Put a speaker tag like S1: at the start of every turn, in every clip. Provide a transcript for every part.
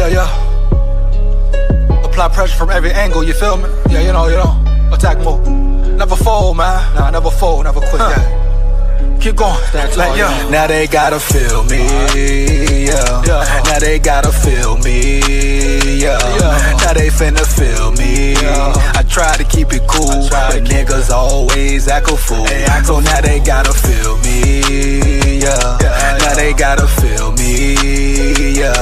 S1: yeah. Apply pressure from every angle, you feel me? Yeah, you know, attack move. Never fold, man. Nah, never fold, never quit, yeah. Keep going, like, yeah.
S2: Now they gotta feel me, yeah. Now they gotta feel me, yeah. Now they finna feel me. I try to keep it cool, but niggas always act a fool. So now they gotta feel me, yeah. Now they gotta feel me, yeah.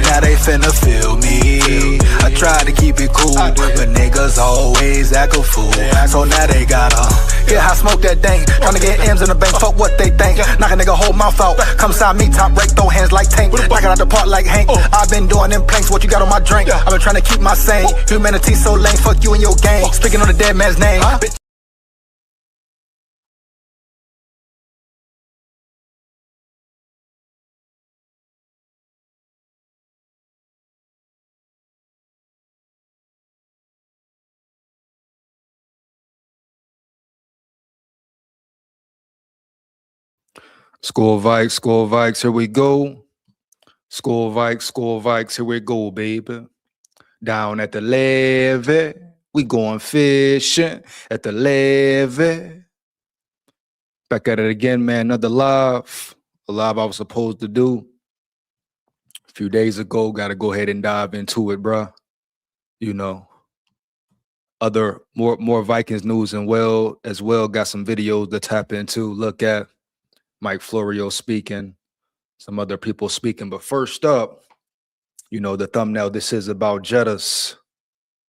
S2: Now they finna feel me. I try to keep it cool, but niggas always act a fool. So now they gotta,
S1: yeah, I smoke that dang. Tryna get M's in the bank, fuck what they think. Knock a nigga whole mouth out. Come side me, top break, throw hands like Tank. Knock it out the park like Hank. I've been doing them planks, what you got on my drink? I've been trying to keep my sane. Humanity so lame, fuck you and your gang. Speaking on the dead man's name.
S3: SKOL VIKES, here we go. SKOL VIKES, here we go, baby. Down at the levee, we going fishing at the levee. Back at it again, man. Another live. A live I was supposed to do a few days ago. Got to go ahead and dive into it, bruh. You know, other more Vikings news and as well. Got some videos to tap into. Look at Mike Florio speaking, some other people speaking. But first up, you know, the thumbnail, this is about Jettas.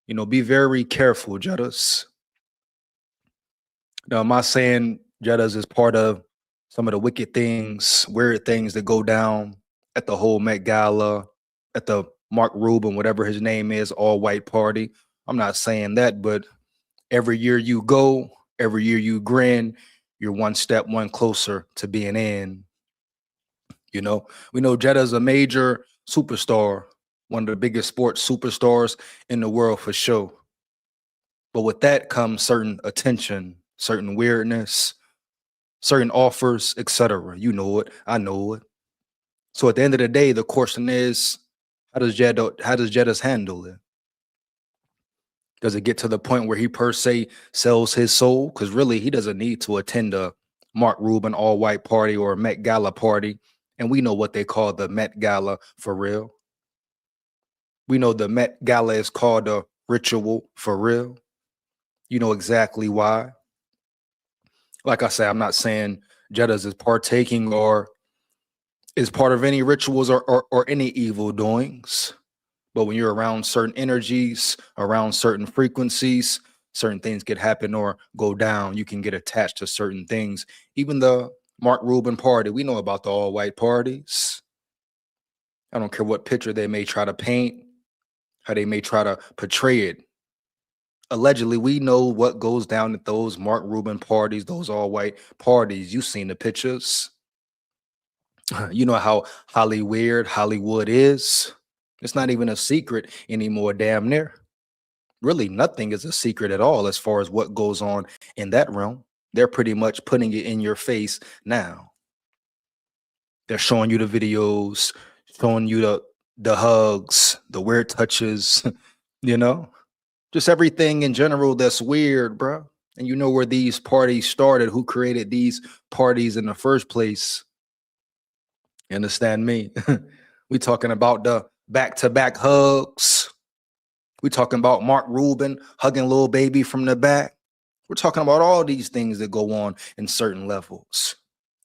S3: You know, be very careful, Jettas. Now, am I saying Jettas is part of some of the wicked things, weird things that go down at the whole Met Gala, at the Mark Rubin, whatever his name is, all-white party? I'm not saying that, but every year you go, every year you grin, you're one step closer to being in. You know, we know Jetta's a major superstar, one of the biggest sports superstars in the world for sure. But with that comes certain attention, certain weirdness, certain offers, etc. You know it, I know it. So at the end of the day, the question is, how does Jettas handle it? Does it get to the point where he per se sells his soul? Because really, he doesn't need to attend a Mark Rubin all-white party or a Met Gala party. And we know what they call the Met Gala for real. We know the Met Gala is called a ritual for real. You know exactly why. Like I said, I'm not saying Jettas is partaking or is part of any rituals or any evil doings. But when you're around certain energies, around certain frequencies, certain things could happen or go down. You can get attached to certain things. Even the Mark Rubin party, we know about the all-white parties. I don't care what picture they may try to paint, how they may try to portray it. Allegedly, we know what goes down at those Mark Rubin parties, those all-white parties. You've seen the pictures. You know how Hollywood is. It's not even a secret anymore, damn near. Really, nothing is a secret at all as far as what goes on in that realm. They're pretty much putting it in your face now. They're showing you the videos, showing you the hugs, the weird touches, you know? Just everything in general that's weird, bro. And you know where these parties started, who created these parties in the first place. You understand me? We talking about the back-to-back hugs. We talking about Mark Rubin hugging little baby from the back. We're talking about all these things that go on in certain levels.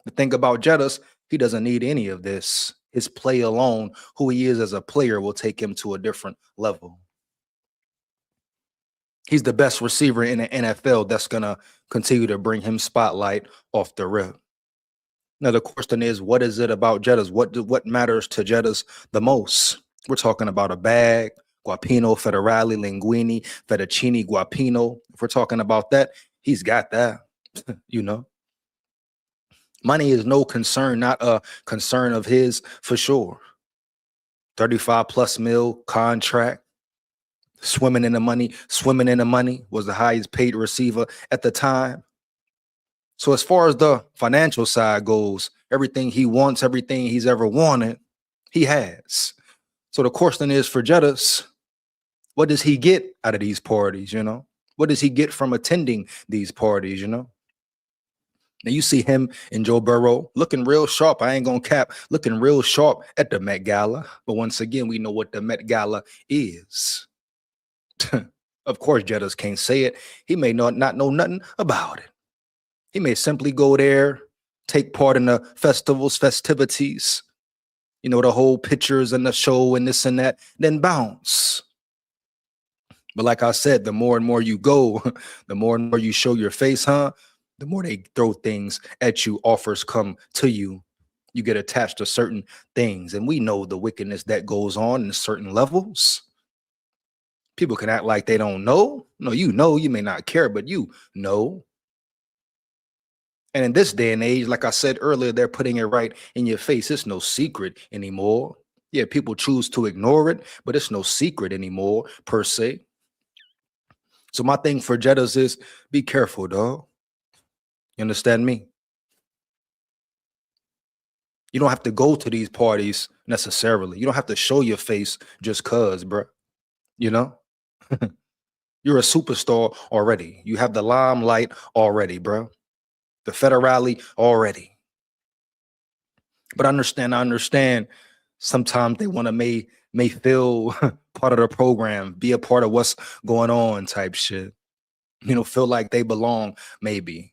S3: The thing about Jettas, he doesn't need any of this. His play alone, who he is as a player, will take him to a different level. He's the best receiver in the NFL that's going to continue to bring him spotlight off the rip. Now, the question is, what is it about Jettas? What matters to Jettas the most? We're talking about a bag, guapino, federale, linguine, fettuccine, guapino. If we're talking about that, he's got that, you know. Money is no concern, not a concern of his for sure. 35+ mil contract, swimming in the money, was the highest paid receiver at the time. So as far as the financial side goes, everything he wants, everything he's ever wanted, he has. So the question is for Jettas, what does he get out of these parties, you know? What does he get from attending these parties, you know? Now you see him and Joe Burrow looking real sharp. I ain't gonna cap, looking real sharp at the Met Gala. But once again, we know what the Met Gala is. Of course, Jettas can't say it. He may not know nothing about it. He may simply go there, take part in the festivals, festivities, you know, the whole pictures and the show and this and that, then bounce. But like I said, the more and more you go, the more and more you show your face, the more they throw things at you, offers come to you. You get attached to certain things. And we know the wickedness that goes on in certain levels. People can act like they don't know. No, you know, you may not care, but you know. And in this day and age, like I said earlier, they're putting it right in your face. It's no secret anymore. Yeah, people choose to ignore it, but it's no secret anymore, per se. So my thing for Jettas is be careful, dog. You understand me? You don't have to go to these parties necessarily. You don't have to show your face just cause, bro. You know? You're a superstar already. You have the limelight already, bro. The federale already. But I understand sometimes they want to may feel part of the program, be a part of what's going on type shit. You know, feel like they belong, maybe.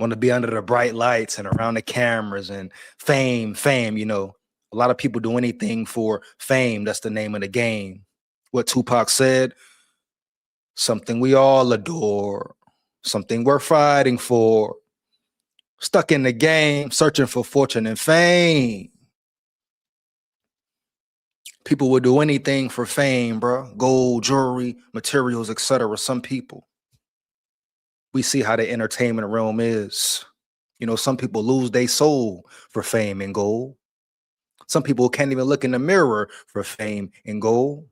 S3: Want to be under the bright lights and around the cameras and fame, you know. A lot of people do anything for fame. That's the name of the game. What Tupac said, something we all adore, something we're fighting for. Stuck in the game, searching for fortune and fame. People would do anything for fame, bro. Gold, jewelry, materials, etc. Some people. We see how the entertainment realm is. You know, some people lose their soul for fame and gold. Some people can't even look in the mirror for fame and gold.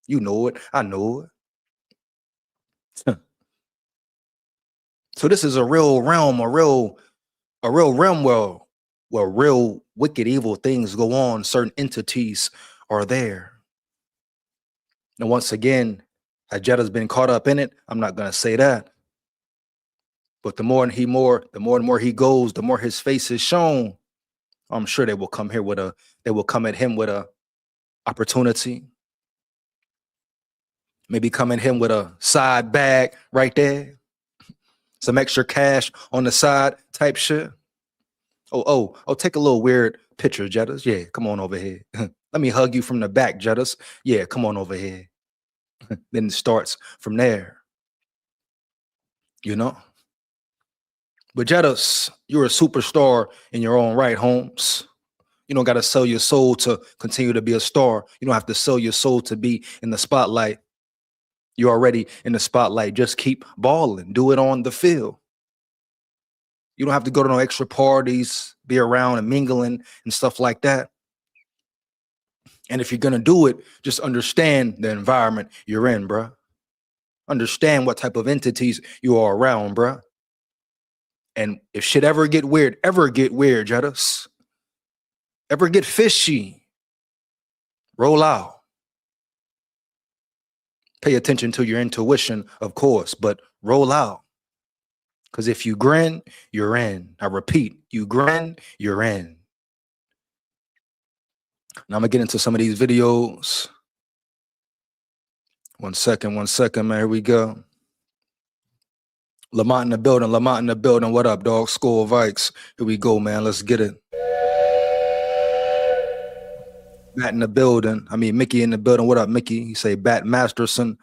S3: You know it. I know it. So this is a real realm, a real realm where real wicked, evil things go on. Certain entities are there. And once again, has Jetta's been caught up in it? I'm not going to say that. But the more and more he goes, the more his face is shown. I'm sure they will come at him with a opportunity. Maybe come at him with a side bag right there. Some extra cash on the side type shit. Oh, take a little weird picture, Jettas. Yeah, come on over here. Let me hug you from the back, Jettas. Yeah, come on over here. Then it starts from there. You know? But Jettas, you're a superstar in your own right, Holmes. You don't got to sell your soul to continue to be a star. You don't have to sell your soul to be in the spotlight. You're already in the spotlight. Just keep balling. Do it on the field. You don't have to go to no extra parties, be around and mingling and stuff like that. And if you're going to do it, just understand the environment you're in, bro. Understand what type of entities you are around, bro. And if shit ever get weird, Jettas, ever get fishy, roll out. Pay attention to your intuition, of course, but roll out. Because if you grin, you're in. I repeat, you grin, you're in. Now I'm going to get into some of these videos. One second, man. Here we go. Lamont in the building. What up, dog? SKOL VIKES. Here we go, man. Let's get it. Matt in the building. Mickey in the building. What up, Mickey? He say, Bat Masterson.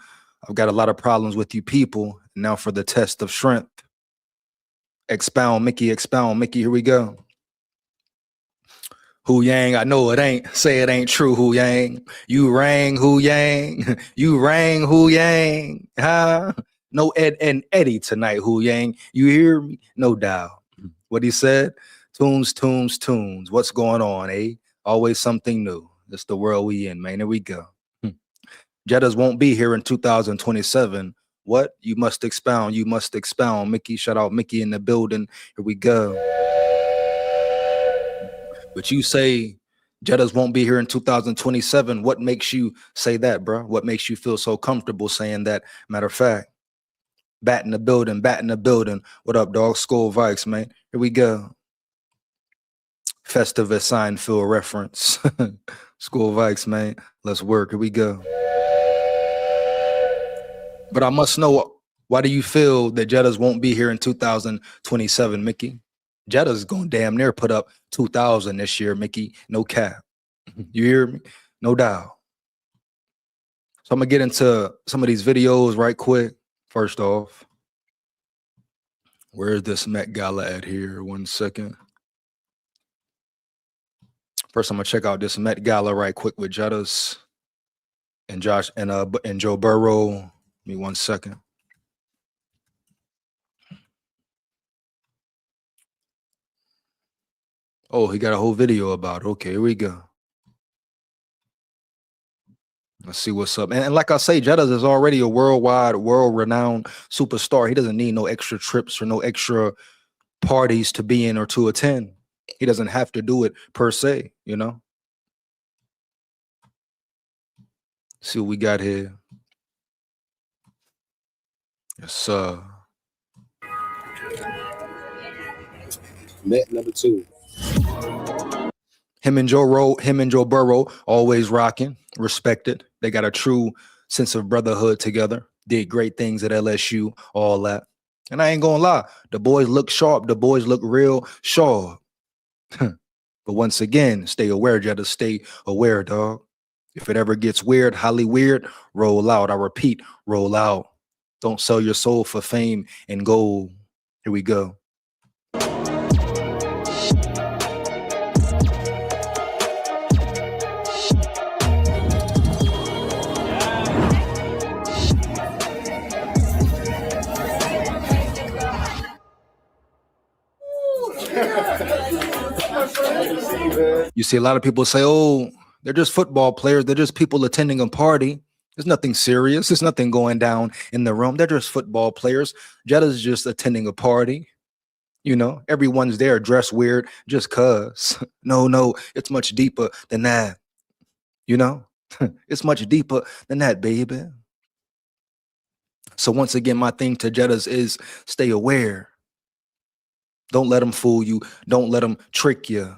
S3: I've got a lot of problems with you people. Now for the test of strength. Expound, Mickey. Here we go. Hu Yang, I know it ain't. Say it ain't true, Hu Yang. You rang, Hu Yang. You rang, Hu Yang. Huh? No Ed and Eddie tonight, Hu Yang. You hear me? No doubt. What he said? Tunes. What's going on, eh? Always something new. That's the world we in, man. Here we go. Jettas won't be here in 2027. What? You must expound. Mickey, shout out Mickey in the building. Here we go. But you say Jettas won't be here in 2027. What makes you say that, bro? What makes you feel so comfortable saying that? Matter of fact, bat in the building, bat in the building. What up, dog? SKOL VIKES, man. Here we go. Festive at Seinfeld reference. SKOL VIKES, man. Let's work. Here we go. But I must know, why do you feel that Jettas won't be here in 2027, Mickey? Jettas gonna damn near put up 2,000 this year, Mickey. No cap. You hear me? No doubt. So I'm gonna get into some of these videos right quick. First off, where's this Met Gala at here? 1 second. First, I'm gonna check out this Met Gala right quick with Jettas and Josh and Joe Burrow. Give me 1 second. Oh, he got a whole video about it. Okay, here we go. Let's see what's up. And like I say, Jettas is already a worldwide, world-renowned superstar. He doesn't need no extra trips or no extra parties to be in or to attend. He doesn't have to do it per se, you know? See what we got here. Yes, sir.
S4: Met number 2.
S3: Him and Joe Burrow, always rocking, respected. They got a true sense of brotherhood together. Did great things at LSU, all that. And I ain't gonna lie, the boys look sharp. The boys look real sharp. But once again, stay aware, Jettas. Stay aware, dog. If it ever gets weird, highly weird, roll out. I repeat, roll out. Don't sell your soul for fame and gold. Here we go. You see a lot of people say, oh, they're just football players. They're just people attending a party. There's nothing serious. There's nothing going down in the room. They're just football players. Jettas just attending a party. You know, everyone's there dressed weird just cuz. No, it's much deeper than that. You know, it's much deeper than that, baby. So once again, my thing to Jettas is stay aware. Don't let them fool you. Don't let them trick you.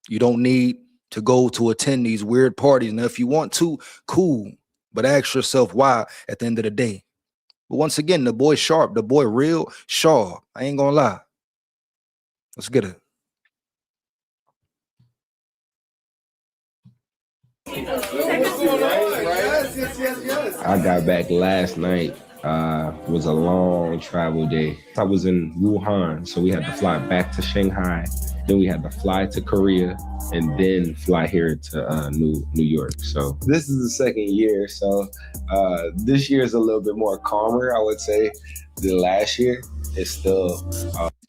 S3: You don't need to go to attend these weird parties. Now, if you want to, cool. But ask yourself why at the end of the day. But once again, the boy sharp, the boy real sharp. I ain't gonna lie. Let's get it.
S4: I got back last night. It was a long travel day. I was in Wuhan, so we had to fly back to Shanghai. Then we had to fly to Korea and then fly here to New York. So this is the second year. So this year is a little bit more calmer, I would say, than last year. It's still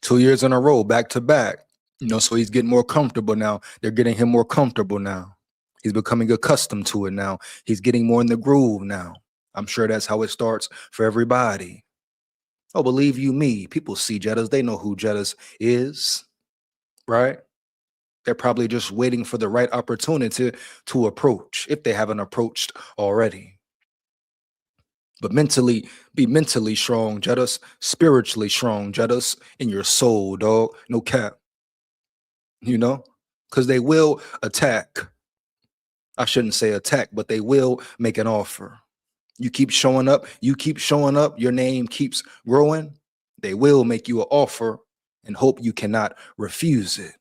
S3: 2 years in a row, back to back. You know, so he's getting more comfortable now. They're getting him more comfortable now. He's becoming accustomed to it now. He's getting more in the groove now. I'm sure that's how it starts for everybody. Oh, believe you me, people see Jettas. They know who Jettas is, right? They're probably just waiting for the right opportunity to approach, if they haven't approached already. But mentally, be mentally strong, Jettas. Spiritually strong, Jettas. In your soul, dog. No cap. You know? Because they will attack. I shouldn't say attack, but they will make an offer. You keep showing up, your name keeps growing, they will make you an offer and hope you cannot refuse it.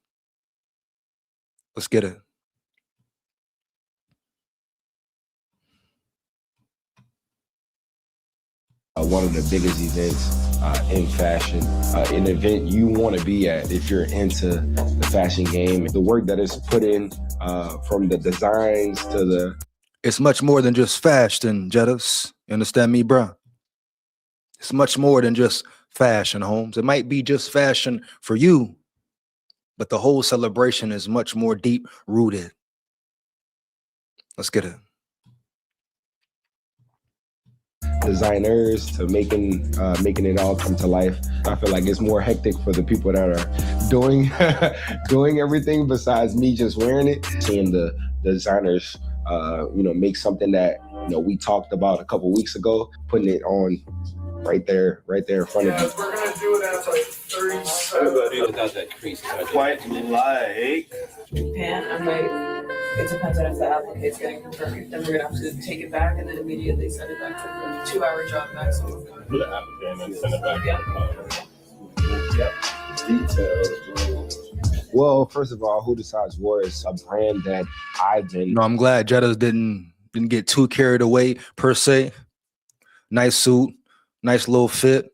S3: Let's get it.
S4: One of the biggest events in fashion, an event you want to be at if you're into the fashion game. The work that is put in from the designs to the...
S3: It's much more than just fashion, Jettas. You understand me, bro? It's much more than just fashion, Holmes. It might be just fashion for you, but the whole celebration is much more deep rooted. Let's get it.
S4: Designers to making it all come to life. I feel like it's more hectic for the people that are doing doing everything besides me just wearing it. Seeing the designers, make something that, we talked about a couple weeks ago, putting it on right there in front of you.
S5: We're gonna do it at like 37.
S6: Without that crease.
S5: Quite like
S7: Japan, I'm like, it depends on if the applicate's getting confirmed. Then we're gonna have to take it back and then immediately send it back to the 2-hour job maximum.
S5: put an applicant and then send it back.
S7: Yeah.
S5: Details.
S4: Well, first of all, Who Decides War is a brand that I've been.
S3: No, I'm glad Jetta's didn't get too carried away per se. Nice suit, nice little fit.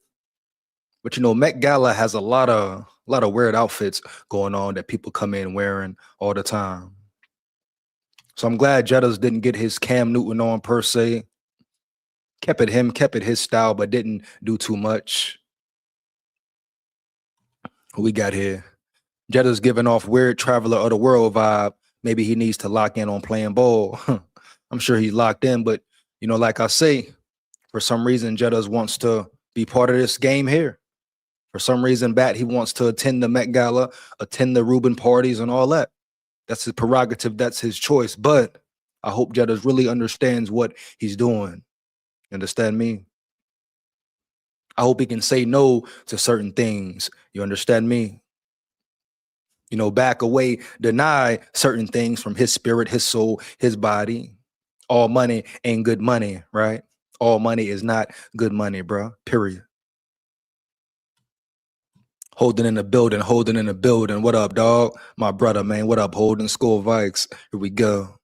S3: But Met Gala has a lot of weird outfits going on that people come in wearing all the time. So I'm glad Jetta's didn't get his Cam Newton on per se. Kept it his style, but didn't do too much. What we got here? Jetta's giving off weird traveler of the world vibe. Maybe he needs to lock in on playing ball. I'm sure he's locked in, but like I say, for some reason, Jetta's wants to be part of this game here. For some reason, he wants to attend the Met Gala, attend the Reuben parties and all that. That's his prerogative. That's his choice. But I hope Jetta's really understands what he's doing. You understand me? I hope he can say no to certain things. You understand me? Back away, deny certain things from his spirit, his soul, his body. All money ain't good money, right? All money is not good money, bro. Period. Holding in the building. What up, dog? My brother, man. What up, Holding? SKOL VIKES. Here we go.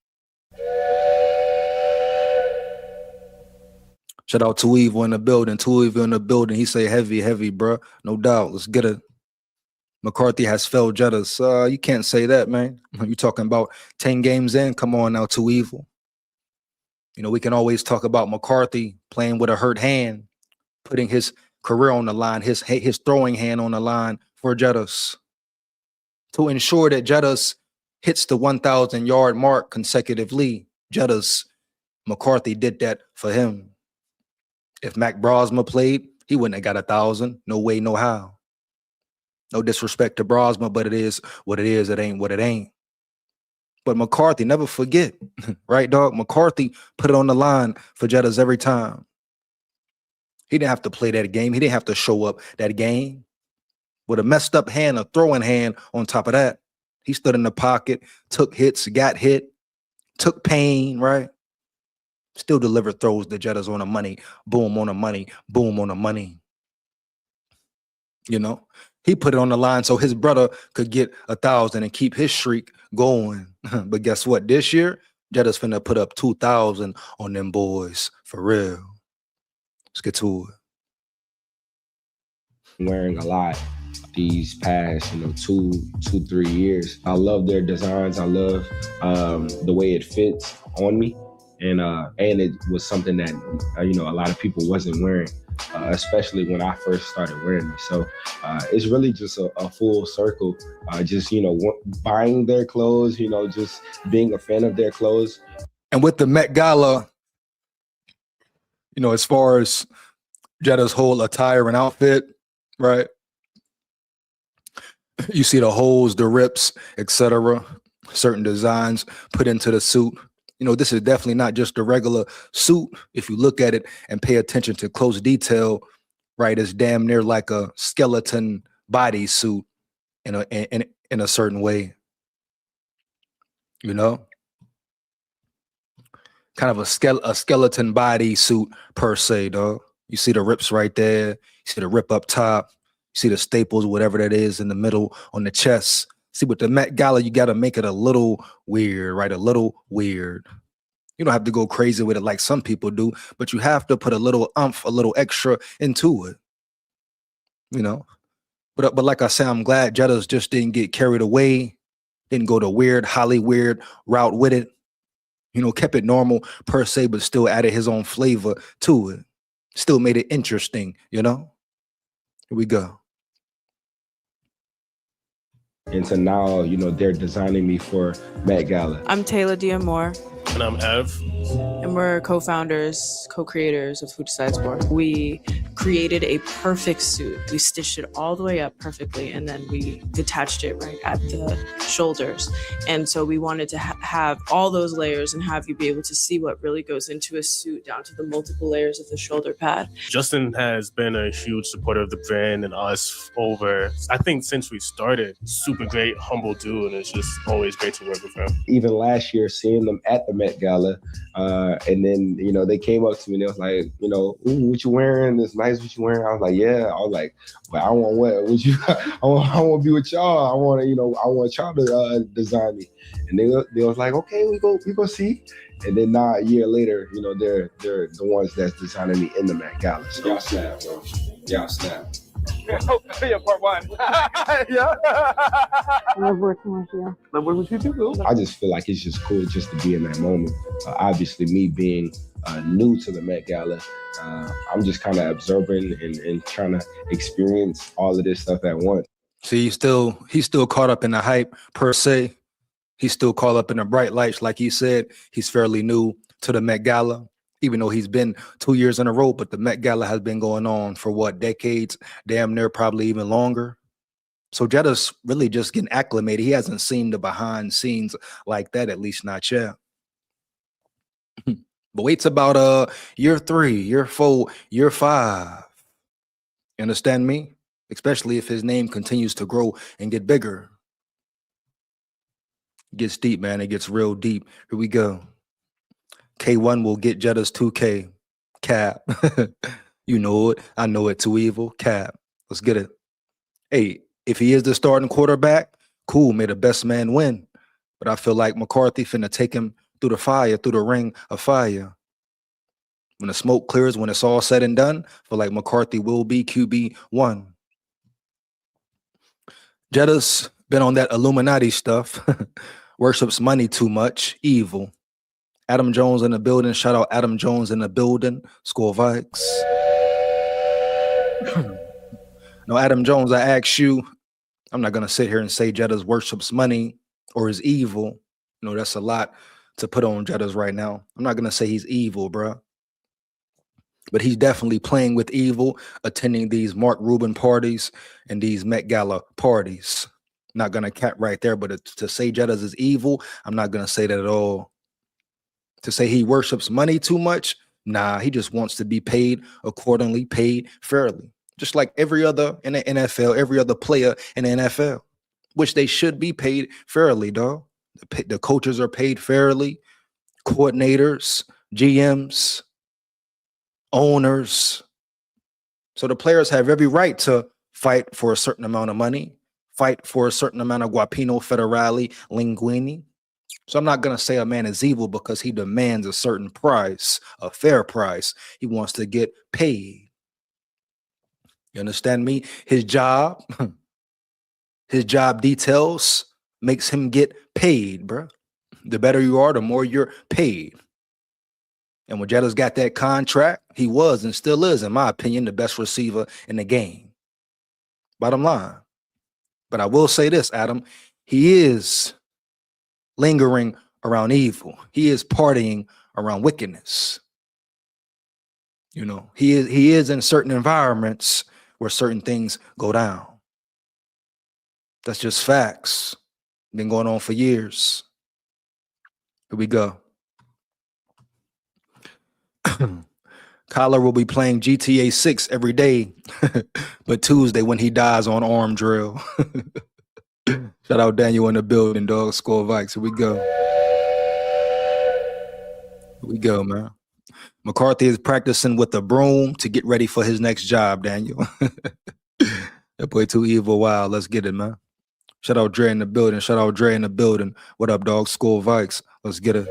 S3: Shout out to Evil in the building. He say heavy, bro. No doubt. Let's get it. McCarthy has failed Jetta's. You can't say that, man. You talking about 10 games in? Come on now, Too Evil. We can always talk about McCarthy playing with a hurt hand, putting his career on the line, his throwing hand on the line for Jetta's to ensure that Jetta's hits the 1,000-yard mark consecutively. McCarthy did that for him. If Mac Brosma played, he wouldn't have got 1,000. No way, no how. No disrespect to Brosma, but it is what it is. It ain't what it ain't. But McCarthy, never forget, right, dog? McCarthy put it on the line for Jetta's every time. He didn't have to play that game. He didn't have to show up that game with a messed up hand, a throwing hand on top of that. He stood in the pocket, took hits, got hit, took pain, right? Still delivered throws to Jetta's on the money. Boom on the money. Boom on the money. He put it on the line so his brother could get 1,000 and keep his streak going. But guess what? This year, Jetta's finna put up 2,000 on them boys. For real. Let's get to it.
S4: Wearing a lot these past, 2-3 years. I love their designs. I love the way it fits on me. And it was something that, a lot of people wasn't wearing, especially when I first started wearing it. So it's really just a full circle. Just, buying their clothes, just being a fan of their clothes.
S3: And with the Met Gala, as far as Jetta's whole attire and outfit, right? You see the holes, the rips, etc. Certain designs put into the suit. This is definitely not just a regular suit. If you look at it and pay attention to close detail, right, it's damn near like a skeleton body suit in a certain way. Kind of a skeleton body suit per se, dog. You see the rips right there. You see the rip up top. You see the staples, whatever that is in the middle on the chest. See, with the Met Gala, you got to make it a little weird, right? A little weird. You don't have to go crazy with it like some people do, but you have to put a little oomph, a little extra into it. But like I said, I'm glad Jetta's just didn't get carried away, didn't go the weird, Hollywood route with it. Kept it normal per se, but still added his own flavor to it. Still made it interesting, Here we go.
S4: And so now, they're designing me for Met Gala.
S7: I'm Taylor Diamore.
S5: And I'm Ev.
S7: And we're co-founders, co-creators of Who Decides War. We created a perfect suit. We stitched it all the way up perfectly, and then we detached it right at the shoulders. And so we wanted to have all those layers and have you be able to see what really goes into a suit down to the multiple layers of the shoulder pad.
S5: Justin has been a huge supporter of the brand and us over, I think, since we started. Super great, humble dude, and it's just always great to work with him.
S4: Even last year, seeing them at the Met Gala, and then, you know, they came up to me and they was like, you know, ooh, what you wearing? It's nice what you wearing. I was like, yeah. I was like, but I want what you, I want to be with y'all. I want to, you know, I want y'all to design me. And they was like, okay, we go see. And then now a year later, you know, they're the ones that's designing me in the Met Gala. So y'all snap, bro. Y'all snap.
S6: Yeah, part one. Yeah.
S7: Love working with you.
S6: Love working with you too.
S4: I just feel like it's just cool just to be in that moment. Obviously, me being new to the Met Gala, I'm just kind of observing and trying to experience all of this stuff at once.
S3: See, he's still caught up in the hype per se. He's still caught up in the bright lights. Like he said, he's fairly new to the Met Gala, even though he's been 2 years in a row. But the Met Gala has been going on for what, decades? Damn near probably even longer. So Jetta's really just getting acclimated. He hasn't seen the behind scenes like that, at least not yet. But wait's about year 3, year 4, year 5. You understand me? Especially if his name continues to grow and get bigger. It gets deep, man. It gets real deep. Here we go. K1 will get Jetta's 2K. Cap. You know it. I know it. Too evil. Cap. Let's get it. Hey, if he is the starting quarterback, cool. May the best man win. But I feel like McCarthy finna take him through the fire, through the ring of fire. When the smoke clears, when it's all said and done, I feel like McCarthy will be QB1. Jetta's been on that Illuminati stuff. Worships money too much. Evil. Adam Jones in the building. Shout out Adam Jones in the building. SKOL VIKES. No, Adam Jones, I ask you, I'm not going to sit here and say Jetta's worships money or is evil. You know, that's a lot to put on Jetta's right now. I'm not going to say he's evil, bro. But he's definitely playing with evil, attending these Mark Rubin parties and these Met Gala parties. Not going to cap right there, but to say Jetta's is evil, I'm not going to say that at all. To say he worships money too much, nah, he just wants to be paid accordingly, paid fairly. Just like every other in the NFL, every other player in the NFL, which they should be paid fairly, dog. The coaches are paid fairly, coordinators, GMs, owners. So the players have every right to fight for a certain amount of money, fight for a certain amount of guapino, federale, linguini. So I'm not going to say a man is evil because he demands a certain price, a fair price. He wants to get paid. You understand me? His job details makes him get paid, bro. The better you are, the more you're paid. And when Jetta's got that contract, he was and still is, in my opinion, the best receiver in the game. Bottom line. But I will say this, Adam, he is lingering around evil. He is partying around wickedness. You know, he is in certain environments where certain things go down. That's just facts. Been going on for years. Here we go. Kyler will be playing GTA 6 every day, but Tuesday when he dies on arm drill. Shout out Daniel in the building, dog. SKOL VIKES. Here we go. Here we go, man. McCarthy is practicing with a broom to get ready for his next job, Daniel. That boy too evil. Wow, let's get it, man. Shout out Dre in the building. Shout out Dre in the building. What up, dog? SKOL VIKES. Let's get it.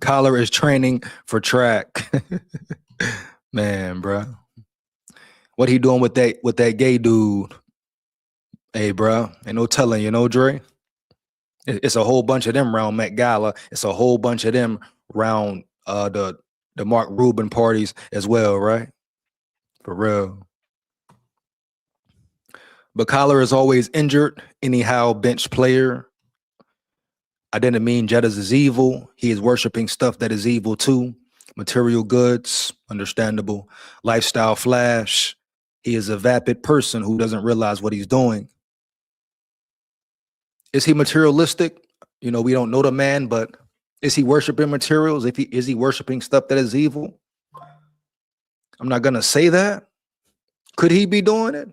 S3: Kyler is training for track. Man, bro. What he doing with that gay dude? Hey, bro, ain't no telling, you know, Dre? It's a whole bunch of them around Met Gala. It's a whole bunch of them around the Mark Rubin parties as well, right? For real. But Kyler is always injured, anyhow, bench player. I didn't mean Jettas is evil. He is worshiping stuff that is evil too. Material goods, understandable. Lifestyle flash. He is a vapid person who doesn't realize what he's doing. Is he materialistic? You know, we don't know the man, but is he worshiping materials? Is he worshiping stuff that is evil? I'm not gonna say that. Could he be doing it?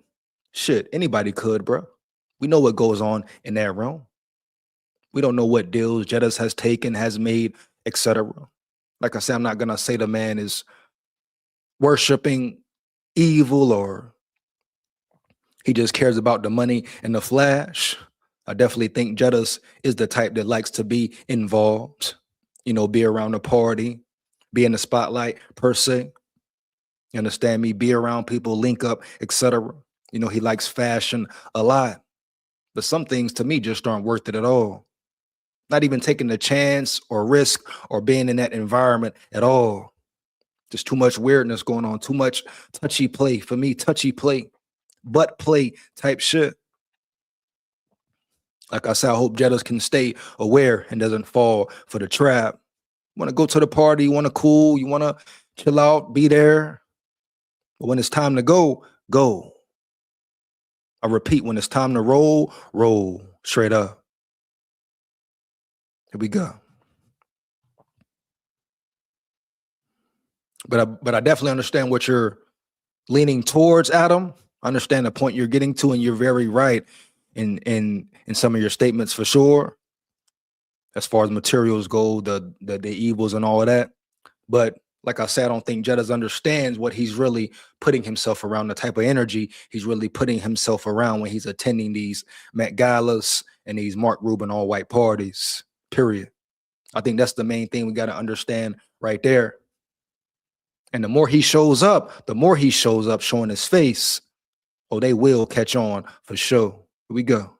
S3: Shit, anybody could, bro. We know what goes on in that realm. We don't know what deals Jettas has taken, has made, etc. Like I said, I'm not gonna say the man is worshiping evil or he just cares about the money and the flash. I definitely think Jettas is the type that likes to be involved, you know, be around the party, be in the spotlight per se. You understand me? Be around people, link up, etc. You know, he likes fashion a lot. But some things to me just aren't worth it at all. Not even taking the chance or risk or being in that environment at all. Just too much weirdness going on, too much touchy play. For me, touchy play, butt play type shit. Like I said, I hope Jettas can stay aware and doesn't fall for the trap. You want to go to the party, you want to cool, you want to chill out, be there. But when it's time to go, go. I repeat, when it's time to roll, roll straight up. Here we go. But I definitely understand what you're leaning towards, Adam. I understand the point you're getting to, and you're very right in some of your statements for sure. As far as materials go, the evils and all of that. But like I said, I don't think Jettas understands what he's really putting himself around, the type of energy he's really putting himself around when he's attending these Met Galas and these Mark Rubin all-white parties, period. I think that's the main thing we got to understand right there. And the more he shows up showing his face, oh, they will catch on for sure. Here we go.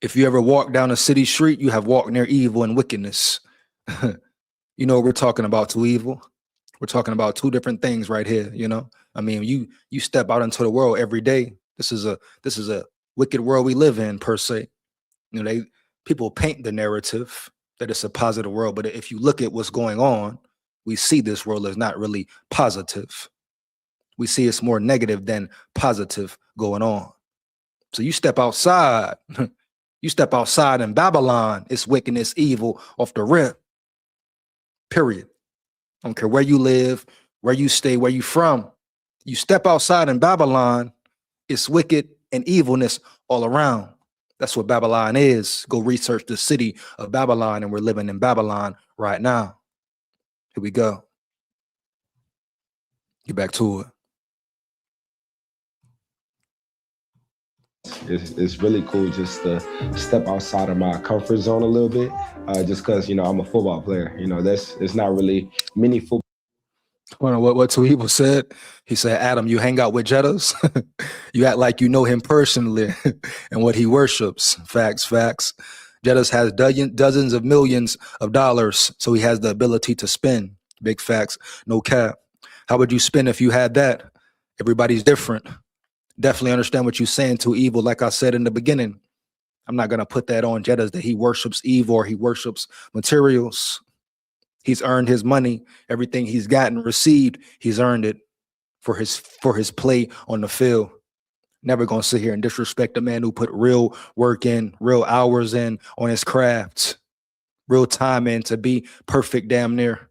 S3: If you ever walk down a city street, you have walked near evil and wickedness. You know what we're talking about, too evil. We're talking about two different things right here, you know? I mean, you step out into the world every day. This is a wicked world we live in, per se. You know, people paint the narrative that it's a positive world, but if you look at what's going on, we see this world is not really positive. We see it's more negative than positive going on. So you step outside, in Babylon, it's wickedness, evil off the rip. Period. I don't care where you live, where you stay, where you from. You step outside in Babylon, it's wicked and evilness all around. That's what Babylon is. Go research the city of Babylon, and we're living in Babylon right now. Here we go. Get back to it.
S4: It's really cool just to step outside of my comfort zone a little bit, just because, you know, I'm a football player. You know, it's not really many football.
S3: What Too Evil said? He said, Adam, you hang out with Jettas? You act like you know him personally and what he worships. Facts. Jettas has dozens of millions of dollars, so he has the ability to spend. Big facts, no cap. How would you spend if you had that? Everybody's different. Definitely understand what you're saying, Too Evil. Like I said in the beginning, I'm not going to put that on Jettas that he worships evil or he worships materials. He's earned his money. Everything he's gotten, received, he's earned it for his play on the field. Never going to sit here and disrespect a man who put real work in, real hours in on his craft, real time in to be perfect damn near.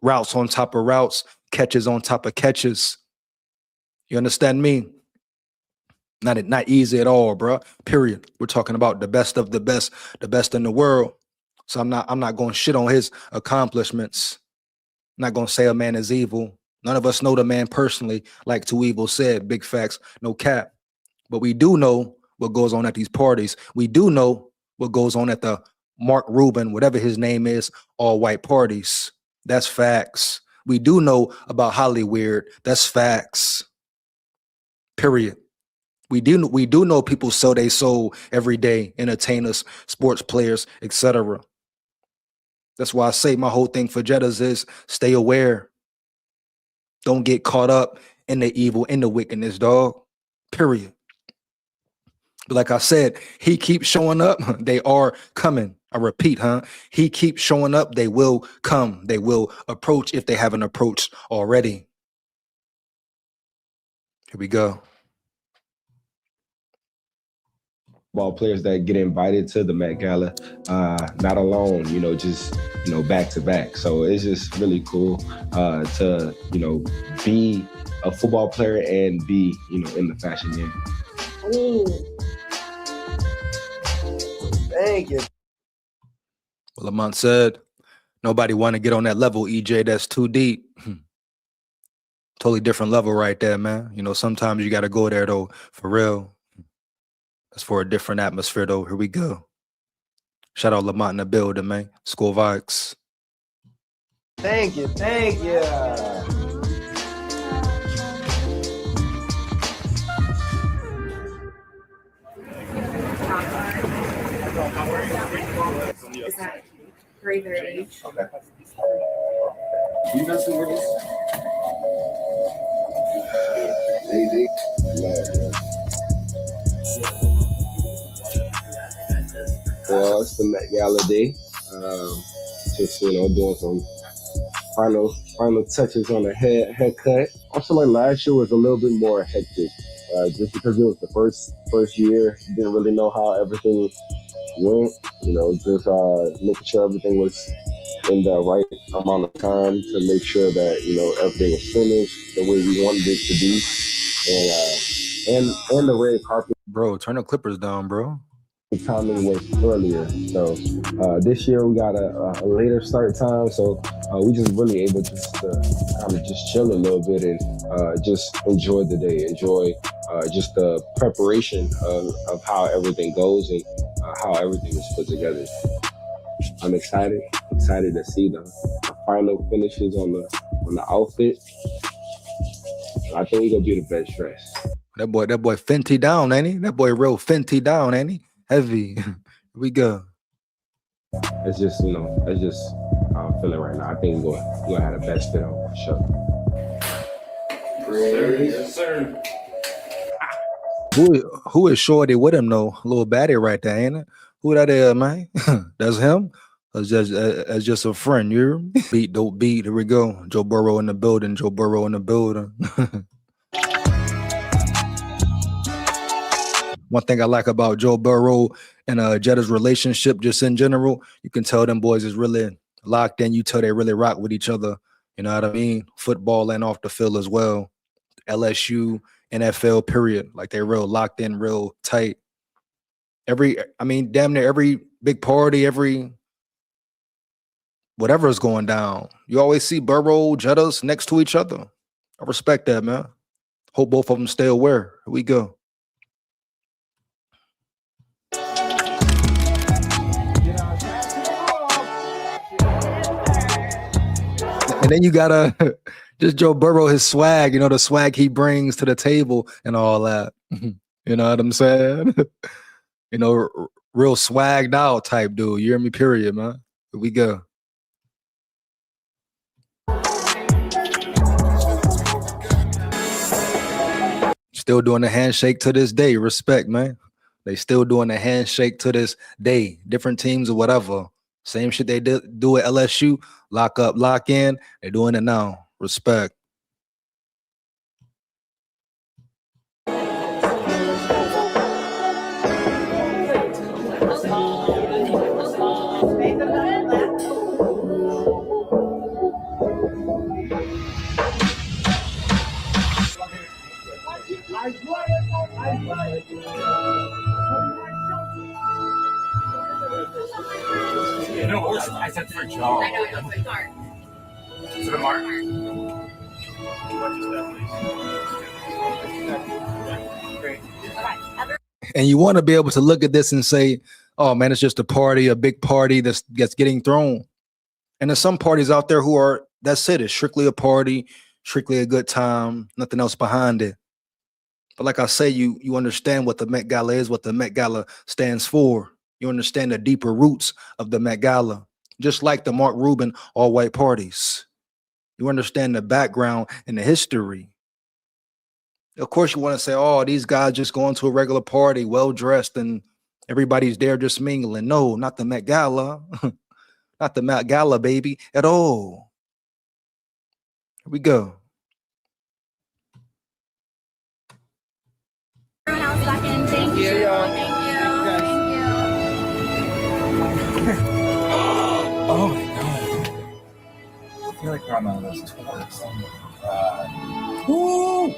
S3: Routes on top of routes, catches on top of catches. You understand me? Not easy at all, bro. Period. We're talking about the best of the best in the world. So I'm not going to shit on his accomplishments. I'm not going to say a man is evil. None of us know the man personally, like Too Evil said. Big facts, no cap. But we do know what goes on at these parties. We do know what goes on at the Mark Rubin, whatever his name is, all white parties. That's facts. We do know about Hollywood. That's facts. Period. We do know people sell their soul every day, entertainers, sports players, etc. That's why I say my whole thing for Jettas is stay aware. Don't get caught up in the evil, in the wickedness, dog. Period. But like I said, he keeps showing up. They are coming. I repeat, he keeps showing up. They will come. They will approach if they haven't approached already. Here we go.
S4: Ball players that get invited to the Met Gala, not alone, just, back to back. So it's just really cool to, be a football player and be, in the fashion game.
S6: Ooh. Thank you.
S3: Well, Lamont said, nobody want to get on that level, EJ. That's too deep. Totally different level right there, man. Sometimes you got to go there, though, for real. That's for a different atmosphere, though. Here we go. Shout out Lamont in the building, man. SKOL VIKES.
S6: Thank you. Thank you.
S8: Is that 3:30?
S6: Okay. You guys see where this?
S4: Well, it's the Met Gala day. Just doing some final touches on the haircut. I feel like last year was a little bit more hectic, just because it was the first year. Didn't really know how everything went. Just making sure everything was in the right amount of time to make sure that everything was finished the way we wanted it to be, and the red carpet.
S3: Bro, turn the clippers down, bro.
S4: The timing was earlier, so this year we got a later start time, so we just really able just to kind of just chill a little bit and just enjoy the day, enjoy just the preparation of how everything goes and how everything is put together. I'm excited to see the final finishes on the outfit. I think we're gonna be the best dress.
S3: That boy Fenty down, ain't he? That boy real Fenty down, ain't he? Heavy. Here we go.
S4: It's just, that's just how I'm feeling right now. I think we're gonna have the best fit on for sure.
S6: Yes, sir.
S3: Who is Shorty with him though? Little baddie right there, ain't it? Who that is, man? That's him? That's just a friend, you hear me? Beat, dope beat. Here we go. Joe Burrow in the building. Joe Burrow in the building. One thing I like about Joe Burrow and Jetta's relationship, just in general, you can tell them boys is really locked in. You tell they really rock with each other. You know what I mean? Football and off the field as well. LSU, NFL, period. Like they're real locked in, real tight. Damn near every big party, every whatever is going down, you always see Burrow, Jettas next to each other. I respect that, man. Hope both of them stay aware. Here we go. And then you gotta just Joe Burrow, his swag, the swag he brings to the table and all that. You know what I'm saying? Real swagged out type dude. You hear me? Period, man. Here we go. Still doing the handshake to this day. Respect, man. They still doing the handshake to this day. Different teams or whatever. Same shit they do at LSU. Lock up, lock in. They're doing it now. Respect.
S9: I said for Joe. I know, it's like Mark. To the Mark.
S3: And you want to be able to look at this and say, oh man, it's just a party, a big party that's getting thrown. And there's some parties out there who are, that's it, it's strictly a party, strictly a good time, nothing else behind it. But like I say, you understand what the Met Gala is, what the Met Gala stands for. You understand the deeper roots of the Met Gala, just like the Mark Rubin all-white parties. You understand the background and the history. Of course, you want to say, oh, these guys just going to a regular party, well dressed, and everybody's there just mingling. No, not the Met Gala. Not the Met Gala, baby, at all. Here we go.
S8: Everyone else back in. Thank you. Thank you.
S6: Oh my god. I feel like we're on one of those tours. Oh my god. Woo!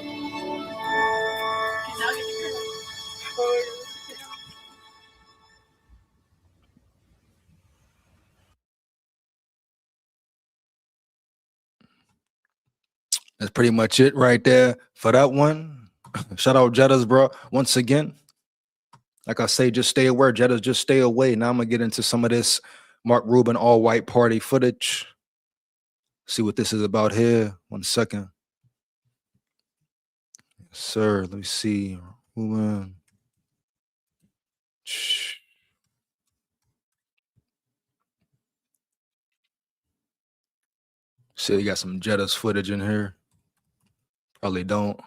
S3: That's pretty much it right there for that one. Shout out Jettas, bro. Once again, like I say, just stay aware. Jettas, just stay away. Now I'm going to get into some of this Mark Rubin all-white party footage. See what this is about here. 1 second. Yes, sir. Let me see. Rubin. See, you got some Jettas footage in here. Probably don't.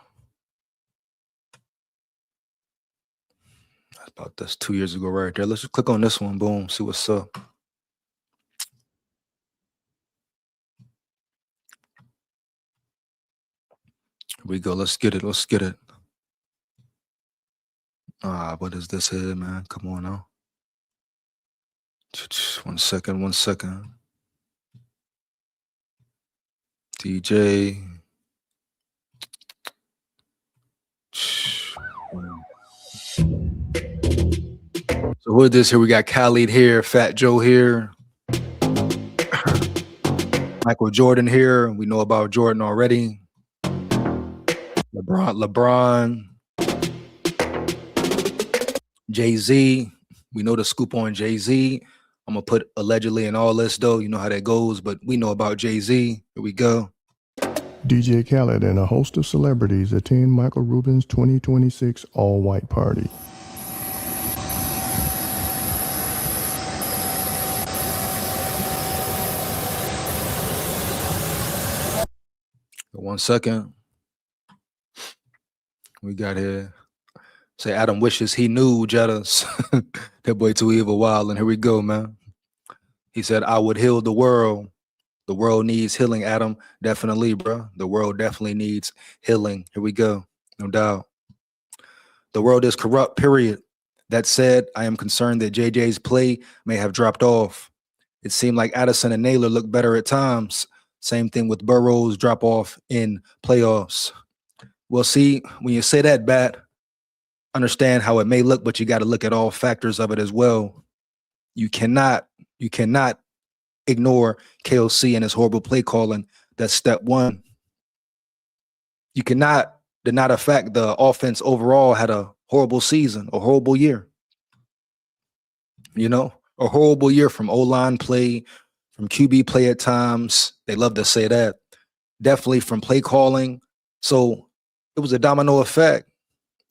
S3: That's about this 2 years ago right there. Let's just click on this one. Boom. See what's up. Here we go. Let's get it. Let's get it. What is this here, man? Come on now. 1 second. 1 second. DJ. So who is this here? We got Khalid here, Fat Joe here, Michael Jordan here. We know about Jordan already. LeBron. Jay-Z. We know the scoop on Jay-Z. I'm going to put allegedly in all this, though. You know how that goes, but we know about Jay-Z. Here we go.
S10: DJ Khaled and a host of celebrities attend Michael Rubin's 2026 all-white party.
S3: One second. We got here. Say Adam wishes he knew Jettas. That boy too evil wild. And here we go, man. He said, I would heal the world. The world needs healing, Adam. Definitely, bro. The world definitely needs healing. Here we go. No doubt. The world is corrupt, period. That said, I am concerned that JJ's play may have dropped off. It seemed like Addison and Naylor looked better at times. Same thing with Burrow's drop off in playoffs. Well, see, when you say that, Bat, understand how it may look, but you got to look at all factors of it as well. You cannot ignore KOC and his horrible play calling. That's step one. You cannot deny the fact the offense overall had a horrible season, a horrible year. You know, a horrible year from O-line play, from QB play at times. They love to say that. Definitely from play calling. So it was a domino effect.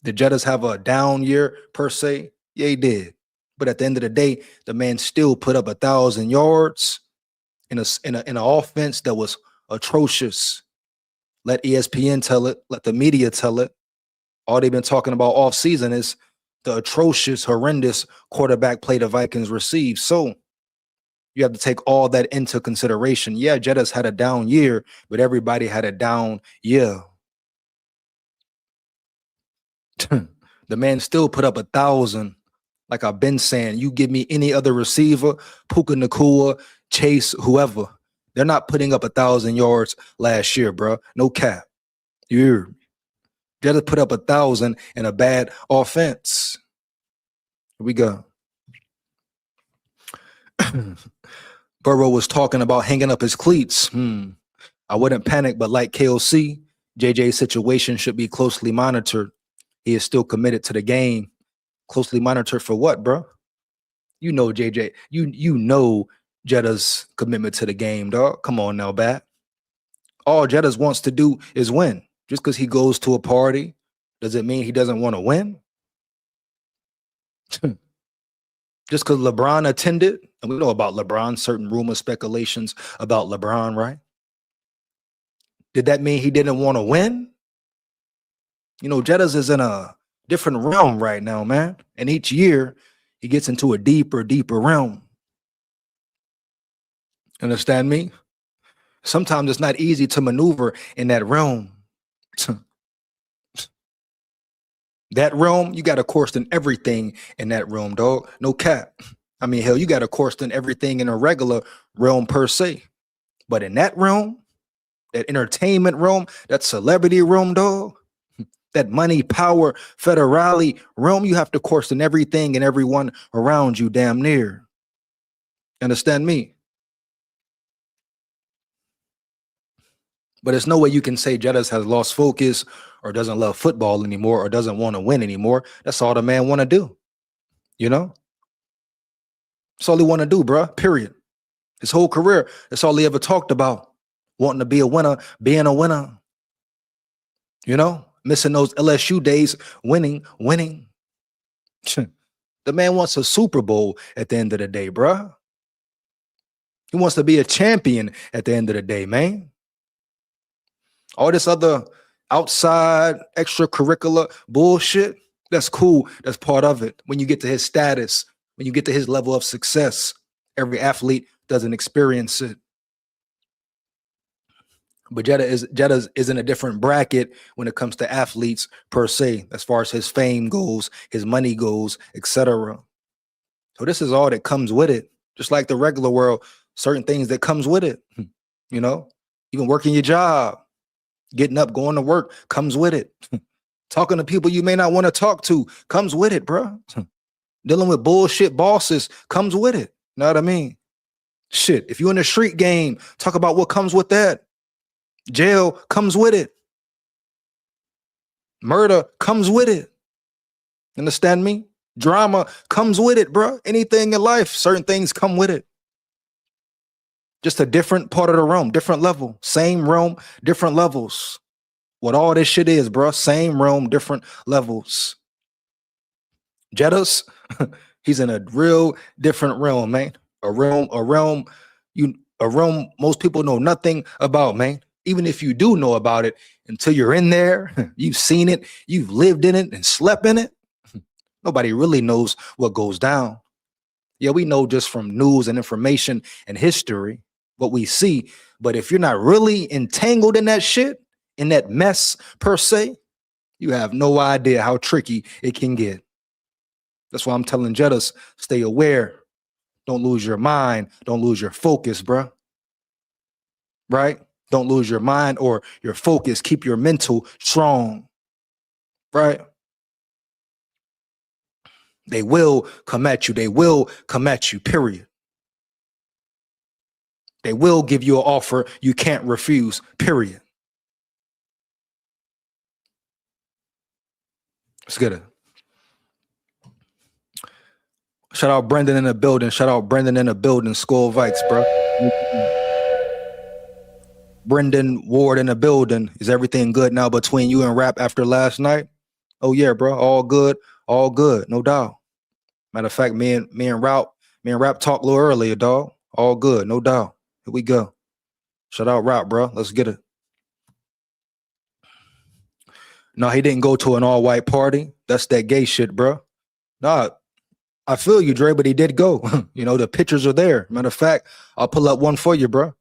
S3: Did Jettas have a down year per se? Yeah, he did. But at the end of the day, the man still put up 1,000 yards in an offense that was atrocious. Let ESPN tell it. Let the media tell it. All they've been talking about off season is the atrocious, horrendous quarterback play the Vikings received. So you have to take all that into consideration. Yeah, Jettas had a down year, but everybody had a down year. The man still put up 1,000. Like I've been saying, you give me any other receiver, Puka Nacua, Chase, whoever. They're not putting up 1,000 yards last year, bro. No cap. You hear me? Jettas put up 1,000 in a bad offense. Here we go. Burrow was talking about hanging up his cleats. I wouldn't panic, but like KOC, JJ's situation should be closely monitored. He is still committed to the game. Closely monitored for what, bro? You know JJ. You know Jettas' commitment to the game, dog. Come on now, Bat. All Jettas wants to do is win. Just because he goes to a party, does it mean he doesn't want to win? Just because LeBron attended, and we know about LeBron, certain rumors, speculations about LeBron, right? Did that mean he didn't want to win? You know, Jettas is in a different realm right now, man. And each year he gets into a deeper, deeper realm. Understand me? Sometimes it's not easy to maneuver in that realm. That realm, you got to question everything in that realm, dog. No cap. I mean, hell, you got to question everything in a regular realm per se. But in that realm, that entertainment realm, that celebrity realm, dog, that money, power, federale realm, you have to question everything and everyone around you damn near. Understand me? But there's no way you can say Jettas has lost focus or doesn't love football anymore or doesn't want to win anymore. That's all the man want to do. You know? That's all he want to do, bro. Period. His whole career, that's all he ever talked about. Wanting to be a winner, being a winner. You know? Missing those LSU days, winning. The man wants a Super Bowl at the end of the day, bro. He wants to be a champion at the end of the day, man. All this other outside extracurricular bullshit, that's cool. That's part of it. When you get to his status, when you get to his level of success, every athlete doesn't experience it. But Jettas is in a different bracket when it comes to athletes per se, as far as his fame goes, his money goes, etc. So this is all that comes with it. Just like the regular world, certain things that comes with it. You know, even working your job, getting up, going to work comes with it. Talking to people you may not want to talk to comes with it, bro. Dealing with bullshit bosses comes with it. Know what I mean? Shit, if you're in a street game, talk about what comes with that. Jail comes with it. Murder comes with it. Understand me? Drama comes with it, bro. Anything in life, certain things come with it. Just a different part of the realm, different level. Same realm, different levels. What all this shit is, bro. Same realm, different levels. Jettas, he's in a real different realm, man. A realm most people know nothing about, man. Even if you do know about it, until you're in there, you've seen it, you've lived in it and slept in it, nobody really knows what goes down. Yeah, we know just from news and information and history what we see, but if you're not really entangled in that shit, in that mess per se, you have no idea how tricky it can get. That's why I'm telling Jettas, stay aware. Don't lose your mind. Don't lose your focus, bro. Right? Don't lose your mind or your focus. Keep your mental strong. Right? They will come at you. They will come at you, period. They will give you an offer you can't refuse, period. Let's get it. Shout out Brendan in the building. Shout out Brendan in the building. SKOL VIKES, bro. Brendan Ward in the building. Is everything good now between you and Rap after last night? Oh yeah, bro. All good. All good. No doubt. Matter of fact, me and Rap talked a little earlier, dog. All good. No doubt. Here we go. Shout out Rap, bro. Let's get it. No, he didn't go to an all-white party. That's that gay shit, bro. Nah, I feel you, Dre, but he did go. You know, the pictures are there. Matter of fact, I'll pull up one for you, bro.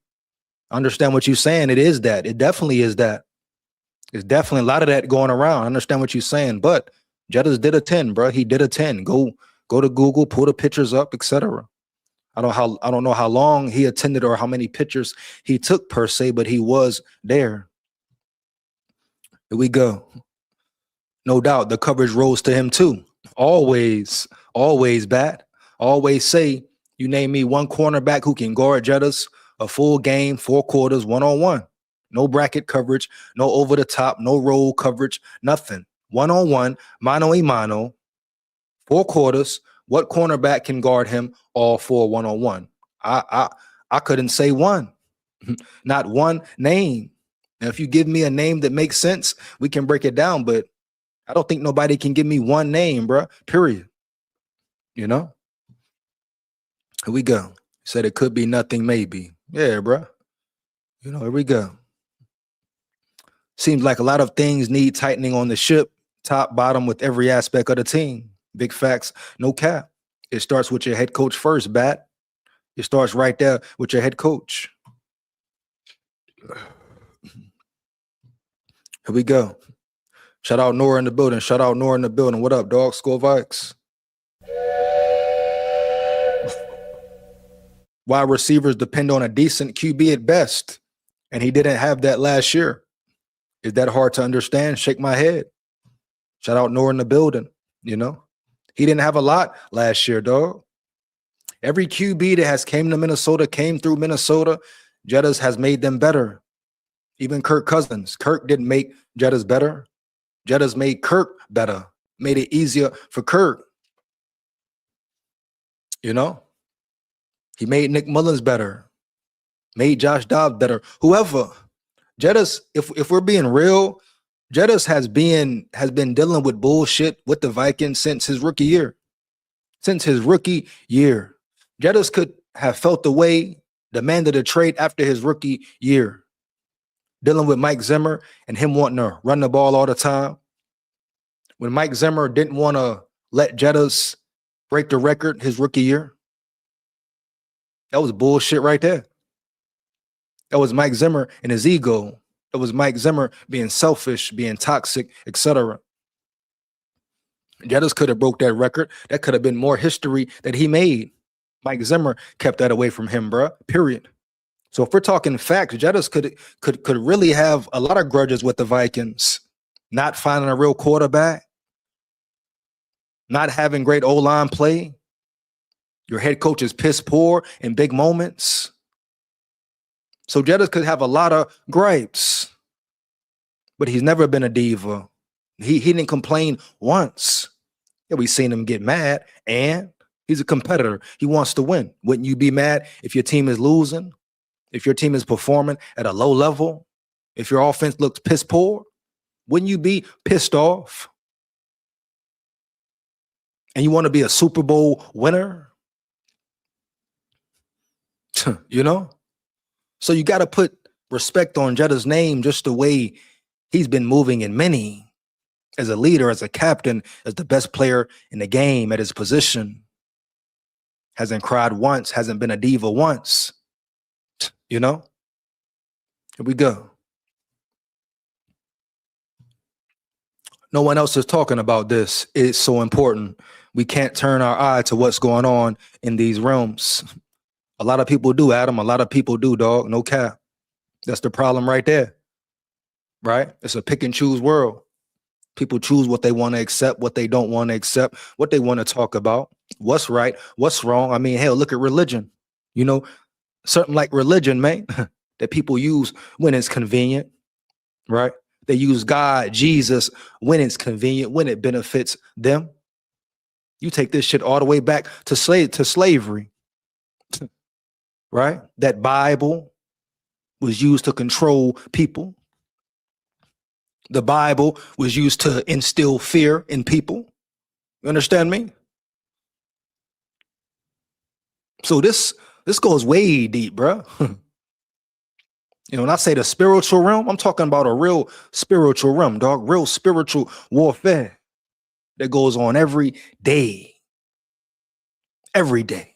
S3: I understand what you're saying. It is that. It definitely is that. There's definitely a lot of that going around. I understand what you're saying, but Jettas did attend, bro. He did attend. Go to Google, pull the pictures up, etc. I don't know how long he attended or how many pictures he took per se, but he was there. Here we go. No doubt the coverage rose to him too. Always bat. Always say, you name me one cornerback who can guard Jettas a full game, 4 quarters, 1-on-1. No bracket coverage, no over the top, no roll coverage, nothing. 1-on-1, mano a mano, 4 quarters. What cornerback can guard him all 4 1-on-1? I couldn't say one. Not one name. Now, if you give me a name that makes sense, we can break it down, but I don't think nobody can give me one name, bro. Period. You know? Here we go. Said it could be nothing, maybe. Yeah, bro. You know, here we go. Seems like a lot of things need tightening on the ship, top, bottom, with every aspect of the team. Big facts, no cap. It starts with your head coach first, Bat. It starts right there with your head coach. Here we go. Shout out Nora in the building. Shout out Nora in the building. What up, dog? SKOL VIKES. Wide receivers depend on a decent QB at best, and he didn't have that last year. Is that hard to understand? Shake my head. Shout out Nora in the building. You know, he didn't have a lot last year, dog. Every QB that has came to Minnesota, came through Minnesota, Jettas has made them better. Even Kirk Cousins. Kirk didn't make Jettas better. Jettas made Kirk better. Made it easier for Kirk. You know? He made Nick Mullins better. Made Josh Dobbs better. Whoever. Jettas, if we're being real, Jettas has been dealing with bullshit with the Vikings since his rookie year. Since his rookie year. Jettas could have felt the way, demanded a trade after his rookie year. Dealing with Mike Zimmer and him wanting to run the ball all the time. When Mike Zimmer didn't want to let Jettas break the record his rookie year. That was bullshit right there. That was Mike Zimmer and his ego. That was Mike Zimmer being selfish, being toxic, etc. Jettas could have broke that record. That could have been more history that he made. Mike Zimmer kept that away from him, bruh. Period. So if we're talking facts, Jettas could really have a lot of grudges with the Vikings. Not finding a real quarterback. Not having great O-line play. Your head coach is piss poor in big moments. So Jettas could have a lot of gripes. But he's never been a diva. He didn't complain once. Yeah, we've seen him get mad, and he's a competitor. He wants to win. Wouldn't you be mad if your team is losing? If your team is performing at a low level? If your offense looks piss poor? Wouldn't you be pissed off? And you want to be a Super Bowl winner? You know? So you got to put respect on Jettas' name just the way he's been moving in many. As a leader, as a captain, as the best player in the game at his position. Hasn't cried once, hasn't been a diva once. You know? Here we go. No one else is talking about this. It's so important. We can't turn our eye to what's going on in these realms. A lot of people do, Adam. A lot of people do, dog. No cap. That's the problem right there. Right? It's a pick and choose world. People choose what they want to accept, what they don't want to accept, what they want to talk about, what's right, what's wrong. I mean, hell, look at religion. You know, something like religion, man, that people use when it's convenient, right? They use God, Jesus, when it's convenient, when it benefits them. You take this shit all the way back to slavery, right? That Bible was used to control people. The Bible was used to instill fear in people. You understand me? So this goes way deep, bro. You know, when I say the spiritual realm, I'm talking about a real spiritual realm, dog. Real spiritual warfare that goes on every day. Every day.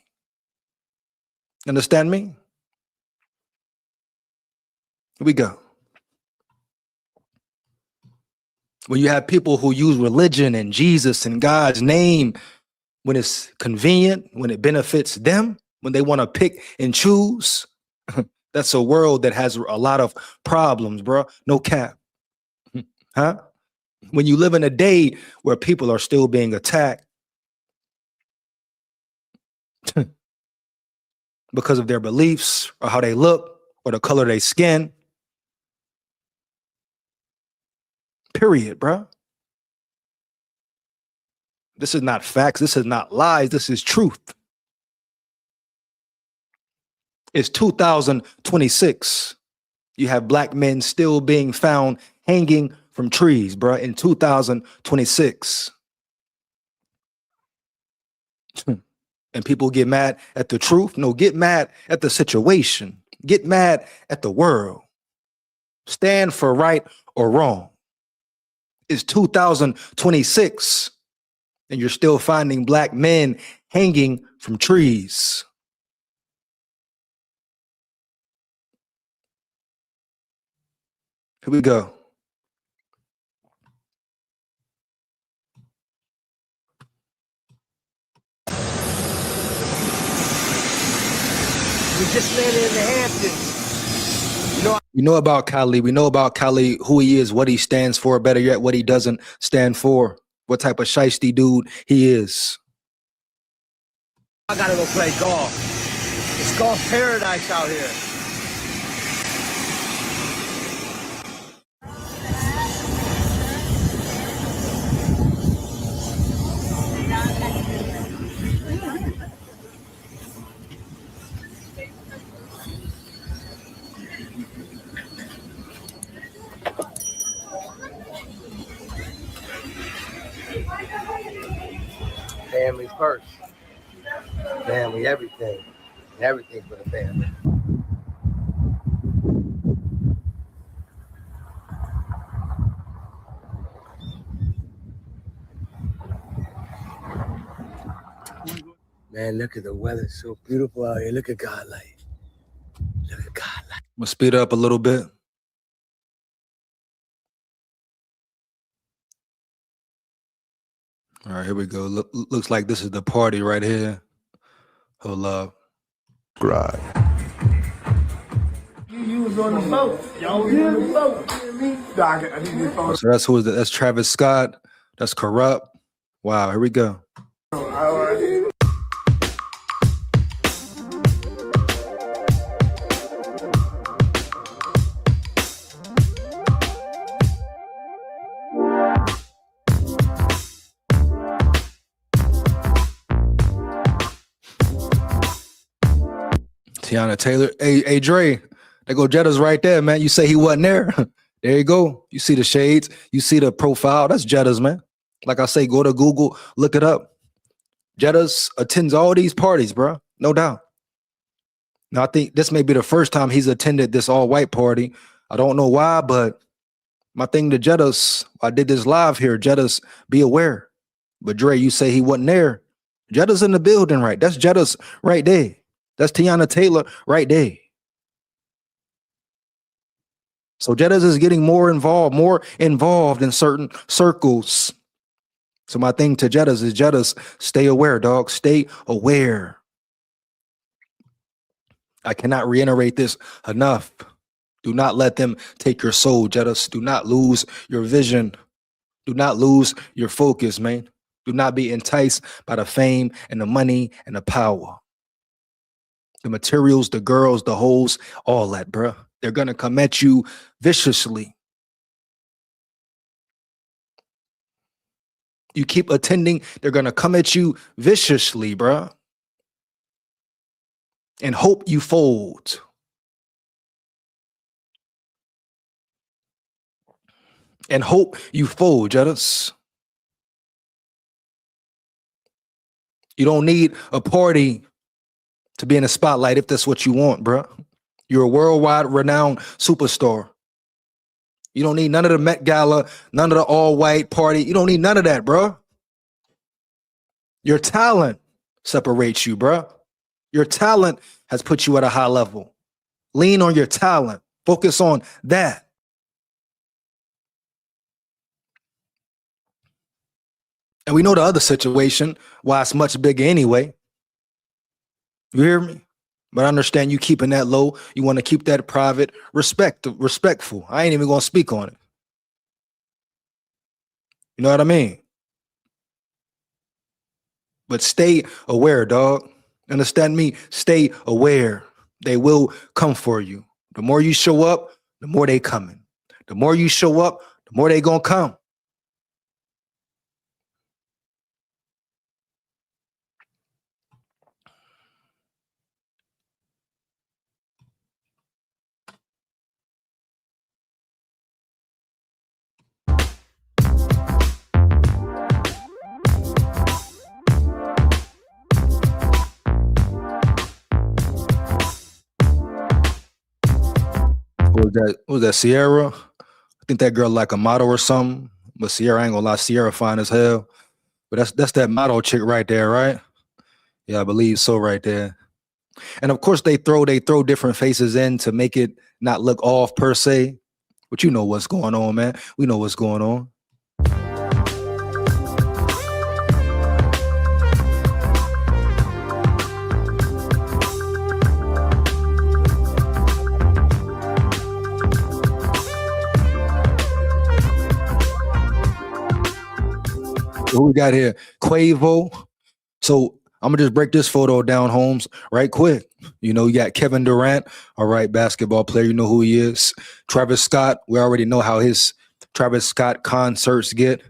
S3: Understand me? Here we go. When you have people who use religion and Jesus and God's name when it's convenient, when it benefits them, when they want to pick and choose, that's a world that has a lot of problems, bro. No cap. Huh? When you live in a day where people are still being attacked because of their beliefs or how they look or the color of their skin. Period, bro. This is not facts. This is not lies. This is truth. It's 2026. You have black men still being found hanging from trees, bro, in 2026. And people get mad at the truth. No, get mad at the situation. Get mad at the world. Stand for right or wrong. It's 2026, and you're still finding black men hanging from trees. Here we go.
S11: We just landed in the Hamptons.
S3: We know about Khalid. We know about Khalid, who he is, what he stands for, better yet, what he doesn't stand for, what type of shiesty dude he is.
S11: I gotta go play golf. It's golf paradise out here. Family first. Family, everything. Everything for the family. Man, look at the weather. It's so beautiful out here. Look at God light. Look at God light.
S3: I'm gonna speed up a little bit. All right, here we go. Looks like this is the party right here. Hold up.
S10: Right.
S11: You was on the boat. Y'all was on the boat. I need your phone.
S3: So that's who is that? That's Travis Scott. That's Corrupt. Wow, here we go. Tiana Taylor. Hey, Dre, there go Jetta's right there, man. You say he wasn't there. There you go. You see the shades. You see the profile. That's Jetta's, man. Like I say, go to Google, look it up. Jetta's attends all these parties, bro. No doubt. Now, I think this may be the first time he's attended this all-white party. I don't know why, but my thing to Jetta's, I did this live here. Jetta's, be aware. But Dre, you say he wasn't there. Jetta's in the building, right? That's Jetta's right there. That's Tiana Taylor right there. So Jetta's is getting more involved in certain circles. So my thing to Jetta's is Jetta's, stay aware, dog. Stay aware. I cannot reiterate this enough. Do not let them take your soul, Jetta's. Do not lose your vision. Do not lose your focus, man. Do not be enticed by the fame and the money and the power. The materials, the girls, the hoes, all that, bruh. They're going to come at you viciously. You keep attending, they're going to come at you viciously, bruh. And hope you fold. And hope you fold, Jettas. You don't need a party to be in the spotlight if that's what you want, bro. You're a worldwide renowned superstar. You don't need none of the Met Gala, none of the all-white party. You don't need none of that, bro. Your talent separates you, bro. Your talent has put you at a high level. Lean on your talent. Focus on that. And we know the other situation, why it's much bigger anyway. You hear me? But I understand you keeping that low. You want to keep that private, respectful. I ain't even going to speak on it. You know what I mean? But stay aware, dog. Understand me? Stay aware. They will come for you. The more you show up, the more they coming. The more you show up, the more they going to come. What was that Sierra? I think that girl like a model or something. But Sierra, I ain't gonna lie, Sierra fine as hell. But that's that model chick right there, right? Yeah, I believe so right there. And of course they throw different faces in to make it not look off per se. But you know what's going on, man. We know what's going on. What we got here? Quavo. So I'm gonna just break this photo down, Holmes, right quick. You know, you got Kevin Durant, all right, basketball player. You know who he is. Travis Scott. We already know how his Travis Scott concerts get.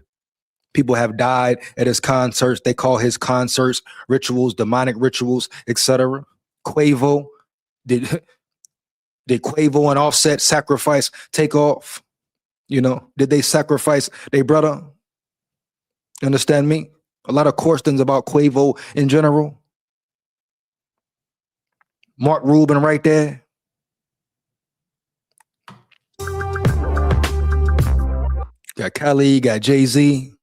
S3: People have died at his concerts. They call his concerts rituals, demonic rituals, etc. Quavo. Did Quavo and Offset sacrifice Takeoff? You know, did they sacrifice their brother? You understand me? A lot of questions about Quavo in general. Mark Rubin right there. Got Khaled, got Jay-Z. I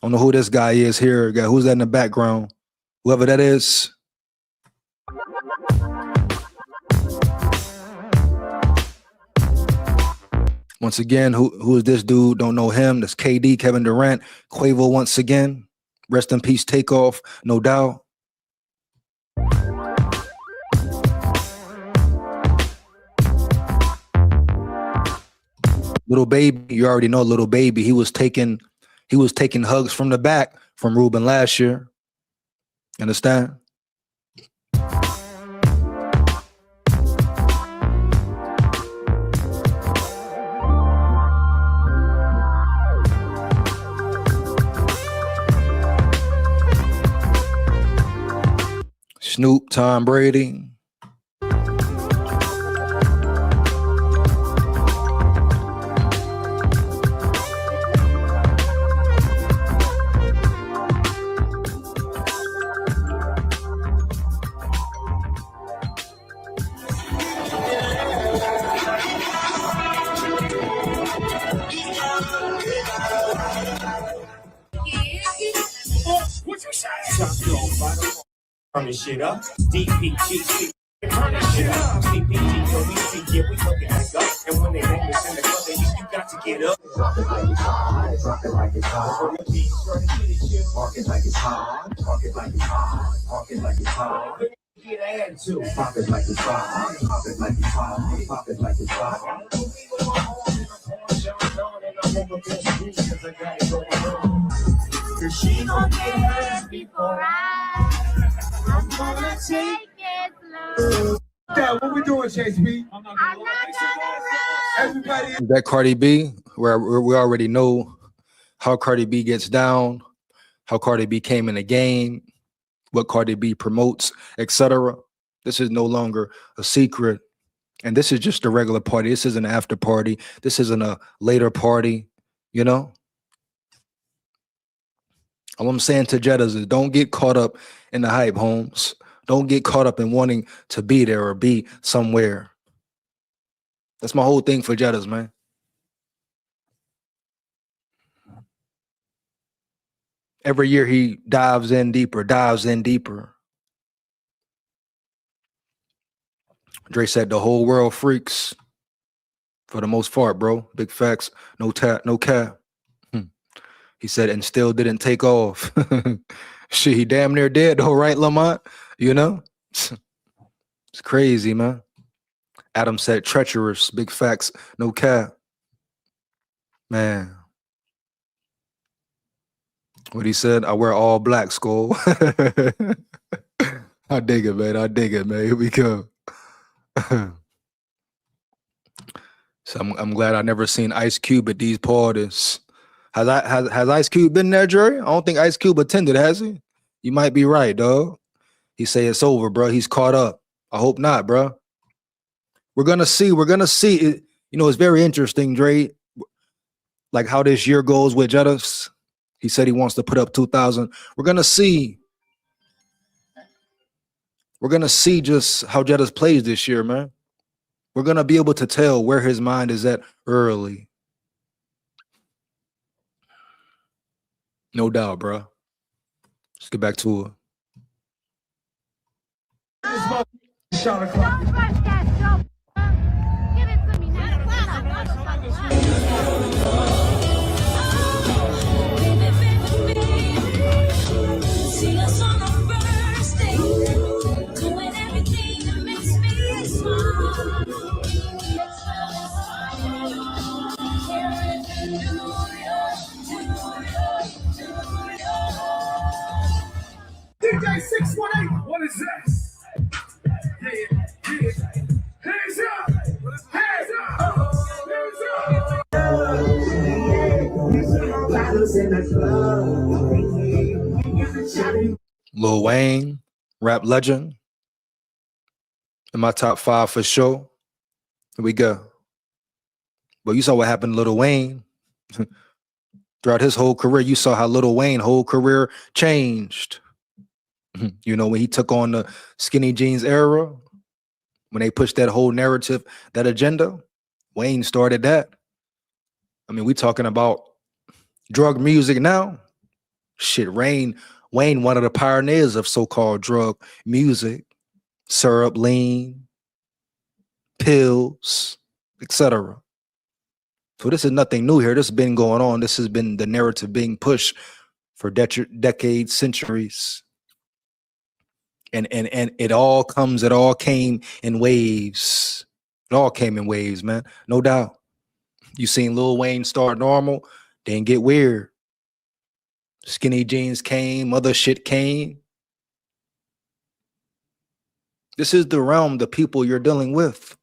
S3: don't know who this guy is here. Got who's that in the background? Whoever that is. Once again, who is this dude? Don't know him. That's KD, Kevin Durant. Quavo once again. Rest in peace, Takeoff, no doubt. Little Baby, you already know Little Baby. He was taking hugs from the back from Ruben last year. Understand? Snoop, Tom Brady.
S9: What you say? Turn this shit up. DPGC. Turn this shit up. CPG, yeah, we fucking back up. And when they name us in the club, you got to get up. Drop it like it's hot. Drop it like it's hot. Park it like it's hot. Park it like it's hot. Park it like it's hot. Get an attitude. Pop it like it's hot. Pop it like it's hot. Pop it like it's hot. Cause she gon' get hurt before I'm gonna take it slow. Dad, what we doing, Chase B? I'm not gonna everybody.
S3: That Cardi B, where we already know how Cardi B gets down, how Cardi B came in the game, what Cardi B promotes, etc. This is no longer a secret. And this is just a regular party. This isn't an after party. This isn't a later party, you know? All I'm saying to Jettas is don't get caught up in the hype, Holmes. Don't get caught up in wanting to be there or be somewhere. That's my whole thing for Jettas, man. Every year he dives in deeper. Dre said the whole world freaks for the most part, bro. Big facts, no cap. He said, and still didn't take off. Shit, he damn near dead though, right, Lamont? You know? It's crazy, man. Adam said treacherous, big facts, no cap. Man. What he said, I wear all black, SKOL. I dig it, man. Here we go. So I'm glad I never seen Ice Cube at these parties. Has Ice Cube been there, Jerry? I don't think Ice Cube attended, has he? You might be right, dog. He say it's over, bro. He's caught up. I hope not, bro. We're gonna see. It, you know, it's very interesting, Dre. Like how this year goes with Jettas. He said he wants to put up 2,000. We're gonna see. We're gonna see just how Jettas plays this year, man. We're gonna be able to tell where his mind is at early. No doubt, bro. Let's get back to it.
S9: Shot o'clock. DJ 618, what is this? Yeah, yeah. Hands up! Hands up!
S3: Lil Wayne, rap legend. In my top 5 for sure. Here we go. But you saw what happened to Lil Wayne. Throughout his whole career, you saw how Lil Wayne's whole career changed. You know, when he took on the skinny jeans era, when they pushed that whole narrative, that agenda, Wayne started that. I mean, we talking about drug music now. Shit, Wayne, one of the pioneers of so-called drug music, syrup, lean, pills, etc. So this is nothing new here. This has been going on. This has been the narrative being pushed for decades, centuries. And it all came in waves. It all came in waves, man. No doubt. You seen Lil Wayne start normal, then get weird. Skinny jeans came, other shit came. This is the realm, the people you're dealing with.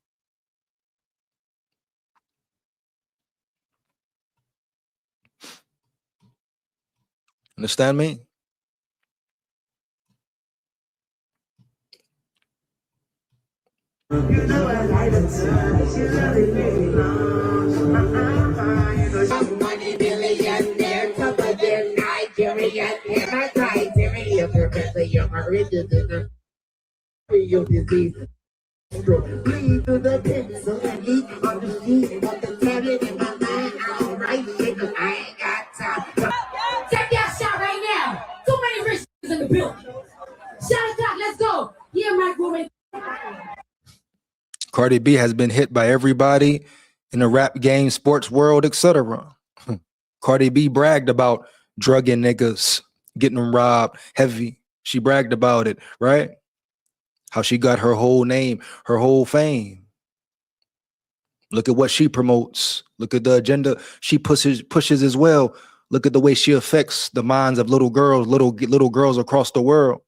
S3: Understand me?
S8: Take that shot right now. Too many rich in the building. Shot o'clock, let's go. Yeah, microwave.
S3: Cardi B has been hit by everybody in the rap game, sports world, etc. Cardi B bragged about drugging niggas, getting them robbed heavy. She bragged about it, right? How she got her whole name, her whole fame. Look at what she promotes. Look at the agenda she pushes as well. Look at the way she affects the minds of little girls across the world.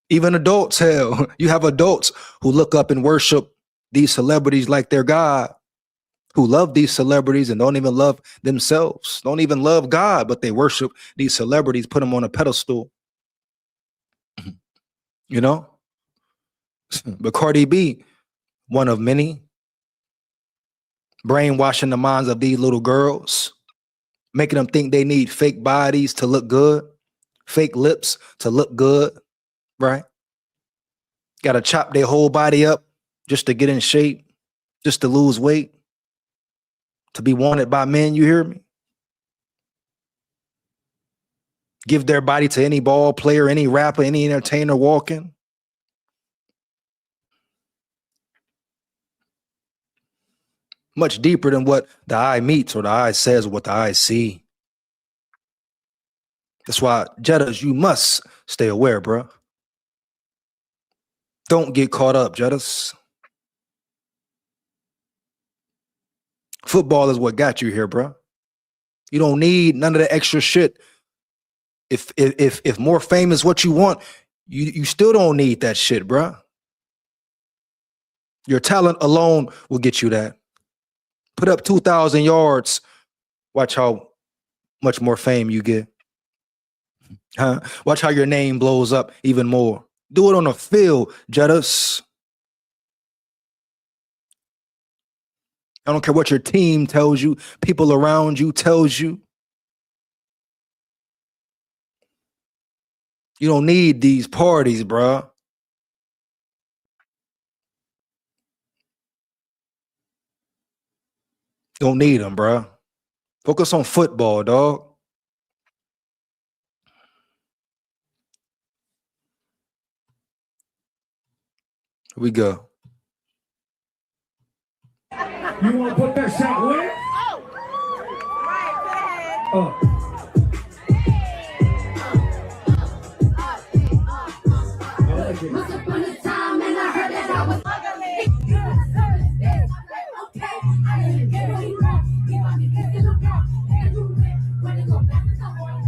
S3: Even adults, hell, you have adults who look up and worship these celebrities like their God, who love these celebrities and don't even love themselves, don't even love God, but they worship these celebrities, put them on a pedestal. You know? But Cardi B, one of many, brainwashing the minds of these little girls, making them think they need fake bodies to look good, fake lips to look good, right? Got to chop their whole body up just to get in shape, just to lose weight, to be wanted by men, you hear me? Give their body to any ball player, any rapper, any entertainer walking. Much deeper than what the eye meets or the eye says, what the eye see. That's why, Jettas, you must stay aware, bro. Don't get caught up, Jettas. Football is what got you here, bro. You don't need none of the extra shit. If more fame is what you want, you still don't need that shit, bro. Your talent alone will get you that. Put up 2,000 yards. Watch how much more fame you get. Huh? Watch how your name blows up even more. Do it on the field, Jettas. I don't care what your team tells you, people around you tells you. You don't need these parties, bruh. Don't need them, bro. Focus on football, dog. Here we go.
S9: You want to put that shot where?
S8: Once upon a time, and I heard that I was ugly. Okay, I didn't get any wrong. He want me kissing the girl. And you went when it go back to the horn.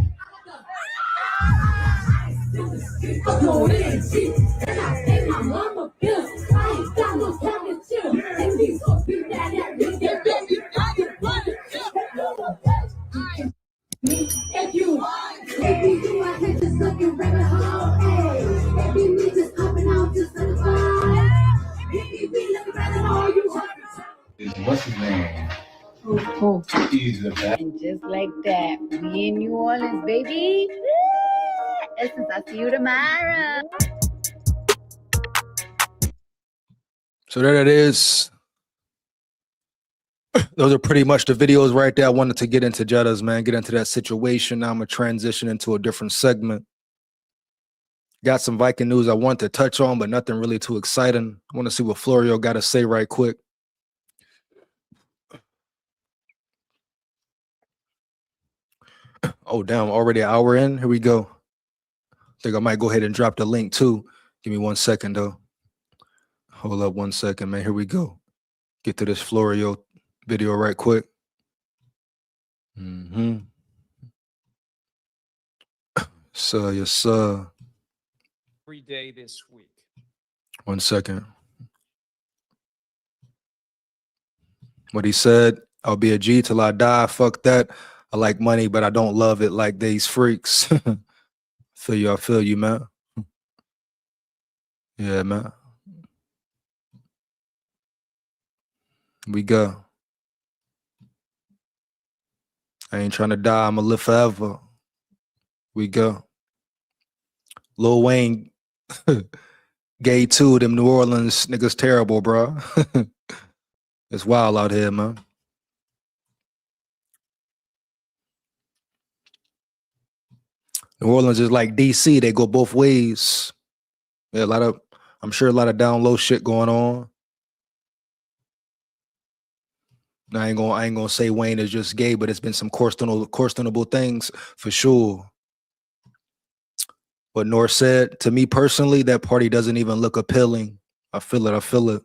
S8: I'm going in cheap, and I pay my mama bills. I ain't got no time to chill. And these folks be mad at me. They baby, I can run it. If you I can just look and rap it home. Hey, it be me just popping out just for the fun. It be looking around and all you
S6: What's his name?
S12: Oh.
S6: He's the best.
S12: And just like that, we in New Orleans, baby. Essence, I'll see you tomorrow.
S3: So there it is. Those are pretty much the videos right there. I wanted to get into Jeddah's, man, get into that situation. Now I'm going to transition into a different segment. Got some Viking news I want to touch on, but nothing really too exciting. I want to see what Florio got to say right quick. Oh, damn, already an hour in? Here we go. I think I might go ahead and drop the link too. Give me 1 second, though. Hold up 1 second, man. Here we go. Get to this Florio video right quick. So, yes, sir.
S13: Every day this week.
S3: 1 second. What he said, I'll be a G till I die. Fuck that. I like money, but I don't love it like these freaks. I feel you, man. Yeah, man. We go. I ain't trying to die. I'ma live forever. We go. Lil Wayne gay too. Them New Orleans niggas terrible, bro. It's wild out here, man. New Orleans is like DC. They go both ways. Yeah, I'm sure a lot of down low shit going on. I ain't gonna say Wayne is just gay, but it's been some questionable things for sure. What North said, to me personally, that party doesn't even look appealing. I feel it.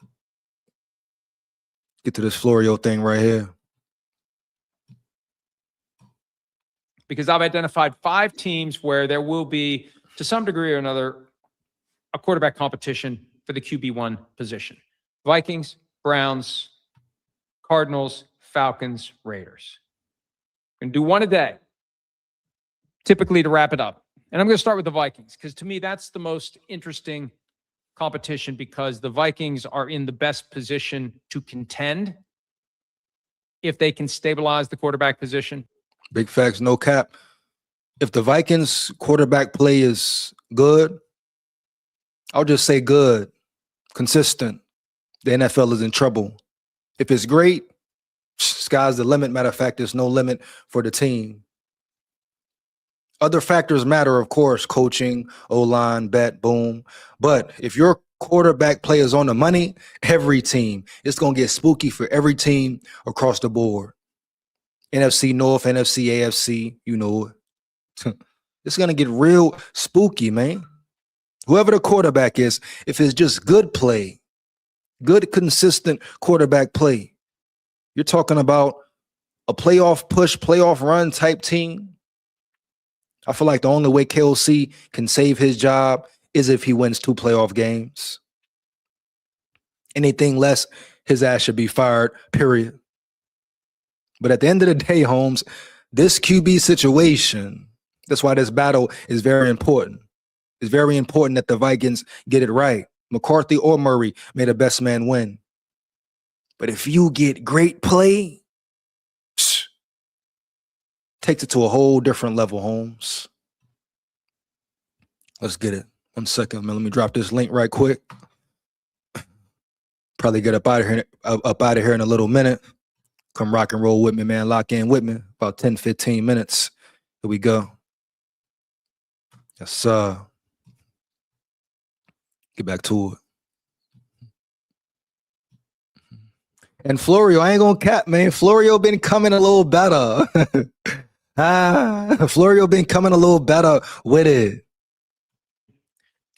S3: Get to this Florio thing right here.
S13: Because I've identified 5 teams where there will be, to some degree or another, a quarterback competition for the QB1 position. Vikings, Browns, Cardinals, Falcons, Raiders. We're going to do one a day, typically to wrap it up. And I'm going to start with the Vikings, because to me, that's the most interesting competition, because the Vikings are in the best position to contend if they can stabilize the quarterback position.
S3: Big facts, no cap. If the Vikings quarterback play is good, I'll just say good, consistent, the NFL is in trouble. If it's great, sky's the limit. Matter of fact, there's no limit for the team. Other factors matter, of course, coaching, O-line, bet, boom. But if your quarterback play is on the money, every team, it's going to get spooky for every team across the board. NFC North, NFC, AFC, you know it. It's going to get real spooky, man. Whoever the quarterback is, if it's just good play, good, consistent quarterback play, you're talking about a playoff push, playoff run type team. I feel like the only way KOC can save his job is if he wins 2 playoff games. Anything less, his ass should be fired, period. But at the end of the day, Holmes, this QB situation, that's why this battle is very important. It's very important that the Vikings get it right. McCarthy or Murray may the best man win. But if you get great play, takes it to a whole different level, Holmes. Let's get it. 1 second, man. Let me drop this link right quick. Probably get up out of here in a little minute. Come rock and roll with me, man. Lock in with me. About 10, 15 minutes. Here we go. Yes, sir. Get back to it. And Florio, I ain't gonna cap, man. Florio been coming a little better. Florio been coming a little better with it.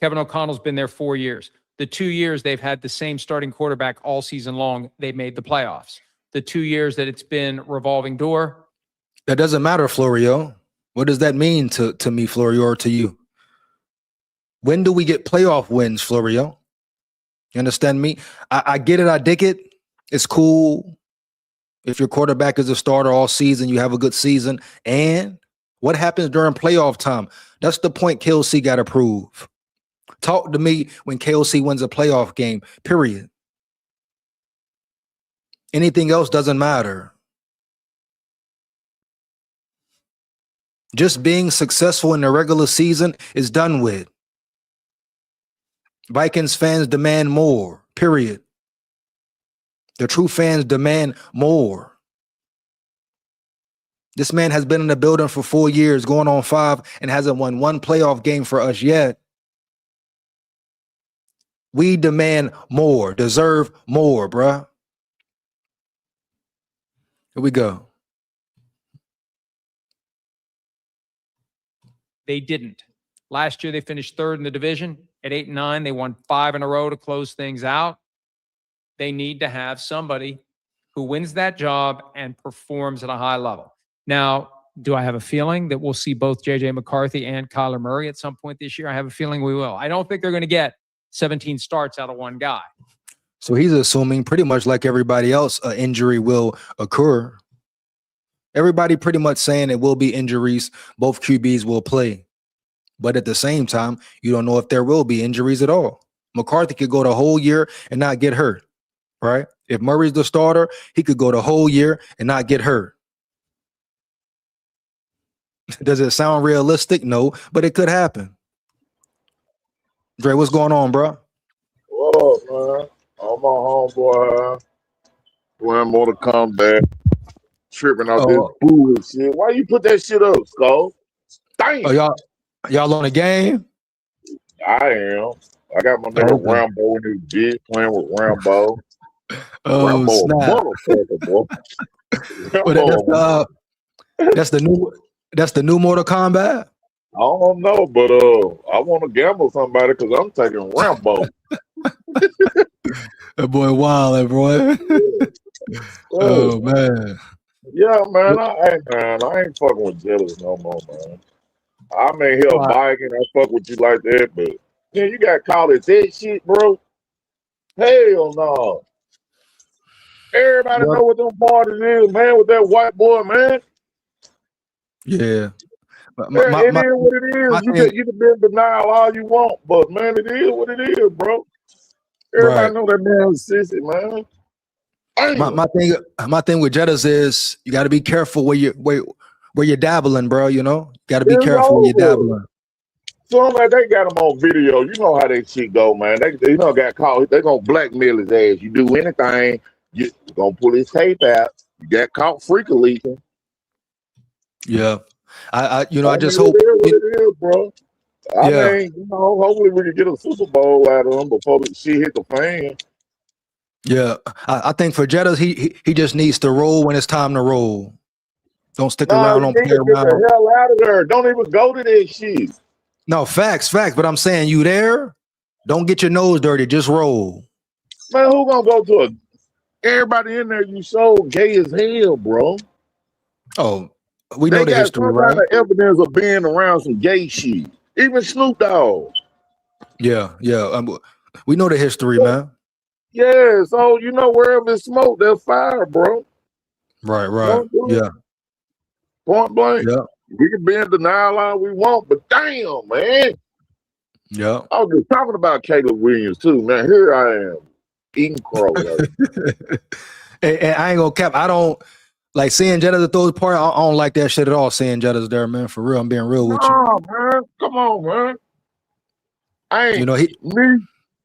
S13: Kevin O'Connell's been there 4 years. The 2 years they've had the same starting quarterback all season long, they made the playoffs. The 2 years that it's been revolving door.
S3: That doesn't matter, Florio. What does that mean to me, Florio, or to you? When do we get playoff wins, Florio? You understand me? I get it. I dig it. It's cool. If your quarterback is a starter all season, you have a good season. And what happens during playoff time? That's the point KLC got to prove. Talk to me when KLC wins a playoff game, period. Anything else doesn't matter. Just being successful in the regular season is done with. Vikings fans demand more, period. The true fans demand more. This man has been in the building for 4 years, going on 5, and hasn't won one playoff game for us yet. We demand more, deserve more, bruh. Here we go.
S13: They didn't. Last year, they finished third in the division at 8-9. They won 5 in a row to close things out. They need to have somebody who wins that job and performs at a high level. Now, do I have a feeling that we'll see both J.J. McCarthy and Kyler Murray at some point this year? I have a feeling we will. I don't think they're going to get 17 starts out of one guy.
S3: So he's assuming pretty much like everybody else, an injury will occur. Everybody pretty much saying it will be injuries. Both QBs will play. But at the same time, you don't know if there will be injuries at all. McCarthy could go the whole year and not get hurt, right? If Murray's the starter, he could go the whole year and not get hurt. Does it sound realistic? No, but it could happen. Dre, what's going on, bro?
S14: What up, man? I'm my homeboy. When more to come back. Tripping out this bullshit. Why you put that shit up, SKOL? Damn.
S3: Oh, y'all on the game?
S14: I am. I got my nigga Rambo in his bitch playing with Rambo. Rambo, motherfucker, boy.
S3: That's the new Mortal Kombat.
S14: I don't know, but I want to gamble somebody because I'm taking Rambo.
S3: That boy wild, boy. Oh man.
S14: Yeah, man. I ain't fucking with jealous no more, man. I may hear a bike and I fuck with you like that, but yeah, you got called it that shit, bro. Hell no. Everybody know what them parties is, man, with that white boy, man.
S3: Yeah.
S14: It is what it is. You can be in denial all you want, but man, it is what it is, bro. Everybody know that man's sissy, man.
S3: My thing with Jettas is you got to be careful where you're dabbling, bro. You know, got to be careful where you're dabbling.
S14: So like they got him on video. You know how that shit go, man. They got caught. They gonna blackmail his ass. You do anything, you gonna pull his tape out. You got caught freaking leaking.
S3: Yeah, I just hope
S14: it is, bro. I mean, hopefully we can get a Super Bowl out of him before the shit hit the fan.
S3: Yeah, I think for Jettas, he just needs to roll when it's time to roll. Don't stick around. Don't play around.
S14: Get the hell out of there. Don't even go to that shit.
S3: No, facts. But I'm saying you there. Don't get your nose dirty. Just roll.
S14: Man, who gonna go to everybody in there? You so gay as hell, bro.
S3: Oh, we know the history, right?
S14: They got evidence of being around some gay shit. Even Snoop Dogg.
S3: Yeah. We know the history, man.
S14: Yeah, so wherever there's smoke, there's fire, bro.
S3: Right. Yeah.
S14: Point blank.
S3: Yeah.
S14: We can be in denial all we want, but damn, man.
S3: Yeah.
S14: I was just talking about Caleb Williams too, man. Here I am eating crow.
S3: and I ain't gonna cap. I don't like seeing Jettas at those parties. I don't like that shit at all. Seeing Jettas there, man. For real, I'm being real with you.
S14: Man, come on, man.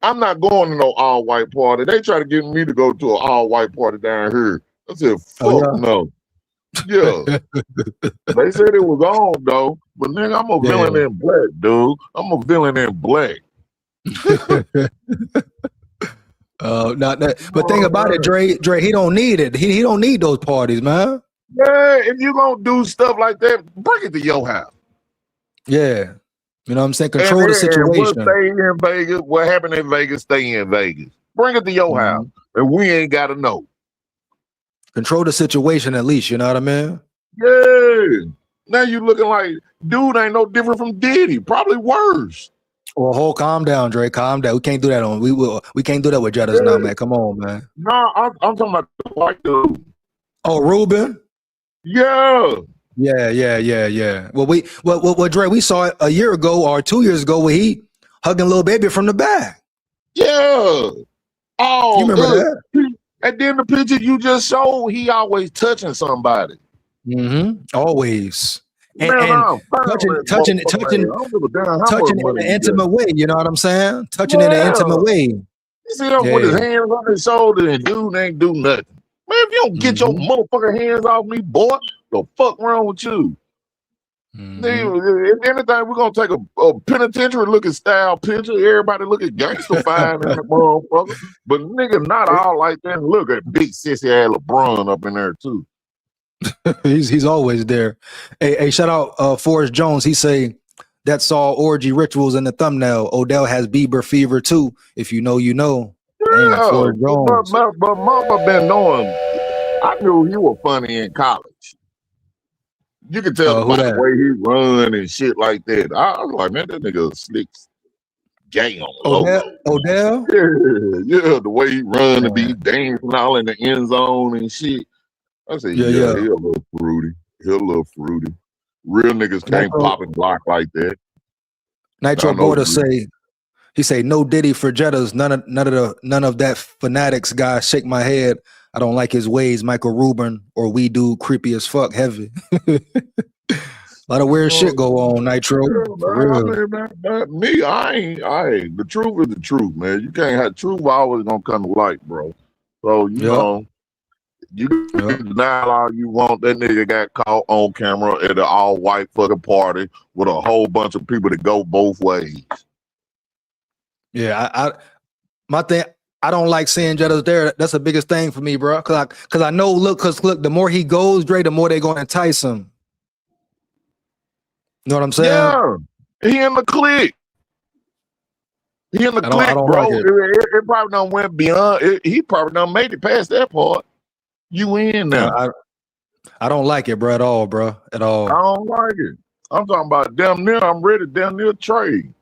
S14: I'm not going to no all white party. They try to get me to go to an all white party down here. I said, fuck
S3: Oh, yeah.
S14: no. Yeah. They said it was on though, but nigga, I'm a villain in black, dude. I'm a villain in black.
S3: But think about it, Dre, he don't need it. He don't need those parties, man.
S14: Yeah, if you gonna do stuff like that, bring it to your house.
S3: Yeah. You know what I'm saying? Control the
S14: And
S3: situation.
S14: we'll stay in Vegas. What happened in Vegas, stay in Vegas. Bring it to your house. And we ain't gotta know.
S3: Control the situation at least, you know what I mean?
S14: Yeah. Now you looking like dude ain't no different from Diddy, probably worse.
S3: Well, calm down, Dre. Calm down. We can't do that on. We can't do that with Jettas now, man. Come on, man.
S14: No, I'm talking about the white dude.
S3: Oh, Ruben.
S14: Yeah.
S3: Yeah. Well, Dre, we saw it a year ago or 2 years ago where he hugging little baby from the back.
S14: Yeah. Oh,
S3: you remember that?
S14: And then the picture you just showed, he always touching somebody.
S3: Always. And touching
S14: touching
S3: in an intimate way. You know what I'm saying? Touching in an intimate way.
S14: You see him with his hands on his shoulder and dude ain't do nothing. Man, if you don't get your motherfucking hands off me, boy, the fuck wrong with you? If anything, we're gonna take a penitentiary looking style picture. Everybody look at gangster fine in that motherfucker. But nigga, not all like that. Look at big sissy ass LeBron up in there too.
S3: he's always there. Hey, shout out Forrest Jones. He say that saw orgy rituals in the thumbnail. Odell has Bieber fever too. If you know, you know.
S14: Yeah,
S3: Forrest Jones.
S14: But mama been knowing. I knew he was funny in college. You can tell by the way he run and shit like that. I was like, man, that nigga a slick gang on the
S3: Odell?
S14: Yeah, the way he run and be dancing all in the end zone and shit. I said, yeah, he a little fruity. He a little fruity. Real niggas can't pop and block like that.
S3: Nitro Border he say no Diddy for Jettas. None of that fanatics guy. Shake my head. I don't like his ways. Michael Rubin or we do creepy as fuck. Heavy. A lot of weird shit go on, Nitro.
S14: Me, I ain't. The truth is the truth, man. You can't have truth always gonna come to light, bro. So you know, you can deny all you want. That nigga got caught on camera at an all white fucking party with a whole bunch of people that go both ways.
S3: Yeah, my thing. I don't like seeing Jettas there. That's the biggest thing for me, bro. Cause I know. Look, the more he goes, Dre, the more they're gonna entice him. You know what I'm saying?
S14: Yeah, he in the clique. He in the clique, bro.
S3: Like
S14: it probably done went beyond. He probably done made it past that part. You in now?
S3: I don't like it, bro, at all, bro. At all.
S14: I don't like it. I'm talking about damn near. I'm ready damn near trade.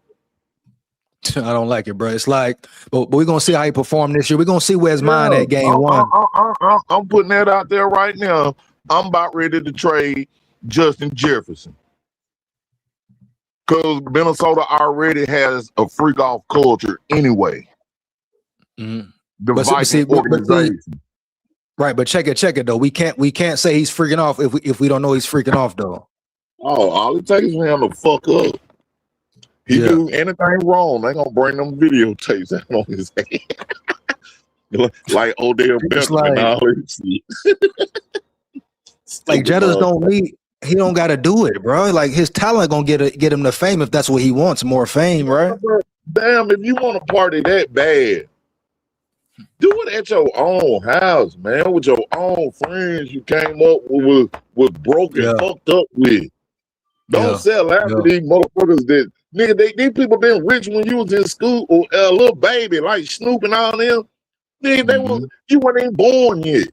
S3: I don't like it, bro. It's like, but we're gonna see how he perform this year. We're gonna see where his mind at game one.
S14: I'm putting that out there right now. I'm about ready to trade Justin Jefferson because Minnesota already has a freak off culture anyway. The Viking organization.
S3: Right, but check it though. We can't say he's freaking off if we don't know he's freaking off though.
S14: Oh, all it takes is for him to fuck up. He do anything wrong, they gonna bring them videotapes out on his head. like Odell Beckham and all this shit.
S3: Like Jettas don't need, he don't gotta do it, bro. Like his talent gonna get him the fame if that's what he wants, more fame, right?
S14: Damn, if you want to party that bad, do it at your own house, man, with your own friends you came up with broken, fucked up with. Don't sell out to these motherfuckers that nigga. These people been rich when you was in school or a little baby like Snoop and all them. Nigga, you weren't even born yet.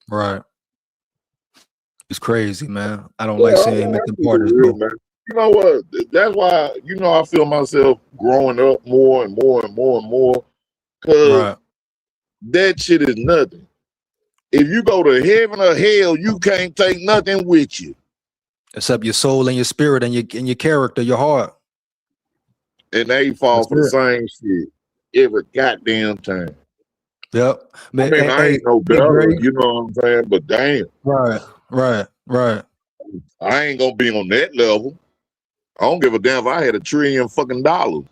S3: Right. It's crazy, man. I don't like seeing him at the parties, bro.
S14: Man. You know what? That's why I feel myself growing up more and more and more and more. Cause that shit is nothing. If you go to heaven or hell, you can't take nothing with you.
S3: Except your soul and your spirit and your character, your heart.
S14: And they fall for the same shit every goddamn time.
S3: Yep. Man,
S14: I mean, I ain't no better, you know what I'm saying? But damn.
S3: Right.
S14: I ain't gonna be on that level. I don't give a damn if I had $1 trillion fucking dollars.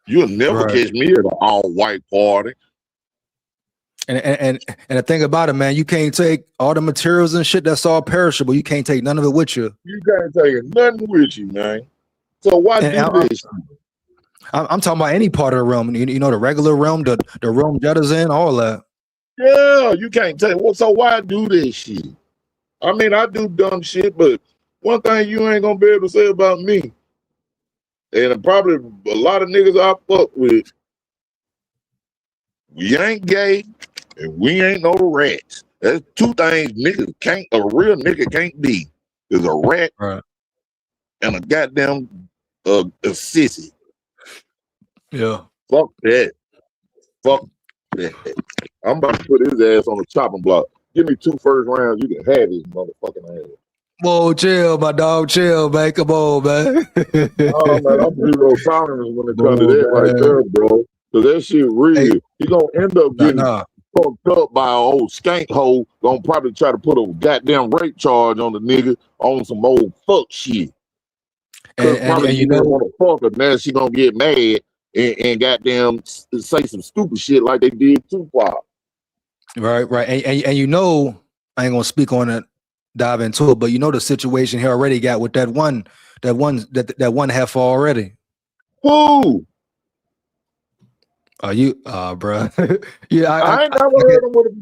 S14: You'll never catch me at an all-white party.
S3: And the thing about it, man, you can't take all the materials and shit that's all perishable. You can't take none of it with you.
S14: You can't take nothing with you, man. So why
S3: And
S14: do this?
S3: I'm talking about any part of the realm. You know, the regular realm, the realm Jetta's in, all that.
S14: Yeah, you can't take. Well, so why do this shit? I mean, I do dumb shit, but one thing you ain't gonna be able to say about me, and probably a lot of niggas I fuck with, we ain't gay and we ain't no rats. That's two things niggas can't, a real nigga can't be. Is a rat and a goddamn a sissy.
S3: Yeah.
S14: Fuck that. Fuck that. I'm about to put his ass on the chopping block. Give me 2 first rounds, you can have his motherfucking ass.
S3: Whoa, chill, my dog. Chill, man. Come on, man.
S14: Oh, man, I'm zero tolerance when it comes to that right there, bro. Because that shit real.
S3: Hey,
S14: He gonna end up getting fucked up by an old skank hoe. Gonna probably try to put a goddamn rape charge on the nigga on some old fuck shit.
S3: And you
S14: know,
S3: know,
S14: want to fuck her. Now she gonna get mad and goddamn say some stupid shit like they did Tupac.
S3: right. And you know, I ain't gonna speak on it, dive into it, but you know the situation he already got with that one heifer already.
S14: Who?
S3: Bro. Yeah,
S14: I ain't never heard of what it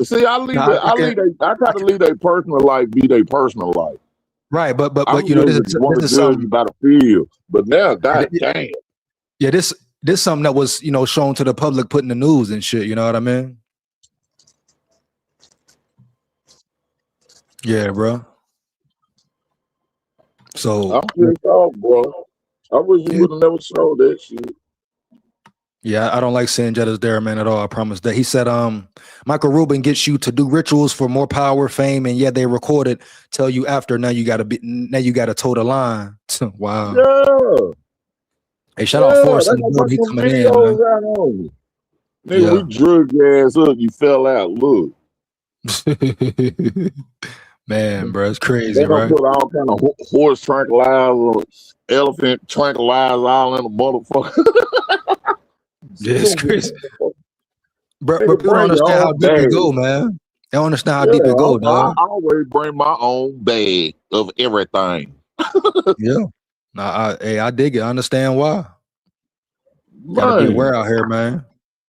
S14: is. See, I try to leave their personal life be their personal life.
S3: Right, but you know, this is something
S14: about a field. But now, god damn.
S3: Yeah, this something that was, you know, shown to the public, put in the news and shit. You know what I mean? Yeah, bro. So
S14: I'm pissed off, bro. I wish you would have never showed that shit.
S3: Yeah, I don't like seeing Jetta's there, man, at all. I promise that. He said, Michael Rubin gets you to do rituals for more power, fame, and yeah, they record it, tell you after, now you gotta toe the line. Wow.
S14: Yeah.
S3: Hey, shout out Forrest in the building. He coming in, man.
S14: Nigga, we drug your ass up, you fell out. Look.
S3: Man, bro, it's crazy,
S14: They
S3: right?
S14: put all kind of horse tranquilizer, elephant tranquilizer, all in the motherfucker.
S3: Yeah, it's crazy. Bro, people don't understand how deep it go, man. They don't understand how deep it go, dog.
S14: I always bring my own bag of everything.
S3: Yeah. I dig it. I understand why. Gotta be aware out here, man.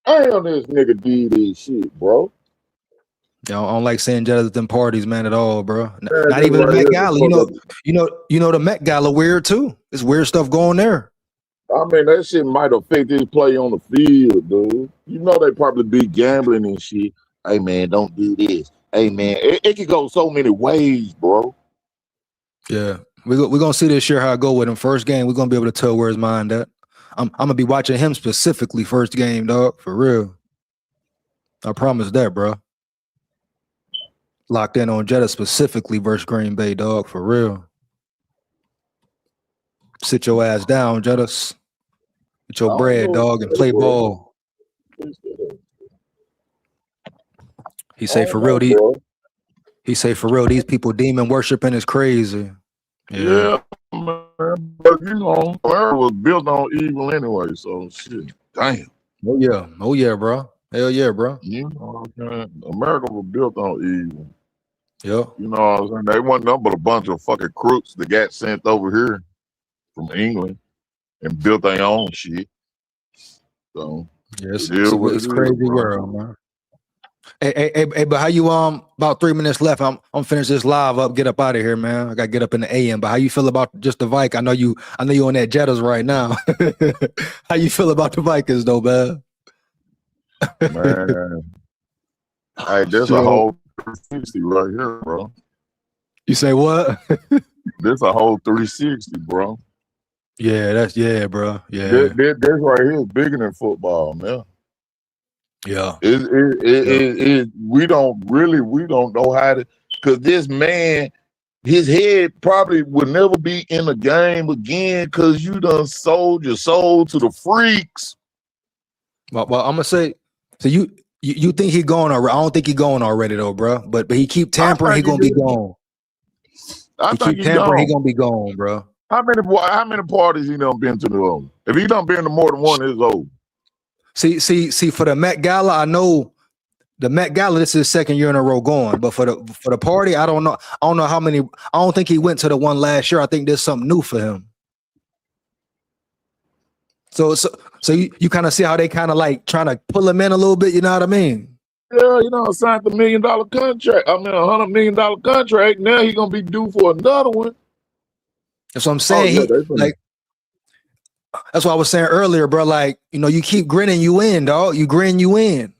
S14: Damn, this nigga did this shit, bro.
S3: Yeah, I don't like seeing Jetta at them parties, man, at all, bro. Not even the Met Gala. You know, the Met Gala weird too. There's weird stuff going there.
S14: I mean, that shit might affect his play on the field, dude. You know they probably be gambling and shit. Hey, man, don't do this. Hey, man, it could go so many ways, bro.
S3: Yeah, we're going to see this year how it go with him. First game, we're going to be able to tell where his mind at. I'm going to be watching him specifically first game, dog, for real. I promise that, bro. Locked in on Jetta specifically versus Green Bay, dog, for real. Sit your ass down, Jetta. Get your bread, dog, and play ball. He say for real, these people demon worshiping is crazy.
S14: Yeah, man. But you know, America was built on evil anyway, so shit. Damn.
S3: Oh yeah, bro. Hell yeah, bro.
S14: You know what I'm saying? America was built on evil.
S3: Yeah.
S14: You know what I'm saying? They wasn't nothing but a bunch of fucking crooks that got sent over here from England and built their own shit. So
S3: yes, it's crazy world, man. Hey, but how you about 3 minutes left? I'm finish this live up, get up out of here, man. I gotta get up in the AM. But how you feel about just the Vikes? I know you on that Jettas right now. How you feel about the Vikings though, man?
S14: Man. Hey, there's a whole 360 right here, bro.
S3: You say what?
S14: There's a whole 360, bro.
S3: Yeah, bro. Yeah.
S14: This right here is bigger than football, man.
S3: Yeah.
S14: We don't know how to, because this man, his head probably would never be in a game again because you done sold your soul to the freaks.
S3: Well, I'm gonna say, so you think he going already? I don't think he going already though, bro. But he keep tampering, he gonna be gone.
S14: I think
S3: keep tampering, he gonna be gone, bro.
S14: How many parties he done been to the own? If he done been to more than one, it's over.
S3: See, for the Met Gala, I know The Met Gala, this is his second year in a row going. But for the party, I don't know. I don't know how many. I don't think he went to the one last year. I think there's something new for him. So you kind of see how they kind of like trying to pull him in a little bit. You know what I mean?
S14: Yeah, you know, I signed the $1 million contract. I mean, $100 million contract. Now he's gonna be due for another one.
S3: That's what I'm saying. That's what I was saying earlier, bro. Like, you know, you keep grinning, you win, dog. You grin, you win.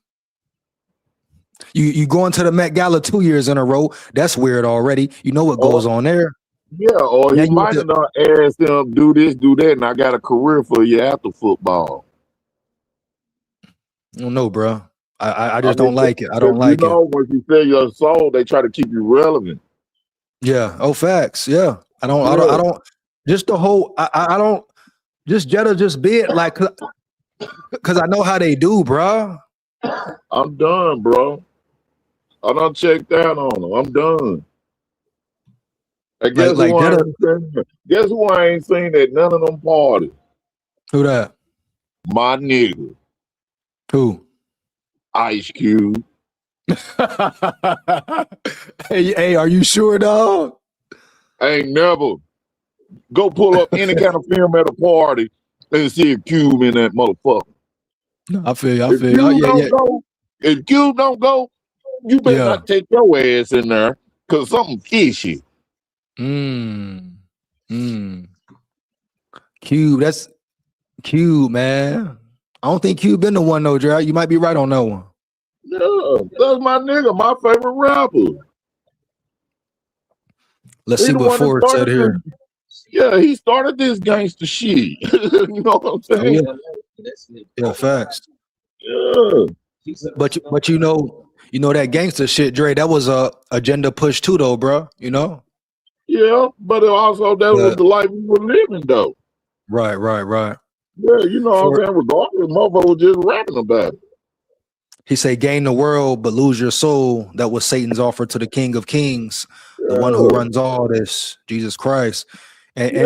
S3: You going to the Met Gala 2 years in a row. That's weird already. You know what goes on there.
S14: Yeah, or he might have not asked them, do this, do that, and I got a career for you after football.
S3: I don't know, bro. I just don't like it. I don't like
S14: it. You know, once you sell your soul, they try to keep you relevant.
S3: Yeah. Oh, facts. Yeah. I don't. Just the whole. I don't. Just Jetta. Just be it like, cause I know how they do, bro.
S14: I'm done, bro. I done checked out on them. I'm done. I guess guess who I ain't seen at none of them parties?
S3: Who that?
S14: My nigga.
S3: Who?
S14: Ice Cube.
S3: Hey, are you sure, dog?
S14: Ain't never. Go pull up any kind of film at a party and see a Cube in that motherfucker.
S3: I feel you.
S14: If Cube don't go, you better not take your ass in there because something fishy.
S3: Cube, that's Cube, man. I don't think Cube been the one though, Dre. You might be right on that one.
S14: Yeah, that's my nigga, my favorite rapper.
S3: Let's see what Ford said here.
S14: Yeah, he started this gangster shit. You know what I'm saying?
S3: Yeah, facts.
S14: Yeah.
S3: But you know that gangster shit, Dre, that was a agenda push too though, bro. You know?
S14: Yeah, but also that was the life we were living though.
S3: Right.
S14: Yeah, you know what I'm saying? Regardless, motherfucker was just rapping about it.
S3: He said, gain the world, but lose your soul. That was Satan's offer to the King of Kings, the one who runs all this, Jesus Christ. And
S14: man,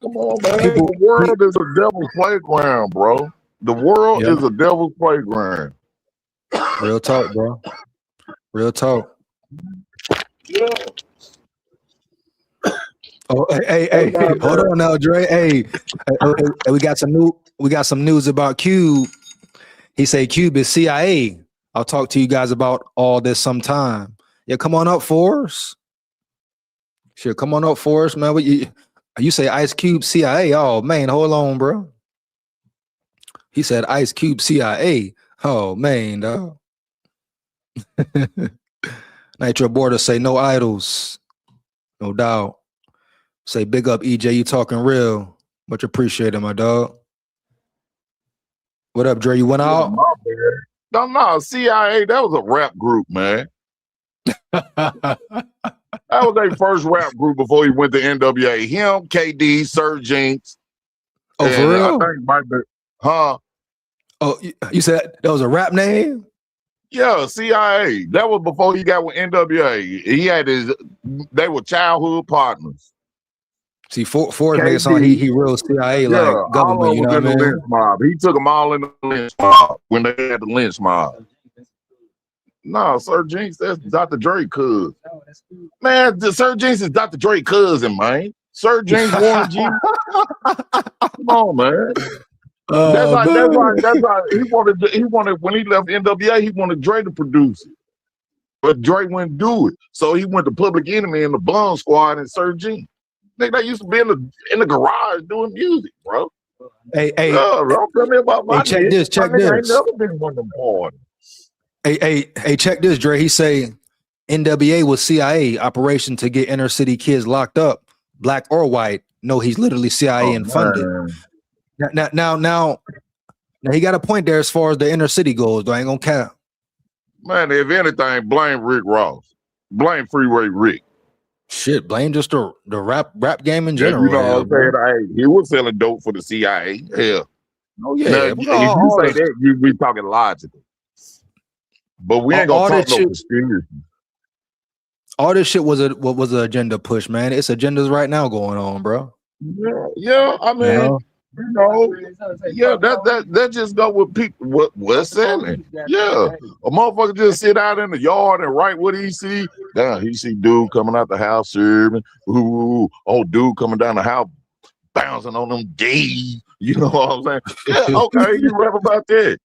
S14: come on, man. The world is a devil's playground, bro. The world is a devil's playground.
S3: Real talk, bro. Real talk.
S14: Yeah.
S3: Oh, hey, hold on now, Dre. Hey, we got some news about Cube. He say Cube is CIA. I'll talk to you guys about all this sometime. Yeah, come on up for us. Sure, come on up for us, man. You say Ice Cube CIA? Oh man, hold on, bro. He said Ice Cube CIA. Oh man, dog. Nitro Border say no idols, no doubt. Say big up EJ, you talking real. Much appreciated, my dog. What up, Dre? You went out?
S14: No, CIA, that was a rap group, man. That was their first rap group before he went to NWA. Him, KD, Sir Jinx.
S3: Oh, for real?
S14: I think might be, huh?
S3: Oh, you said that was a rap name?
S14: Yeah, CIA. That was before he got with NWA. He had they were childhood partners.
S3: See, Ford made it sound he real CIA like government, you know what I mean?
S14: Lynch mob. He took them all in the lynch mob when they had the lynch mob. No, Sir Jinx, that's Dr. Dre cousin. Man, Sir Jinx is Dr. Dre cousin, man. Sir Jinx Warren G. Come on, man. That's why he wanted when he left NWA, he wanted Dre to produce it. But Dre wouldn't do it. So he went to Public Enemy and the Bum Squad and Sir Jinx. They used to be in the garage doing music, bro.
S3: Hey,
S14: don't tell me about my
S3: check this.
S14: I ain't never been one of them parties.
S3: Hey, check this, Dre. He say NWA was CIA operation to get inner city kids locked up, black or white. No, he's literally CIA and funded. Now he got a point there as far as the inner city goes, though. I ain't gonna cap.
S14: Man, if anything, blame Rick Ross. Blame Freeway Rick.
S3: Shit, blame just the rap game in general.
S14: You know what I'm saying? He was selling dope for the CIA. Hell.
S3: Oh, yeah.
S14: Now, if you say that, we talking logical. But we ain't gonna talk no conspiracy.
S3: All this shit was an agenda push, man. It's agendas right now going on, bro.
S14: Yeah. I mean, You know, yeah, that just go with people. What's selling? Yeah, a motherfucker just sit out in the yard and write what he see. Damn, he see dude coming out the house serving. Ooh, oh, dude coming down the house bouncing on them gays. You know what I'm saying? Yeah, okay, you rap about that.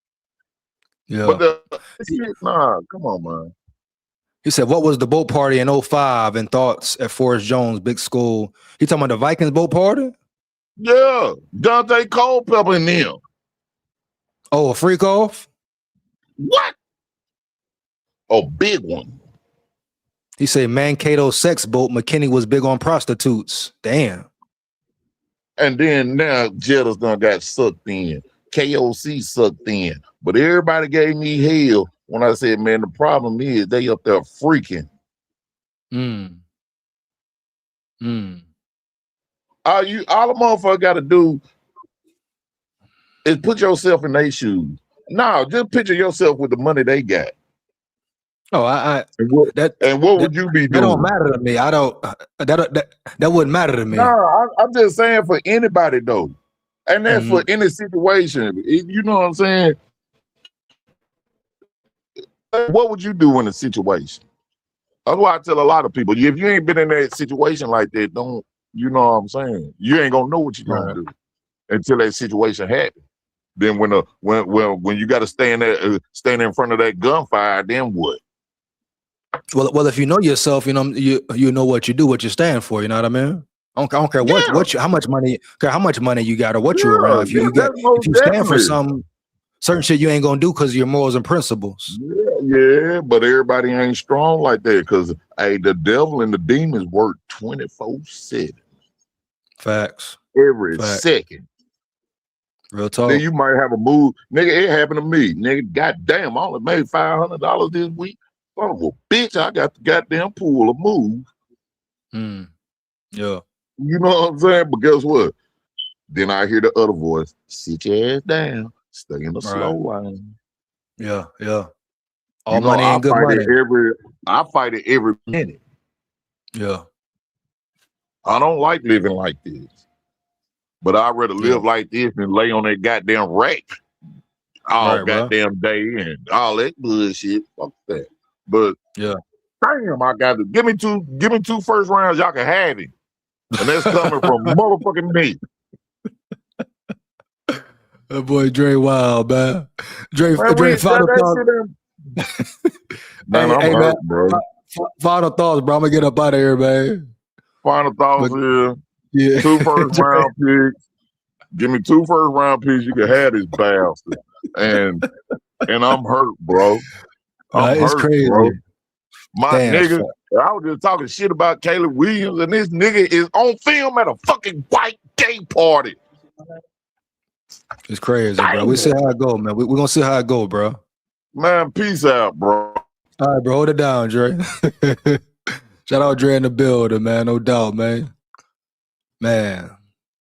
S3: Yeah.
S14: But the shit, nah, come on, man.
S3: He said, what was the boat party in 05 and thoughts at Forrest Jones, big school? He talking about the Vikings boat party?
S14: Yeah, Dante Culpepper and them.
S3: Oh, a freak off?
S14: What? Oh, big one.
S3: He said Mankato sex boat. McKinney was big on prostitutes. Damn.
S14: And then now Jettas done got sucked in. KOC sucked in. But everybody gave me hell when I said, man, the problem is they up there freaking. All the motherfucker got to do is put yourself in their shoes. No, just picture yourself with the money they got.
S3: Oh,
S14: and what would you be doing?
S3: That don't matter to me. I don't. That wouldn't matter to me.
S14: No, I'm just saying for anybody though, and that's for any situation. You know what I'm saying? What would you do in a situation? That's why I tell a lot of people: if you ain't been in that situation like that, don't. You know what I'm saying? You ain't gonna know what you're gonna do until that situation happens. Then when you got to stand in front of that gunfire, then what?
S3: Well, if you know yourself, you know what you do, what you stand for. You know what I mean? I don't care how much money you got or what you're around. If you stand for some certain shit, you ain't gonna do because of your morals and principles.
S14: Yeah, but everybody ain't strong like that because the devil and the demons work 24/7.
S3: Facts.
S14: Every second.
S3: Real talk.
S14: Then you might have a move. Nigga, it happened to me. Nigga, goddamn, I only made $500 this week. Son of a bitch, I got the goddamn pool of move.
S3: Yeah.
S14: You know what I'm saying? But guess what? Then I hear the other voice, sit your ass down, stay in the slow line.
S3: Yeah. All money ain't good money.
S14: I fight it every minute.
S3: Yeah.
S14: I don't like living like this. But I'd rather live like this than lay on that goddamn rack all goddamn day and all that bullshit. Fuck that. But damn, I got to give me two first rounds, y'all can have it. And that's coming from motherfucking me.
S3: That boy Dre wild, man. Dre final thoughts.
S14: Man, I'm hurt, bro.
S3: Final thoughts, bro. I'm gonna get up out of here, man.
S14: Final thoughts here. Yeah. 2 first round picks. Give me 2 first round picks. You can have this bastard. And I'm hurt, bro. I'm
S3: it's
S14: hurt,
S3: crazy.
S14: bro. My nigga, I was just talking shit about Caleb Williams, and this nigga is on film at a fucking white gay party.
S3: It's crazy, bro. We see how it go, man. We're gonna see how it go, bro.
S14: Man, peace out, bro.
S3: All right, bro. Hold it down, Dre. Shout out Dre in the building, man. No doubt, man. Man,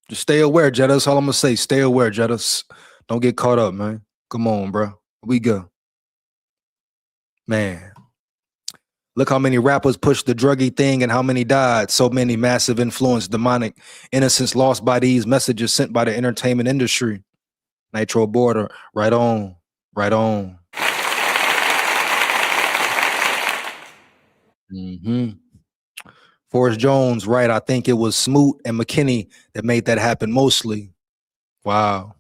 S3: just stay aware, Jettas. That's all I'm gonna say. Stay aware, Jettas. Don't get caught up, man. Come on, bro. We go. Man. Look how many rappers pushed the druggy thing and how many died. So many massive influence, demonic innocence lost by these messages sent by the entertainment industry. Nitro Border, right on, right on. Forrest Jones, right. I think it was Smoot and McKinney that made that happen mostly. Wow.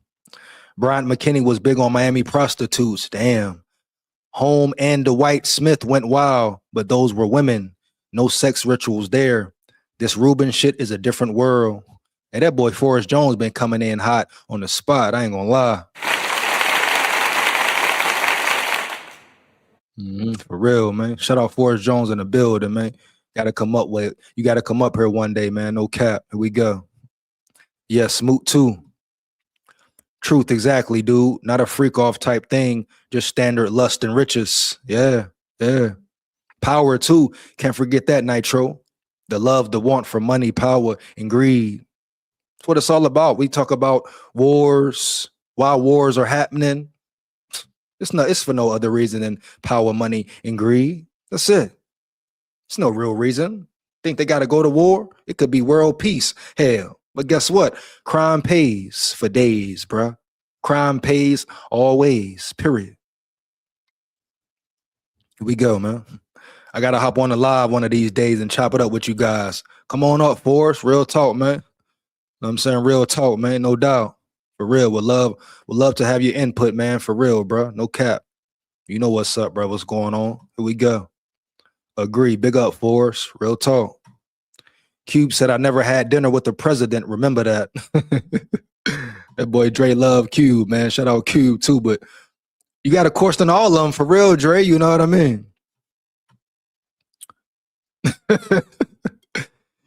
S3: Bryant McKinney was big on Miami prostitutes. Damn. Home and Dwight Smith went wild, but those were women. No sex rituals there. This Ruben shit is a different world. And that boy Forrest Jones been coming in hot on the spot. I ain't gonna lie. For real, man. Shout out Forrest Jones in the building, man. You gotta come up here one day, man. No cap. Here we go. Yeah, Smoot too. Truth, exactly, dude. Not a freak off type thing. Just standard lust and riches. Yeah. Power too. Can't forget that, Nitro. The love, the want for money, power, and greed. That's what it's all about. We talk about wars, why wars are happening. It's for no other reason than power, money, and greed. That's it. It's no real reason. Think they gotta go to war? It could be world peace. Hell, But guess what? Crime pays for days, bruh. Crime pays always, period. Here we go, man. I got to hop on the live one of these days and chop it up with you guys. Come on up, Forrest. Real talk, man. Know what I'm saying? Real talk, man. No doubt. For real. Would love to have your input, man. For real, bro. No cap. You know what's up, bro. What's going on? Here we go. Agree. Big up, Forrest. Real talk. Cube said, I never had dinner with the president. Remember that. That boy Dre love Cube, man. Shout out Cube too. But you got to question all of them for real, Dre. You know what I mean?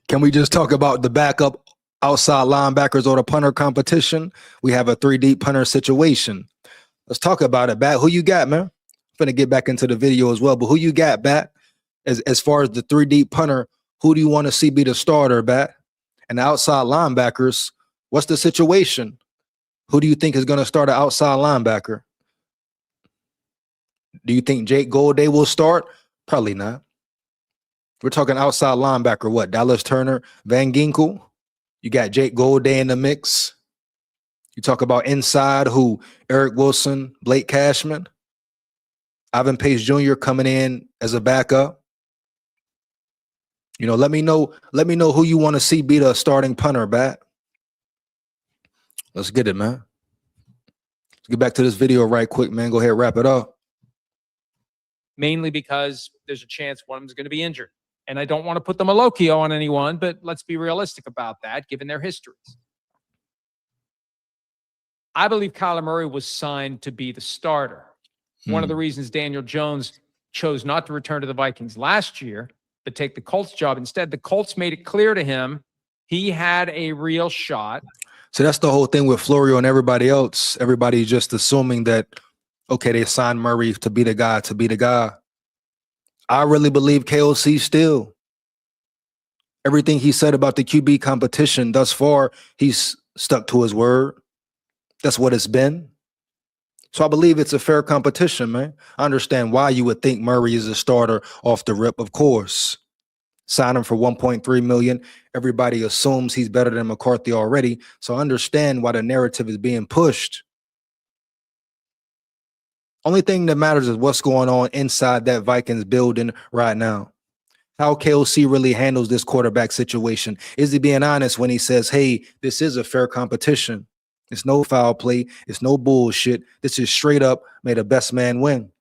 S3: Can we just talk about the backup outside linebackers or the punter competition? We have a 3-deep punter situation. Let's talk about it, Bat. Who you got, man? I'm finna get back into the video as well, but who you got, Bat? As far as the 3-deep punter, who do you want to see be the starter, Bat? And the outside linebackers, what's the situation? Who do you think is going to start an outside linebacker? Do you think Jake Golday will start? Probably not. We're talking outside linebacker, what? Dallas Turner, Van Ginkel. You got Jake Golday in the mix. You talk about inside, who? Eric Wilson, Blake Cashman, Ivan Pace Jr. coming in as a backup. You know, let me know who you want to see be the starting punter, Bat. Let's get it, man. Let's get back to this video right quick, man. Go ahead, wrap it up.
S13: Mainly because there's a chance one of them is going to be injured. And I don't want to put them a Lokio on anyone, but let's be realistic about that, given their histories. I believe Kyler Murray was signed to be the starter. One of the reasons Daniel Jones chose not to return to the Vikings last year, but take the Colts job instead, the Colts made it clear to him he had a real shot.
S3: So that's the whole thing with Florio and everybody else. Everybody's just assuming that, okay, they signed Murray to be the guy. I really believe KOC still. Everything he said about the QB competition thus far, he's stuck to his word. That's what it's been. So I believe it's a fair competition, man. I understand why you would think Murray is a starter off the rip, of course. Sign him for $1.3 million. Everybody assumes he's better than McCarthy already. So I understand why the narrative is being pushed. Only thing that matters is what's going on inside that Vikings building right now. How KOC really handles this quarterback situation. Is he being honest when he says, hey, this is a fair competition? It's no foul play. It's no bullshit. This is straight up, may the best man win.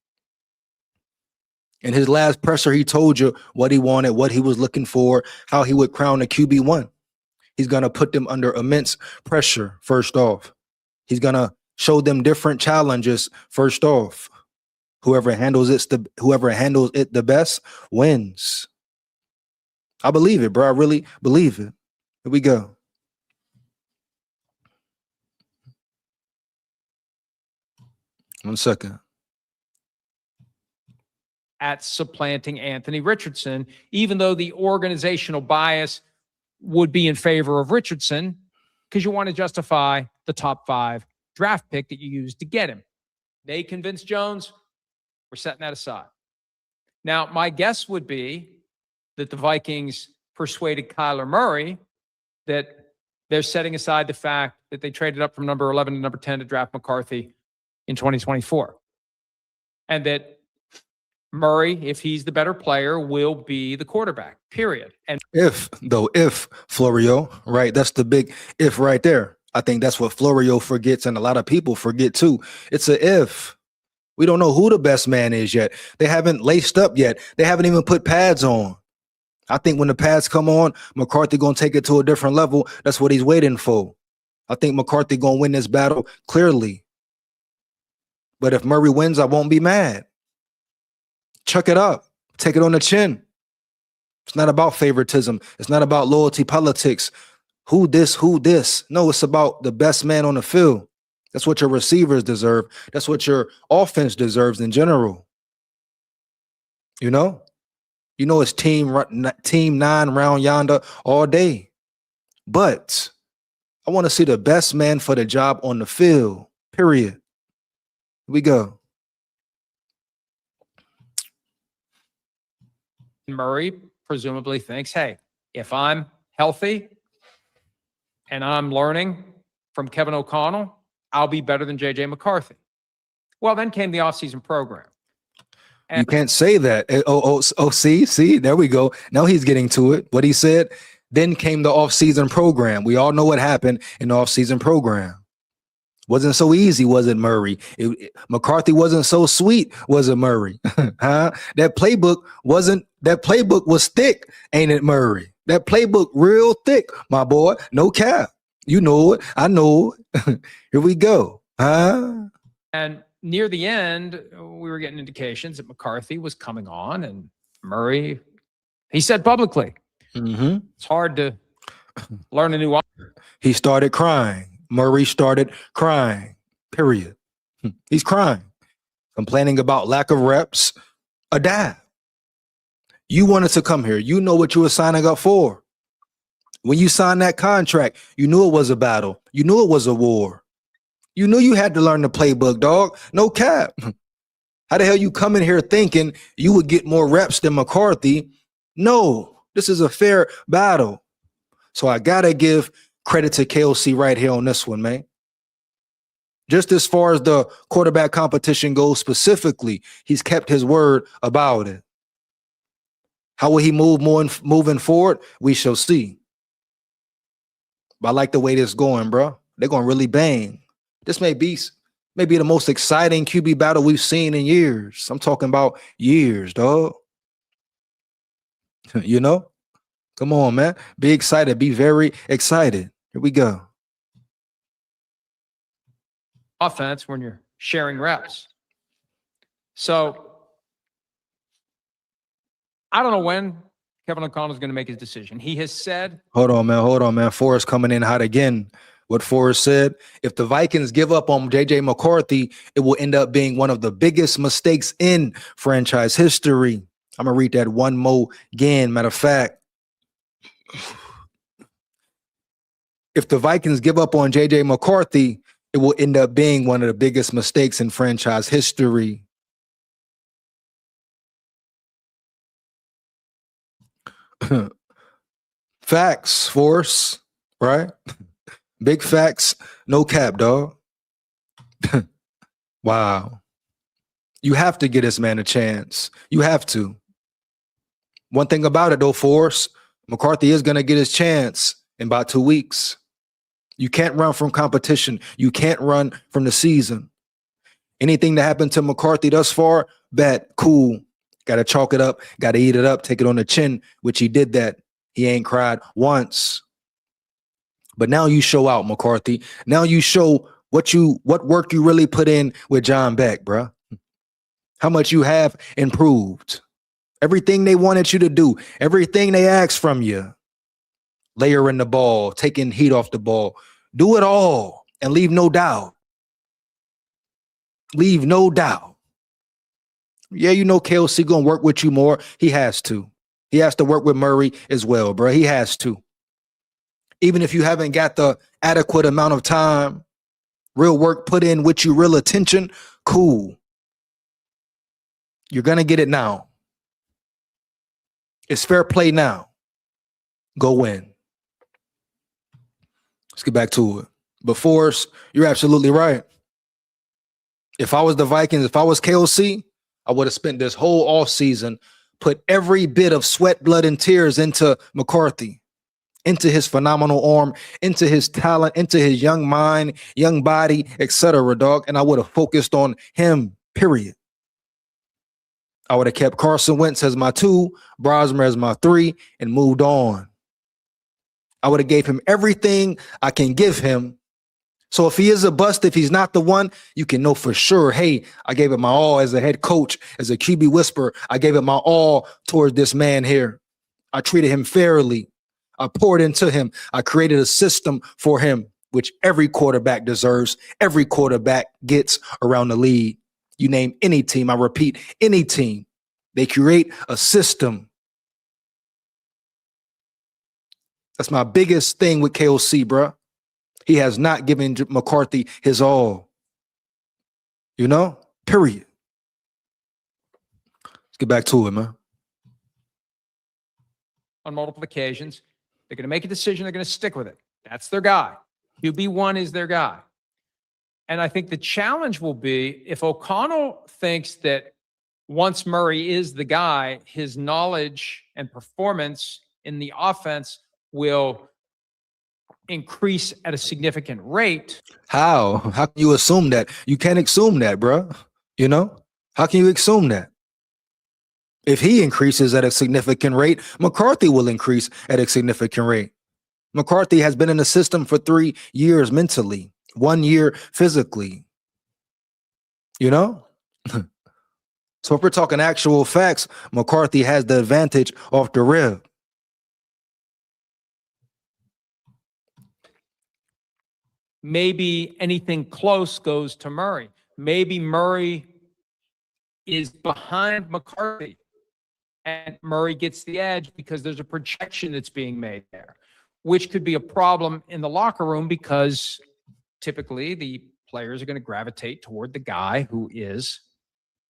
S3: In his last presser, he told you what he wanted, what he was looking for, how he would crown a QB1. He's going to put them under immense pressure, first off. He's going to show them different challenges, first off. Whoever handles it the best wins. I believe it, bro. I really believe it. Here we go. One second.
S13: At supplanting Anthony Richardson, even though the organizational bias would be in favor of Richardson, because you want to justify the top 5 draft pick that you used to get him. They convinced Jones. We're setting that aside. Now, my guess would be that the Vikings persuaded Kyler Murray that they're setting aside the fact that they traded up from number 11 to number 10 to draft McCarthy in 2024. And that Murray, if he's the better player, will be the quarterback, period. And
S3: if Florio, right? That's the big if right there. I think that's what Florio forgets, and a lot of people forget too. It's a if. We don't know who the best man is yet. They haven't laced up yet. They haven't even put pads on. I think when the pads come on, McCarthy going to take it to a different level. That's what he's waiting for. I think McCarthy going to win this battle clearly. But if Murray wins, I won't be mad. Chuck it up. Take it on the chin. It's not about favoritism. It's not about loyalty politics. Who this? No, it's about the best man on the field. That's what your receivers deserve. That's what your offense deserves in general. You know it's team 9 round yonder all day. But I want to see the best man for the job on the field, period. Here we go.
S13: Murray presumably thinks, hey, if I'm healthy, and I'm learning from Kevin O'Connell, I'll be better than JJ McCarthy. Well, then came the offseason program.
S3: You can't say that. See, there we go. Now he's getting to it. What he said. Then came the offseason program. We all know what happened in the offseason program. Wasn't so easy, was it, Murray? McCarthy wasn't so sweet, was it, Murray? Huh? That playbook was thick, ain't it, Murray? That playbook real thick, my boy. No cap. You know it. I know it. Here we go. Huh?
S13: And near the end, we were getting indications that McCarthy was coming on, and Murray, he said publicly, it's hard to learn a new.
S3: He started crying. Murray started crying, period. He's crying, complaining about lack of reps, a dab. You wanted to come here. You know what you were signing up for. When you signed that contract, you knew it was a battle. You knew it was a war. You knew you had to learn the playbook, dog. No cap. How the hell you come in here thinking you would get more reps than McCarthy? No, this is a fair battle. So I got to give credit to KOC right here on this one, man. Just as far as the quarterback competition goes specifically, he's kept his word about it. How will he move moving forward? We shall see. But I like the way this is going, bro. They're going to really bang. This may be the most exciting QB battle we've seen in years. I'm talking about years, dog. You know? Come on, man. Be excited. Be very excited. Here we go.
S13: Offense when you're sharing reps. So I don't know when Kevin O'Connell is going to make his decision. He has said.
S3: Hold on, man. Forrest coming in hot again. What Forrest said, if the Vikings give up on JJ McCarthy, it will end up being one of the biggest mistakes in franchise history. I'm going to read that one more again. Matter of fact, if the Vikings give up on JJ McCarthy, it will end up being one of the biggest mistakes in franchise history. Facts, Force, right? Big facts, no cap, dog. Wow. You have to give this man a chance. You have to. One thing about it, though, Force, McCarthy is going to get his chance in about 2 weeks. You can't run from competition. You can't run from the season. Anything that happened to McCarthy thus far, bad, cool. Got to chalk it up. Got to eat it up. Take it on the chin, which he did that. He ain't cried once. But now you show out, McCarthy. Now you show what work you really put in with John Beck, bruh. How much you have improved. Everything they wanted you to do, everything they asked from you. Layering the ball, taking heat off the ball. Do it all and leave no doubt. Leave no doubt. Yeah, you know KOC gonna work with you more. He has to. He has to work with Murray as well, bro. He has to. Even if you haven't got the adequate amount of time, real work put in with you, real attention, cool. You're going to get it now. It's fair play now. Go win. Let's get back to it. But Forrest, you're absolutely right. If I was the Vikings, if I was KOC, I would have spent this whole offseason, put every bit of sweat, blood, and tears into McCarthy, into his phenomenal arm, into his talent, into his young mind, young body, etc., dog. And I would have focused on him, period. I would have kept Carson Wentz as my 2, Brosmer as my 3, and moved on. I would have gave him everything I can give him. So if he is a bust, if he's not the one, you can know for sure, hey, I gave it my all as a head coach, as a QB whisperer. I gave it my all towards this man here. I treated him fairly. I poured into him. I created a system for him, which every quarterback deserves. Every quarterback gets around the league. You name any team, I repeat, any team, they create a system. That's my biggest thing with KOC, bro. He has not given McCarthy his all. You know? Period. Let's get back to it, man.
S13: On multiple occasions, they're going to make a decision. They're going to stick with it. That's their guy. QB1 is their guy. And I think the challenge will be if O'Connell thinks that once Murray is the guy, his knowledge and performance in the offense will increase at a significant rate.
S3: How can you assume that? You can't assume that, bro. You know, how can you assume that? If he increases at a significant rate, McCarthy will increase at a significant rate. McCarthy has been in the system for 3 years mentally, 1 year physically. You know? So if we're talking actual facts, McCarthy has the advantage off the rib.
S13: Maybe anything close goes to Murray. Maybe Murray is behind McCarthy and Murray gets the edge because there's a projection that's being made there, which could be a problem in the locker room because typically the players are going to gravitate toward the guy who is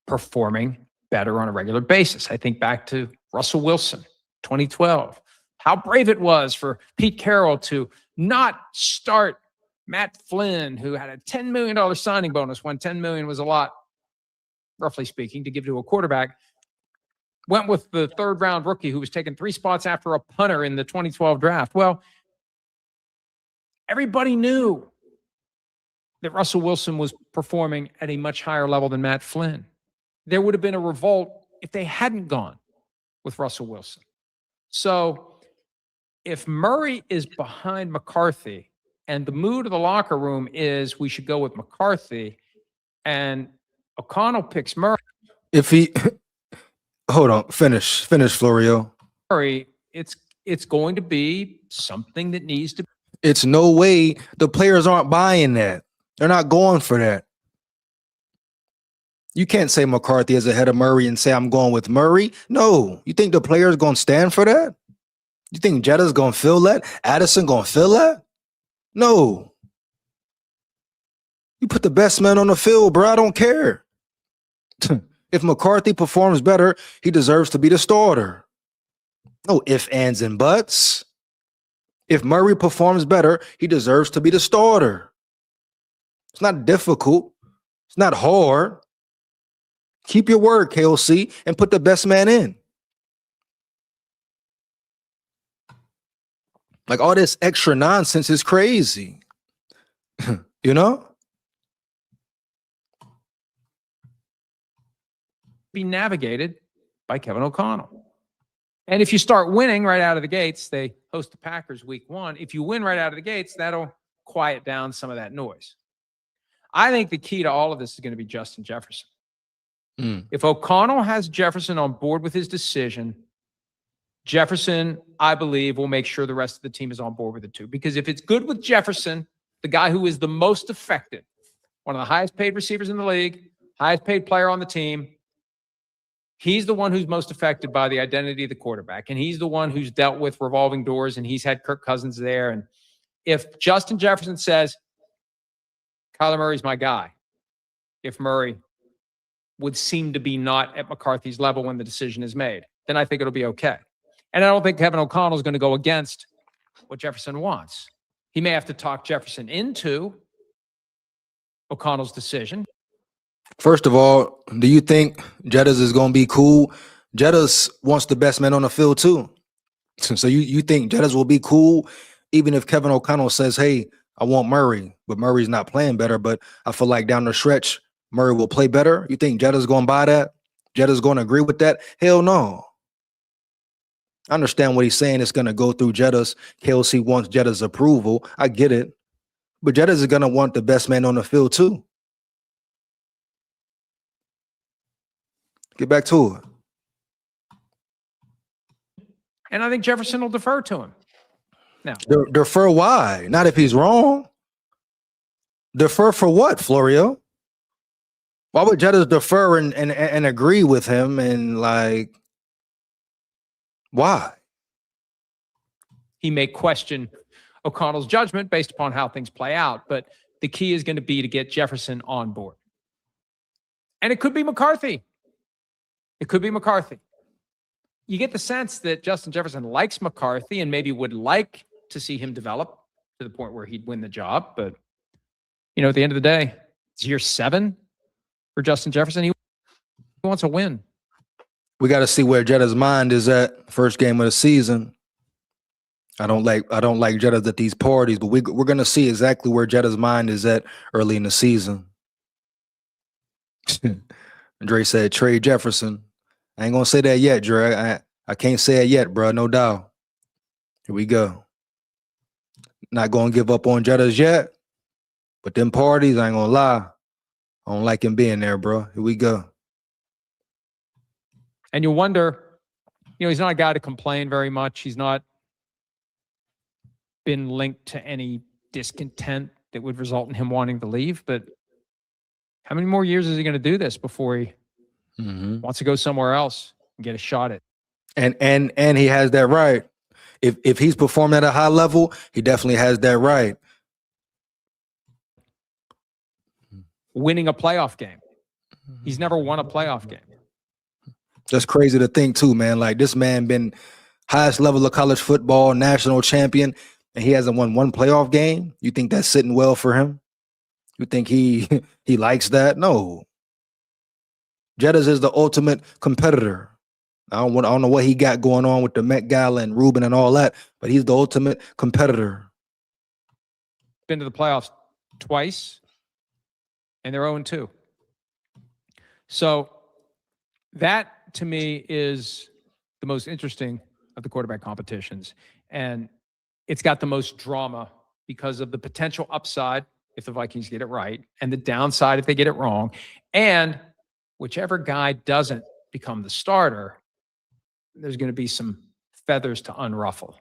S13: performing better on a regular basis. I think back to Russell Wilson, 2012, how brave it was for Pete Carroll to not start Matt Flynn, who had a $10 million signing bonus when $10 million was a lot, roughly speaking, to give to a quarterback. Went with the third round rookie who was taken 3 spots after a punter in the 2012 draft. Well, everybody knew that Russell Wilson was performing at a much higher level than Matt Flynn. There would have been a revolt if they hadn't gone with Russell Wilson. So if Murray is behind McCarthy and the mood of the locker room is we should go with McCarthy and O'Connell picks Murray.
S3: If he hold on, finish, Florio.
S13: Murray, it's going to be something that needs to.
S3: It's no way the players aren't buying that. They're not going for that. You can't say McCarthy is ahead of Murray and say I'm going with Murray. No. You think the players going to stand for that? You think Jetta's going to feel that? Addison going to feel that? No. You put the best man on the field, bro. I don't care. If McCarthy performs better, he deserves to be the starter. No ifs, ands, and buts. If Murray performs better, he deserves to be the starter. It's not difficult. It's not hard. Keep your word, KOC, and put the best man in. Like all this extra nonsense is crazy. You know?
S13: Be navigated by Kevin O'Connell. And if you start winning right out of the gates, they host the Packers week 1. If you win right out of the gates, that'll quiet down some of that noise. I think the key to all of this is going to be Justin Jefferson. If O'Connell has Jefferson on board with his decision, Jefferson, I believe, will make sure the rest of the team is on board with it too. Because if it's good with Jefferson, the guy who is the most effective, one of the highest paid receivers in the league, highest paid player on the team, he's the one who's most affected by the identity of the quarterback. And he's the one who's dealt with revolving doors, and he's had Kirk Cousins there. And if Justin Jefferson says, Kyler Murray's my guy, if Murray would seem to be not at McCarthy's level when the decision is made, then I think it'll be okay. And I don't think Kevin O'Connell is going to go against what Jefferson wants. He may have to talk Jefferson into O'Connell's decision.
S3: First of all, do you think Jettas is going to be cool? Jettas wants the best man on the field too. So you think Jettas will be cool even if Kevin O'Connell says, hey, I want Murray, but Murray's not playing better, but I feel like down the stretch, Murray will play better? You think Jetta's going to buy that? Jetta's going to agree with that? Hell no. I understand what he's saying. It's going to go through Jetta's. KLC wants Jetta's approval. I get it. But Jetta's is going to want the best man on the field too. Get back to it.
S13: And I think Jefferson will defer to him. Now,
S3: defer why? Not if he's wrong. Defer for what, Florio? Why would Jettas defer and agree with him and like, why?
S13: He may question O'Connell's judgment based upon how things play out, but the key is going to be to get Jefferson on board. And it could be McCarthy. It could be McCarthy. You get the sense that Justin Jefferson likes McCarthy and maybe would like to see him develop. to the point where he'd win the job. But, you know, at the end of the day, it's year 7 for Justin Jefferson. He wants a win.
S3: We got to see where Jetta's mind is at first game of the season. I don't like Jetta's at these parties, but we're going to see exactly where Jetta's mind is at early in the season. Dre said, trade Jefferson. I ain't going to say that yet, Dre. I can't say it yet, bro. No doubt. Here we go. Not going to give up on Jetta's yet, but them parties, I ain't going to lie. I don't like him being there, bro. Here we go.
S13: And you wonder, you know, he's not a guy to complain very much. He's not been linked to any discontent that would result in him wanting to leave. But how many more years is he going to do this before he wants to go somewhere else and get a shot at?
S3: And he has that right. If he's performing at a high level, he definitely has that right.
S13: Winning a playoff game. He's never won a playoff game.
S3: That's crazy to think too, man. Like, this man been highest level of college football, national champion, and he hasn't won one playoff game. You think that's sitting well for him? You think he likes that? No. Jetta's is the ultimate competitor. I don't know what he got going on with the Met Gala and Ruben and all that, but he's the ultimate competitor.
S13: Been to the playoffs twice, and they're 0-2. So that, to me, is the most interesting of the quarterback competitions. And it's got the most drama because of the potential upside if the Vikings get it right, and the downside if they get it wrong. And whichever guy doesn't become the starter, there's going to be some feathers to unruffle.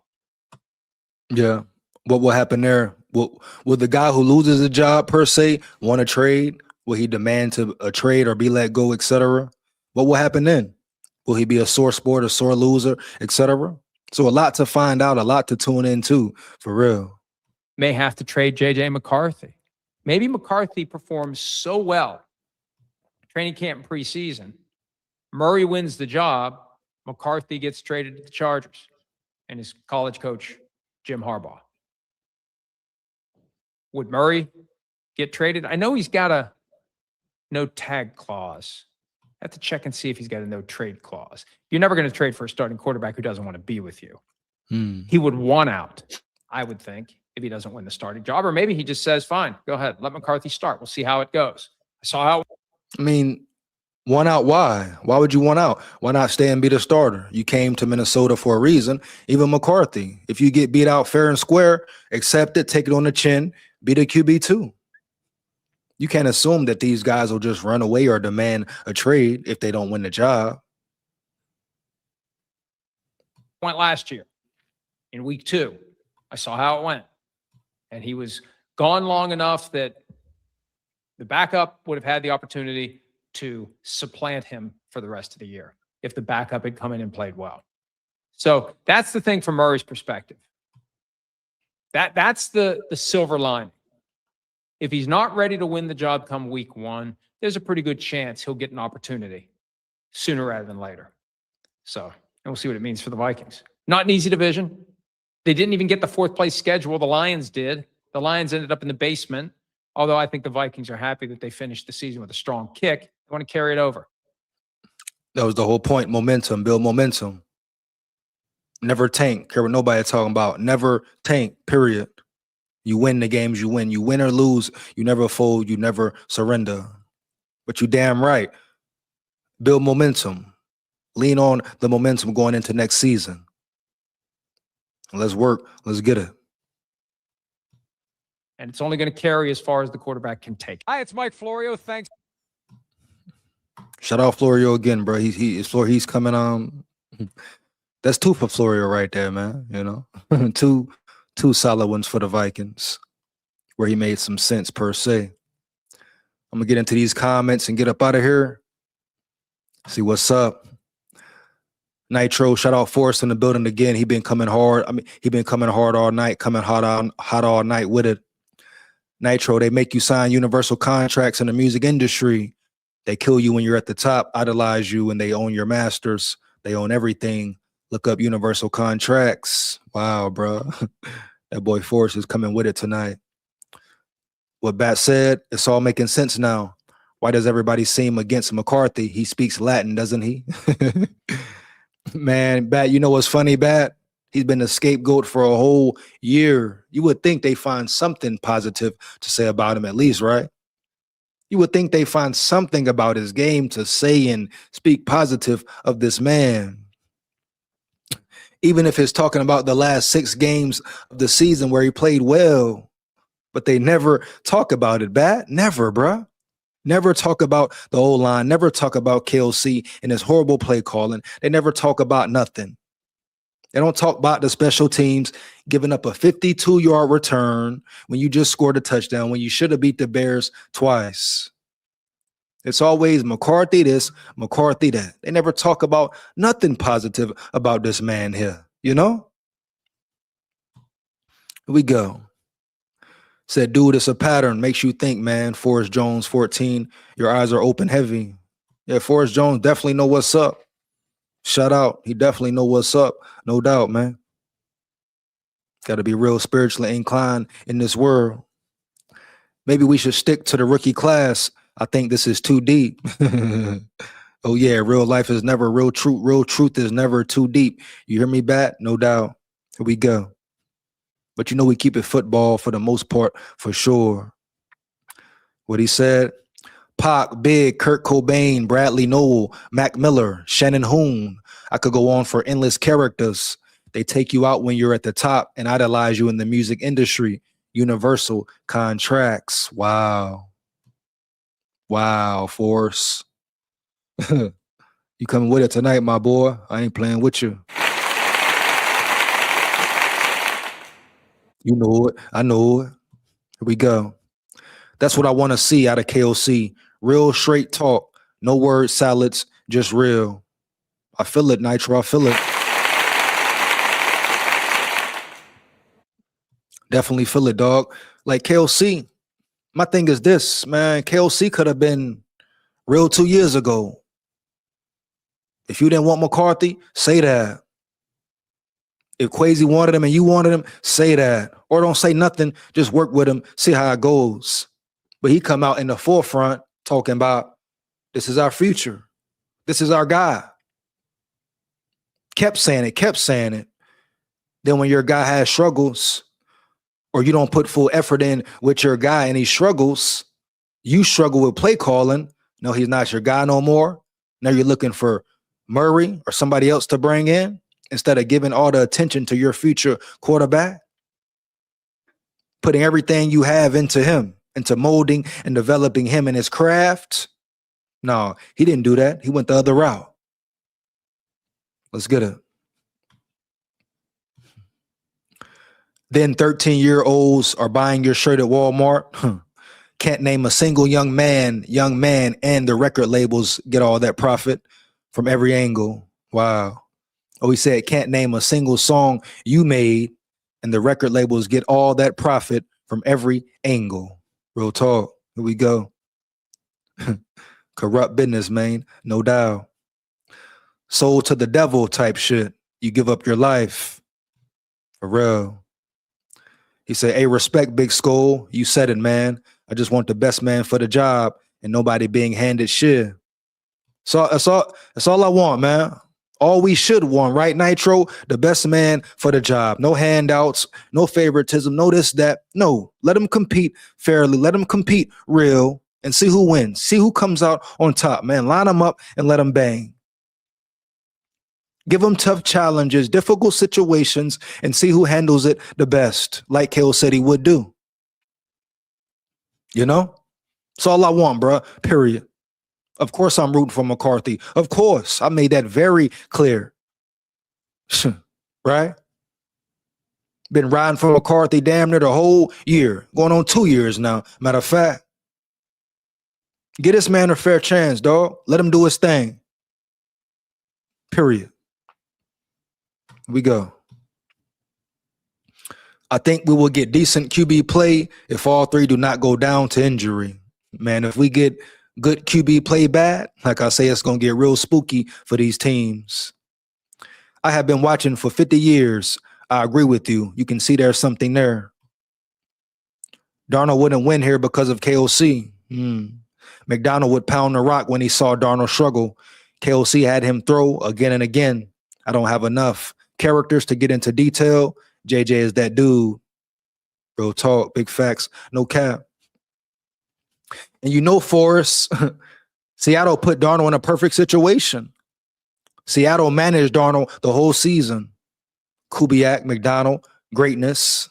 S3: Yeah. What will happen there? Will the guy who loses a job, per se, want to trade? Will he demand a trade or be let go, etc.? What will happen then? Will he be a sore sport, a sore loser, etc.? So a lot to find out, a lot to tune into, for real.
S13: May have to trade J.J. McCarthy. Maybe McCarthy performs so well training camp and preseason. Murray wins the job. McCarthy gets traded to the Chargers and his college coach, Jim Harbaugh. Would Murray get traded? I know he's got a no tag clause. I have to check and see if he's got a no trade clause. You're never going to trade for a starting quarterback who doesn't want to be with you. He would want out, I would think, if he doesn't win the starting job. Or maybe he just says, fine, go ahead, let McCarthy start. We'll see how it goes. I saw how.
S3: I mean, want out, why? Why would you want out? Why not stay and be the starter? You came to Minnesota for a reason. Even McCarthy, if you get beat out fair and square, accept it, take it on the chin, be the QB2. You can't assume that these guys will just run away or demand a trade if they don't win the job.
S13: Went last year in week 2. I saw how it went. And he was gone long enough that the backup would have had the opportunity to supplant him for the rest of the year if the backup had come in and played well. So that's the thing from Murray's perspective. That's the silver lining. If he's not ready to win the job come week 1, there's a pretty good chance he'll get an opportunity sooner rather than later. So, and we'll see what it means for the Vikings. Not an easy division. They didn't even get the 4th place schedule. The Lions did. The Lions ended up in the basement. Although I think the Vikings are happy that they finished the season with a strong kick. They want to carry it over.
S3: That was the whole point. Momentum, build momentum. Never tank. Care what nobody talking about. Never tank, period. You win the games you win. You win or lose. You never fold. You never surrender. But you damn right. Build momentum. Lean on the momentum going into next season. Let's work. Let's get it.
S13: And it's only going to carry as far as the quarterback can take. Hi, it's Mike Florio. Thanks.
S3: Shout out Florio again, bro. He's coming. That's 2 for Florio right there, man. You know, two solid ones for the Vikings, where he made some sense per se. I'm gonna get into these comments and get up out of here. See what's up. Nitro, shout out Forrest in the building again. He been coming hard. I mean, he been coming hard all night, coming hot all night with it. Nitro, they make you sign universal contracts in the music industry. They kill you when you're at the top, idolize you, and they own your masters. They own everything. Look up universal contracts. Wow, bro. That boy Forrest is coming with it tonight. What Bat said, it's all making sense now. Why does everybody seem against McCarthy? He speaks Latin, doesn't he? Man, Bat, you know what's funny, Bat? He's been a scapegoat for a whole year. You would think they find something positive to say about him at least, right? You would think they find something about his game to say and speak positive of this man. Even if it's talking about the last 6 games of the season where he played well, but they never talk about it, Bat. Never, bruh. Never talk about the O-line, never talk about KLC and his horrible play calling. They never talk about nothing. They don't talk about the special teams giving up a 52-yard return when you just scored a touchdown, when you should have beat the Bears twice. It's always McCarthy this, McCarthy that. They never talk about nothing positive about this man here, you know? Here we go. Said, dude, it's a pattern. Makes you think, man. Forrest Jones, 14. Your eyes are open heavy. Yeah, Forrest Jones definitely know what's up. Shout out. He definitely know what's up. No doubt, man. Got to be real spiritually inclined in this world. Maybe we should stick to the rookie class. I think this is too deep. Oh, yeah. Real life is never real truth. Real truth is never too deep. You hear me, Bat? No doubt. Here we go. But you know we keep it football for the most part, for sure. What he said, Pac, Big, Kurt Cobain, Bradley Noel, Mac Miller, Shannon Hoon. I could go on for endless characters. They take you out when you're at the top and idolize you in the music industry. Universal contracts. Wow. Wow, Force. You coming with it tonight, my boy. I ain't playing with you. You know it. I know it. Here we go. That's what I want to see out of KOC. Real straight talk. No word salads, just real. I feel it, Nitro. I feel it. Definitely feel it, dog. Like KOC, my thing is this, man. KOC could have been real 2 years ago. If you didn't want McCarthy, say that. If Quasi wanted him and you wanted him, say that. Or don't say nothing, just work with him, see how it goes. But he come out in the forefront talking about, this is our future. This is our guy. Kept saying it. Then when your guy has struggles, or you don't put full effort in with your guy and he struggles, you struggle with play calling. No, he's not your guy no more. Now you're looking for Murray or somebody else to bring in instead of giving all the attention to your future quarterback. Putting everything you have into him, into molding and developing him and his craft. No, he didn't do that. He went the other route. Let's get it. Then 13-year-olds are buying your shirt at Walmart. Can't name a single young man, and the record labels get all that profit from every angle. Wow. Oh, he said, can't name a single song you made, and the record labels get all that profit from every angle. Real talk. Here we go. Corrupt business, man. No doubt. Sold to the devil type shit. You give up your life. For real. He said, hey, respect, Big SKOL. You said it, man. I just want the best man for the job and nobody being handed shit. So that's all I want, man. All we should want, right, Nitro? The best man for the job. No handouts, no favoritism, no this, that. No, let them compete fairly. Let them compete real and see who wins. See who comes out on top, man. Line them up and let them bang. Give them tough challenges, difficult situations, and see who handles it the best, like Kale said he would do. You know? That's all I want, bro. Period. Of course I'm rooting for McCarthy. Of course. I made that very clear. Right? Been riding for McCarthy damn near the whole year. Going on 2 years now. Matter of fact. Get this man a fair chance, dog. Let him do his thing. Period. Here we go. I think we will get decent QB play if all three do not go down to injury. Man, if we get good QB play bad, like I say, it's going to get real spooky for these teams. I have been watching for 50 years. I agree with you. You can see there's something there. Darnold wouldn't win here because of KOC. McDonald would pound the rock when he saw Darnold struggle. KOC had him throw again and again. I don't have enough characters to get into detail. JJ is that dude. Real talk, big facts, no cap. And you know, Forrest, Seattle put Darnold in a perfect situation. Seattle managed Darnold the whole season. Kubiak, McDonald, greatness.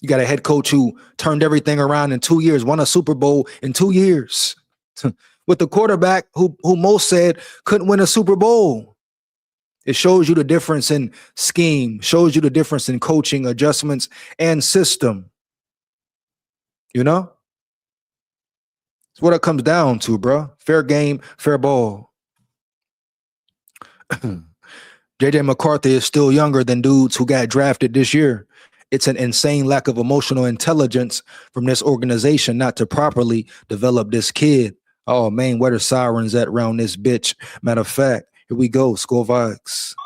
S3: You got a head coach who turned everything around in 2 years, won a Super Bowl in 2 years. With the quarterback who most said couldn't win a Super Bowl. It shows you the difference in scheme, shows you the difference in coaching, adjustments, and system. You know? It's what it comes down to, bro. Fair game, fair ball. JJ McCarthy is still younger than dudes who got drafted this year. It's an insane lack of emotional intelligence from this organization not to properly develop this kid. Oh, man, where the sirens at around this bitch? Matter of fact, here we go. SKOL VIKES.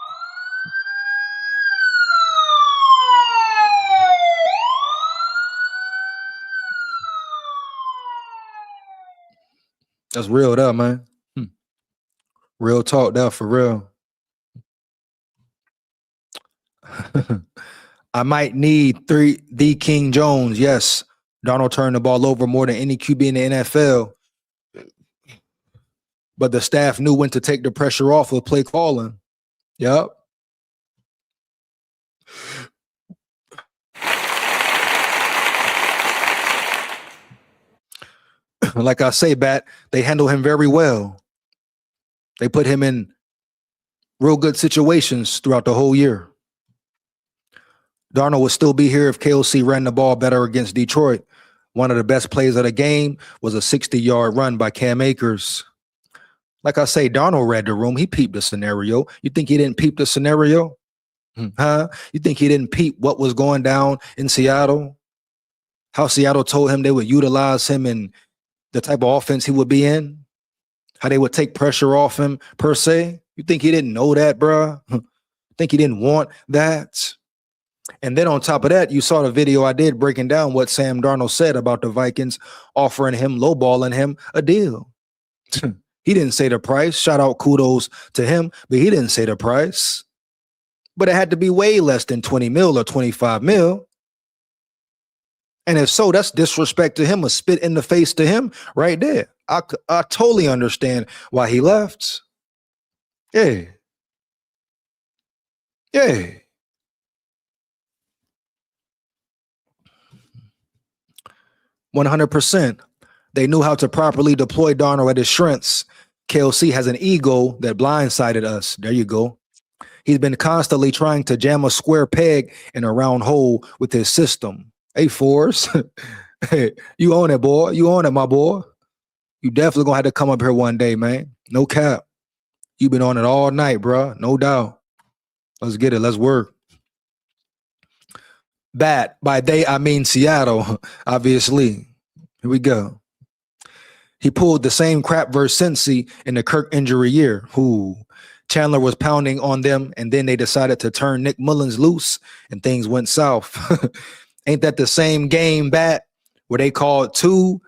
S3: That's real, though, man. Real talk, though, for real. I might need the King Jones. Yes, Darnold turned the ball over more than any QB in the NFL. But the staff knew when to take the pressure off with play calling. Yep. Like I say, Bat, they handle him very well. They put him in real good situations throughout the whole year. Darnold would still be here if KOC ran the ball better against Detroit. One of the best plays of the game was a 60-yard run by Cam Akers. Like I say, Darnold read the room. He peeped the scenario. You think he didn't peep the scenario? Huh? You think he didn't peep what was going down in Seattle? How Seattle told him they would utilize him in the type of offense he would be in? How they would take pressure off him, per se? You think he didn't know that, bruh? Think he didn't want that? And then on top of that, you saw the video I did breaking down what Sam Darnold said about the Vikings offering him, lowballing him a deal. He didn't say the price. Shout out, kudos to him, but he didn't say the price. But it had to be way less than 20 mil or 25 mil. And if so, that's disrespect to him, a spit in the face to him right there. I totally understand why he left. Yeah. Yeah. %. They knew how to properly deploy Darnold at his strengths. KOC has an ego that blindsided us. There you go. He's been constantly trying to jam a square peg in a round hole with his system. Hey, Forrest. Hey, you own it, boy. You own it, my boy. You definitely gonna have to come up here one day, man. No cap. You've been on it all night, bro. No doubt. Let's get it. Let's work. Bat. By they, I mean Seattle, obviously. Here we go. He pulled the same crap versus Cincy in the Kirk injury year. Who Chandler was pounding on them, and then they decided to turn Nick Mullins loose, and things went south. Ain't that the same game, Bat, where they called two,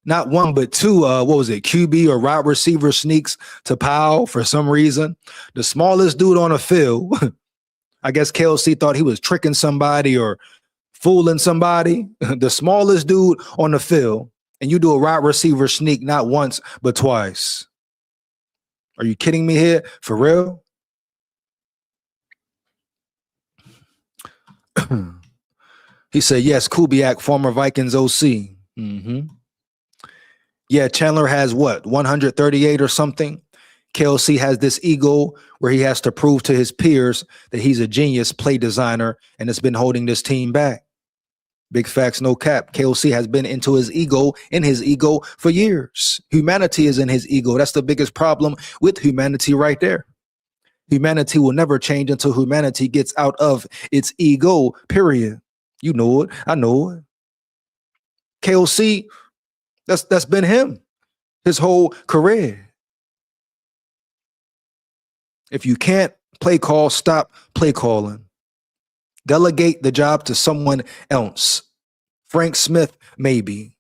S3: not one, but two, QB or wide receiver sneaks to Powell for some reason? The smallest dude on the field. I guess KLC thought he was tricking somebody or fooling somebody. The smallest dude on the field, and you do a wide receiver sneak not once, but twice. Are you kidding me here? For real? He said, yes, Kubiak, former Vikings OC. Yeah, Chandler has what, 138 or something? KLC has this ego where he has to prove to his peers that he's a genius play designer, and it's been holding this team back. Big facts, no cap. KLC has been in his ego for years. Humanity is in his ego. That's the biggest problem with humanity right there. Humanity will never change until humanity gets out of its ego, period. You know it. I know it. KLC, that's been him his whole career. If you can't play call, stop play calling. Delegate the job to someone else. Frank Smith, maybe.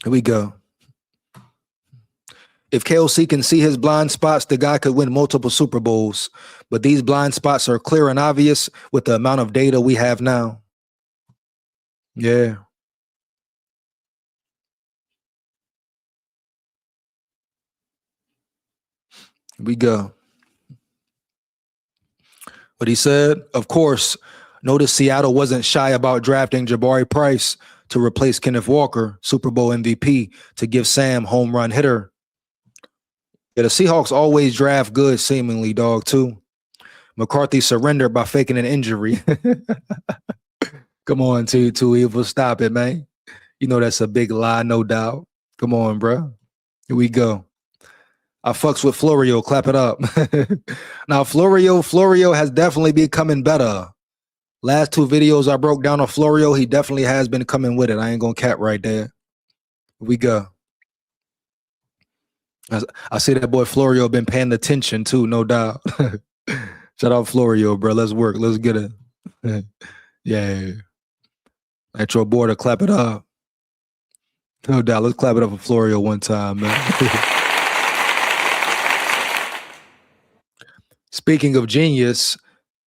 S3: Here we go. If KOC can see his blind spots, the guy could win multiple Super Bowls. But these blind spots are clear and obvious with the amount of data we have now. Yeah. Here we go. What he said, of course, notice Seattle wasn't shy about drafting Jabari Price to replace Kenneth Walker, Super Bowl MVP, to give Sam home run hitter. Yeah, the Seahawks always draft good, seemingly, dog, too. McCarthy surrendered by faking an injury. Come on, too evil. Stop it, man. You know that's a big lie, no doubt. Come on, bro. Here we go. I fucks with Florio. Clap it up. Now, Florio has definitely been coming better. Last 2 videos I broke down on Florio, he definitely has been coming with it. I ain't gonna cap right there. Here we go. I see that boy Florio been paying attention too, no doubt. Shout out Florio, bro. Let's work. Let's get it. Yeah. At your boy to clap it up. No doubt. Let's clap it up for Florio one time, man. Speaking of genius,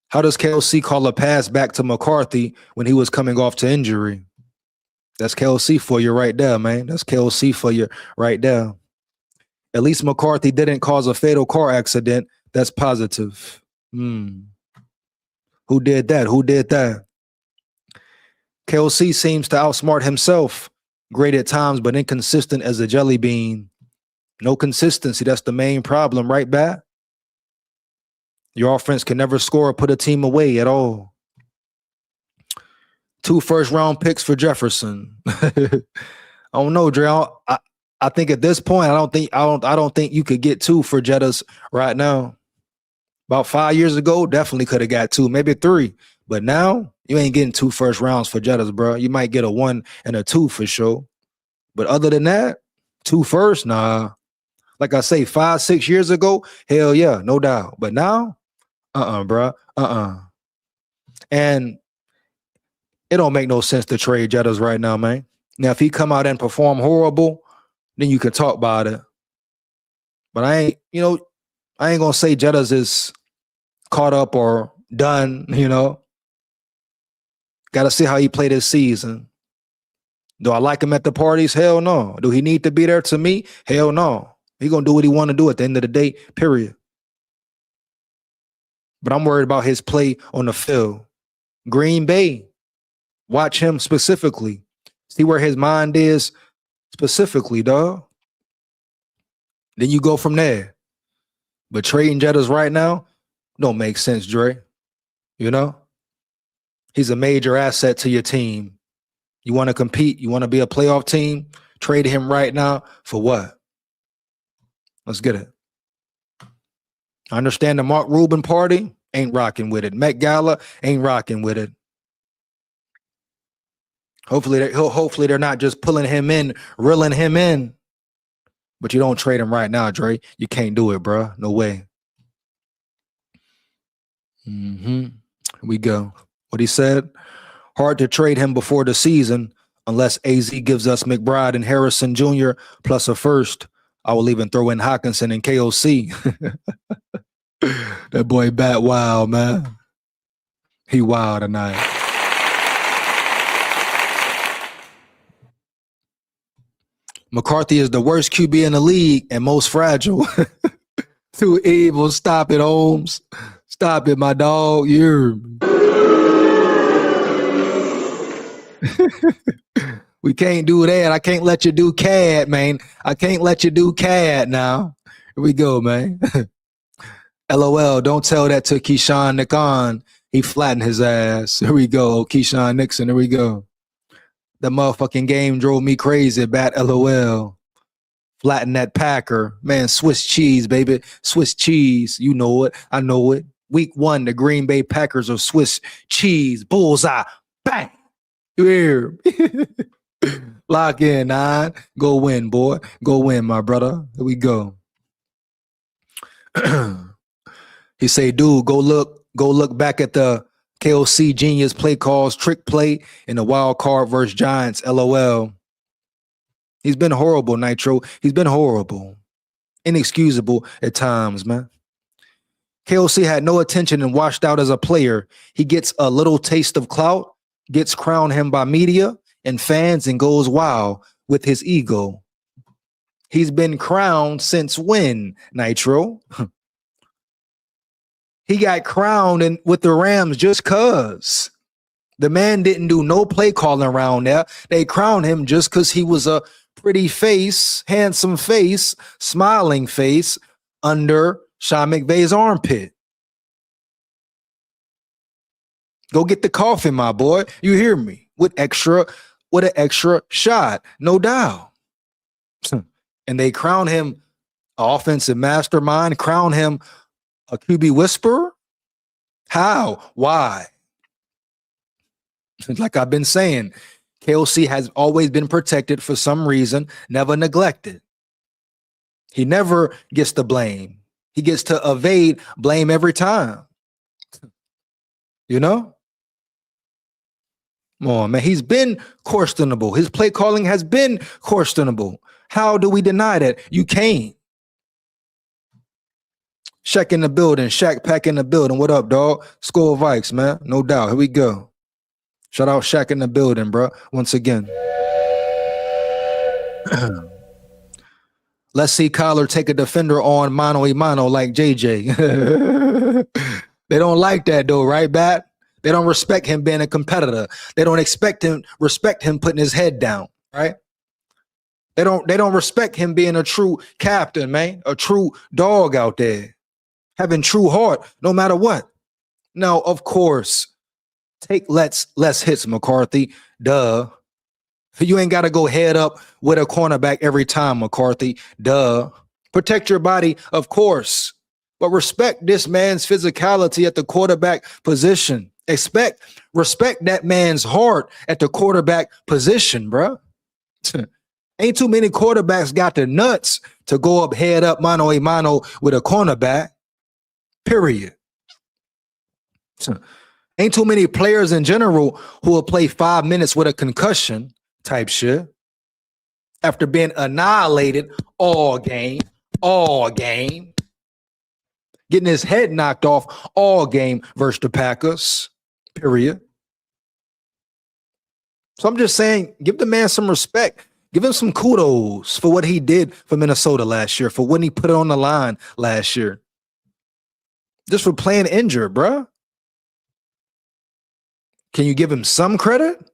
S3: how does KOC call a pass back to McCarthy when he was coming off to injury? That's KOC for you right there, man. That's KOC for you right there. At least McCarthy didn't cause a fatal car accident. That's positive. Who did that? Who did that? KOC seems to outsmart himself. Great at times, but inconsistent as a jelly bean. No consistency. That's the main problem, right, Bat? Your offense can never score or put a team away at all. 2 first-round picks for Jefferson. I don't know, Dre. I think at this point, I don't think you could get 2 for Jettas right now. About 5 years ago, definitely could have got 2, maybe 3. But now, you ain't getting 2 first rounds for Jettas, bro. You might get a 1 and a 2 for sure. But other than that, 2 first, nah. Like I say, 5, 6 years ago, hell yeah, no doubt. But now, bro. And it don't make no sense to trade Jettas right now, man. Now, if he come out and perform horrible, then you can talk about it. But I ain't gonna say Jettas is caught up or done, Got to see how he played this season. Do I like him at the parties? Hell no. Do he need to be there to me? Hell no. He gonna do what he want to do at the end of the day, period. But I'm worried about his play on the field. Green Bay, watch him specifically. See where his mind is specifically, dog. Then you go from there. But trading Jettas right now don't make sense, Dre. He's a major asset to your team. You want to compete? You want to be a playoff team? Trade him right now for what? Let's get it. I understand the Mark Rubin party ain't rocking with it. Met Gala ain't rocking with it. Hopefully they're not just pulling him in, reeling him in. But you don't trade him right now, Dre. You can't do it, bro. No way. Here we go. What he said, hard to trade him before the season unless AZ gives us McBride and Harrison Jr. plus a first. I will even throw in Hawkinson and KOC. That boy Bat wild, man. He wild tonight. McCarthy is the worst QB in the league and most fragile. Too evil. Stop it, Holmes. Stop it, my dog. We can't do that. I can't let you do CAD, man. I can't let you do CAD now. Here we go, man. LOL, don't tell that to Keyshawn Nixon. He flattened his ass. Here we go, Keyshawn Nixon. Here we go. That motherfucking game drove me crazy. Bat LOL. Flatten that Packer. Man, Swiss cheese, baby. Swiss cheese. You know it. I know it. Week 1, the Green Bay Packers are Swiss cheese. Bullseye. Bang. Here. Lock in, 9. Go win, boy. Go win, my brother. Here we go. He say, dude, go Go look back at the KOC genius play calls, trick play in the wild card versus Giants. LOL. He's been horrible, Nitro. He's been horrible. Inexcusable at times, man. KOC had no attention and washed out as a player. He gets a little taste of clout, gets crowned him by media and fans, and goes wild with his ego. He's been crowned since when, Nitro? He got crowned with the Rams just cause. The man didn't do no play calling around there. They crowned him just because he was a pretty face, handsome face, smiling face under Sean McVay's armpit. Go get the coffee, my boy. You hear me? With an extra shot, no doubt. And they crown him offensive mastermind, crown him a QB whisperer. How? Why? Like I've been saying, KOC has always been protected for some reason, never neglected. He never gets the blame. He gets to evade blame every time. You know? Come on, man. He's been questionable. His play calling has been questionable. How do we deny that? You can't. Shaq in the building. Shaq Pack in the building. What up, dog? SKOL VIKES, man. No doubt. Here we go. Shout out Shaq in the building, bro. Once again. Let's see Kyler take a defender on mano a mano like JJ. They don't like that though, right, Bat? They don't respect him being a competitor. They don't respect him putting his head down, right? They don't respect him being a true captain, man, a true dog out there, having true heart no matter what. Now, of course, take less hits, McCarthy. Duh. You ain't got to go head up with a cornerback every time, McCarthy. Duh. Protect your body, of course. But respect this man's physicality at the quarterback position. Respect that man's heart at the quarterback position, bro. Ain't too many quarterbacks got the nuts to go up head up mano a mano with a cornerback. Period. Ain't too many players in general who will play 5 minutes with a concussion type shit after being annihilated all game, getting his head knocked off all game versus the Packers, period. So I'm just saying, give the man some respect. Give him some kudos for what he did for Minnesota last year, for when he put it on the line last year. Just for playing injured, bruh. Can you give him some credit?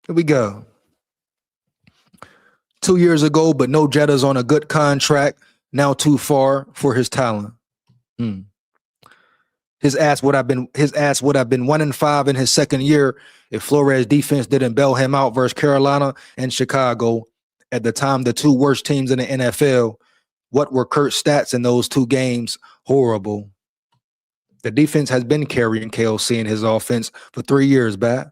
S3: Here we go. 2 years ago, but no Jetta's on a good contract. Now too far for his talent. His ass would have been 1-5 in his second year if Flores' defense didn't bail him out versus Carolina and Chicago. At the time, the two worst teams in the NFL. What were Kurt's stats in those two games? Horrible. The defense has been carrying KOC in his offense for 3 years, Bat.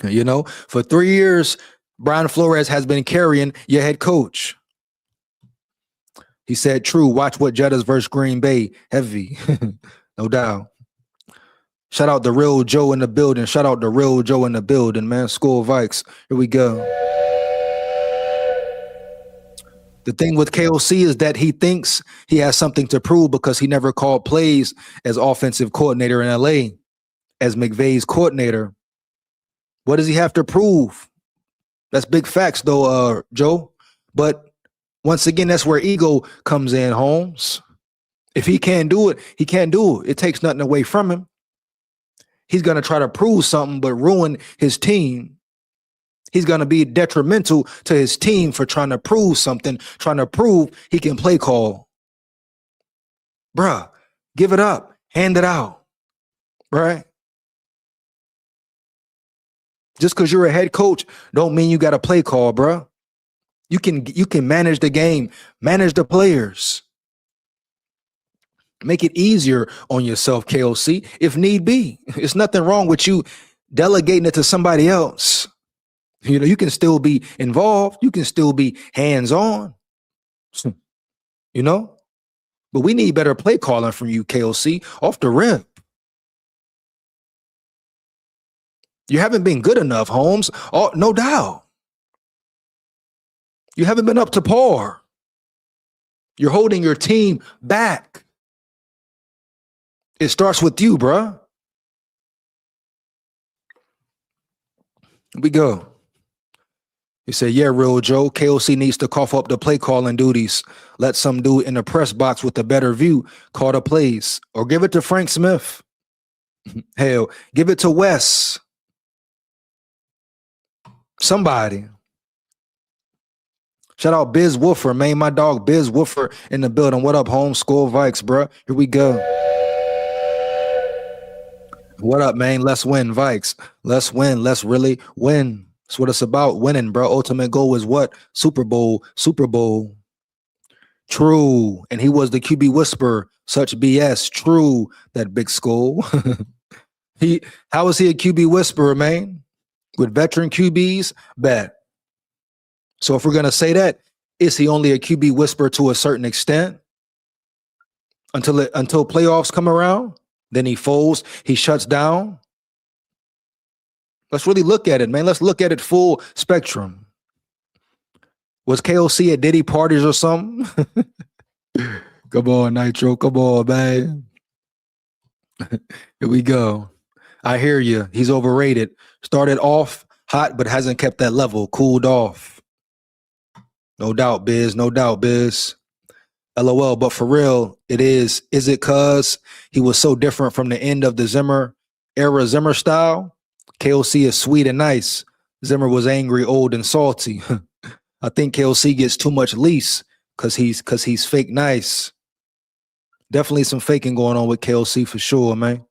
S3: You know, for 3 years, Brian Flores has been carrying your head coach. He said, true, watch what Jetta's versus Green Bay. Heavy. No doubt. Shout out the real Joe in the building. Shout out the real Joe in the building, man. SKOL VIKES. Here we go. The thing with KOC is that he thinks he has something to prove because he never called plays as offensive coordinator in LA, as McVay's coordinator. What does he have to prove? That's big facts, though, Joe. But once again, that's where ego comes in, Holmes. If he can't do it, he can't do it. It takes nothing away from him. He's going to try to prove something but ruin his team. He's going to be detrimental to his team for trying to prove something, trying to prove he can play call. Bruh, give it up. Hand it out. Right? Just because you're a head coach don't mean you got to play call, bruh. You can manage the game, manage the players. Make it easier on yourself, KOC, if need be. It's nothing wrong with you delegating it to somebody else. You know, you can still be involved. You can still be hands-on. You know? But we need better play calling from you, KOC, off the rip. You haven't been good enough, Holmes. Oh, no doubt. You haven't been up to par. You're holding your team back. It starts with you, bruh. We go. He said, yeah, real Joe. KOC needs to cough up the play calling duties. Let some dude in the press box with a better view call the plays. Or give it to Frank Smith. Hell, give it to Wes. Somebody. Shout out Biz Woofer, man. My dog Biz Woofer in the building. What up, home? SKOL Vikes, bro. Here we go. What up, man? Let's win, Vikes. Let's win. Let's really win. That's what it's about, winning, bro. Ultimate goal is what? Super Bowl. Super Bowl. True. And he was the QB whisperer. Such BS. True. That big skull. How is he a QB whisperer, man? With veteran QBs? Bet. So if we're going to say that, is he only a QB whisperer to a certain extent? Until playoffs come around? Then he folds, he shuts down. Let's really look at it, man. Let's look at it full spectrum. Was KOC at Diddy parties or something? Come on, Nitro. Come on, man. Here we go. I hear you. He's overrated. Started off hot, but hasn't kept that level. Cooled off. No doubt, Biz. No doubt, Biz. LOL, but for real, it is. Is it because he was so different from the end of the Zimmer era, Zimmer style? KOC is sweet and nice. Zimmer was angry, old, and salty. I think KOC gets too much leash because he's fake nice. Definitely some faking going on with KOC for sure, man.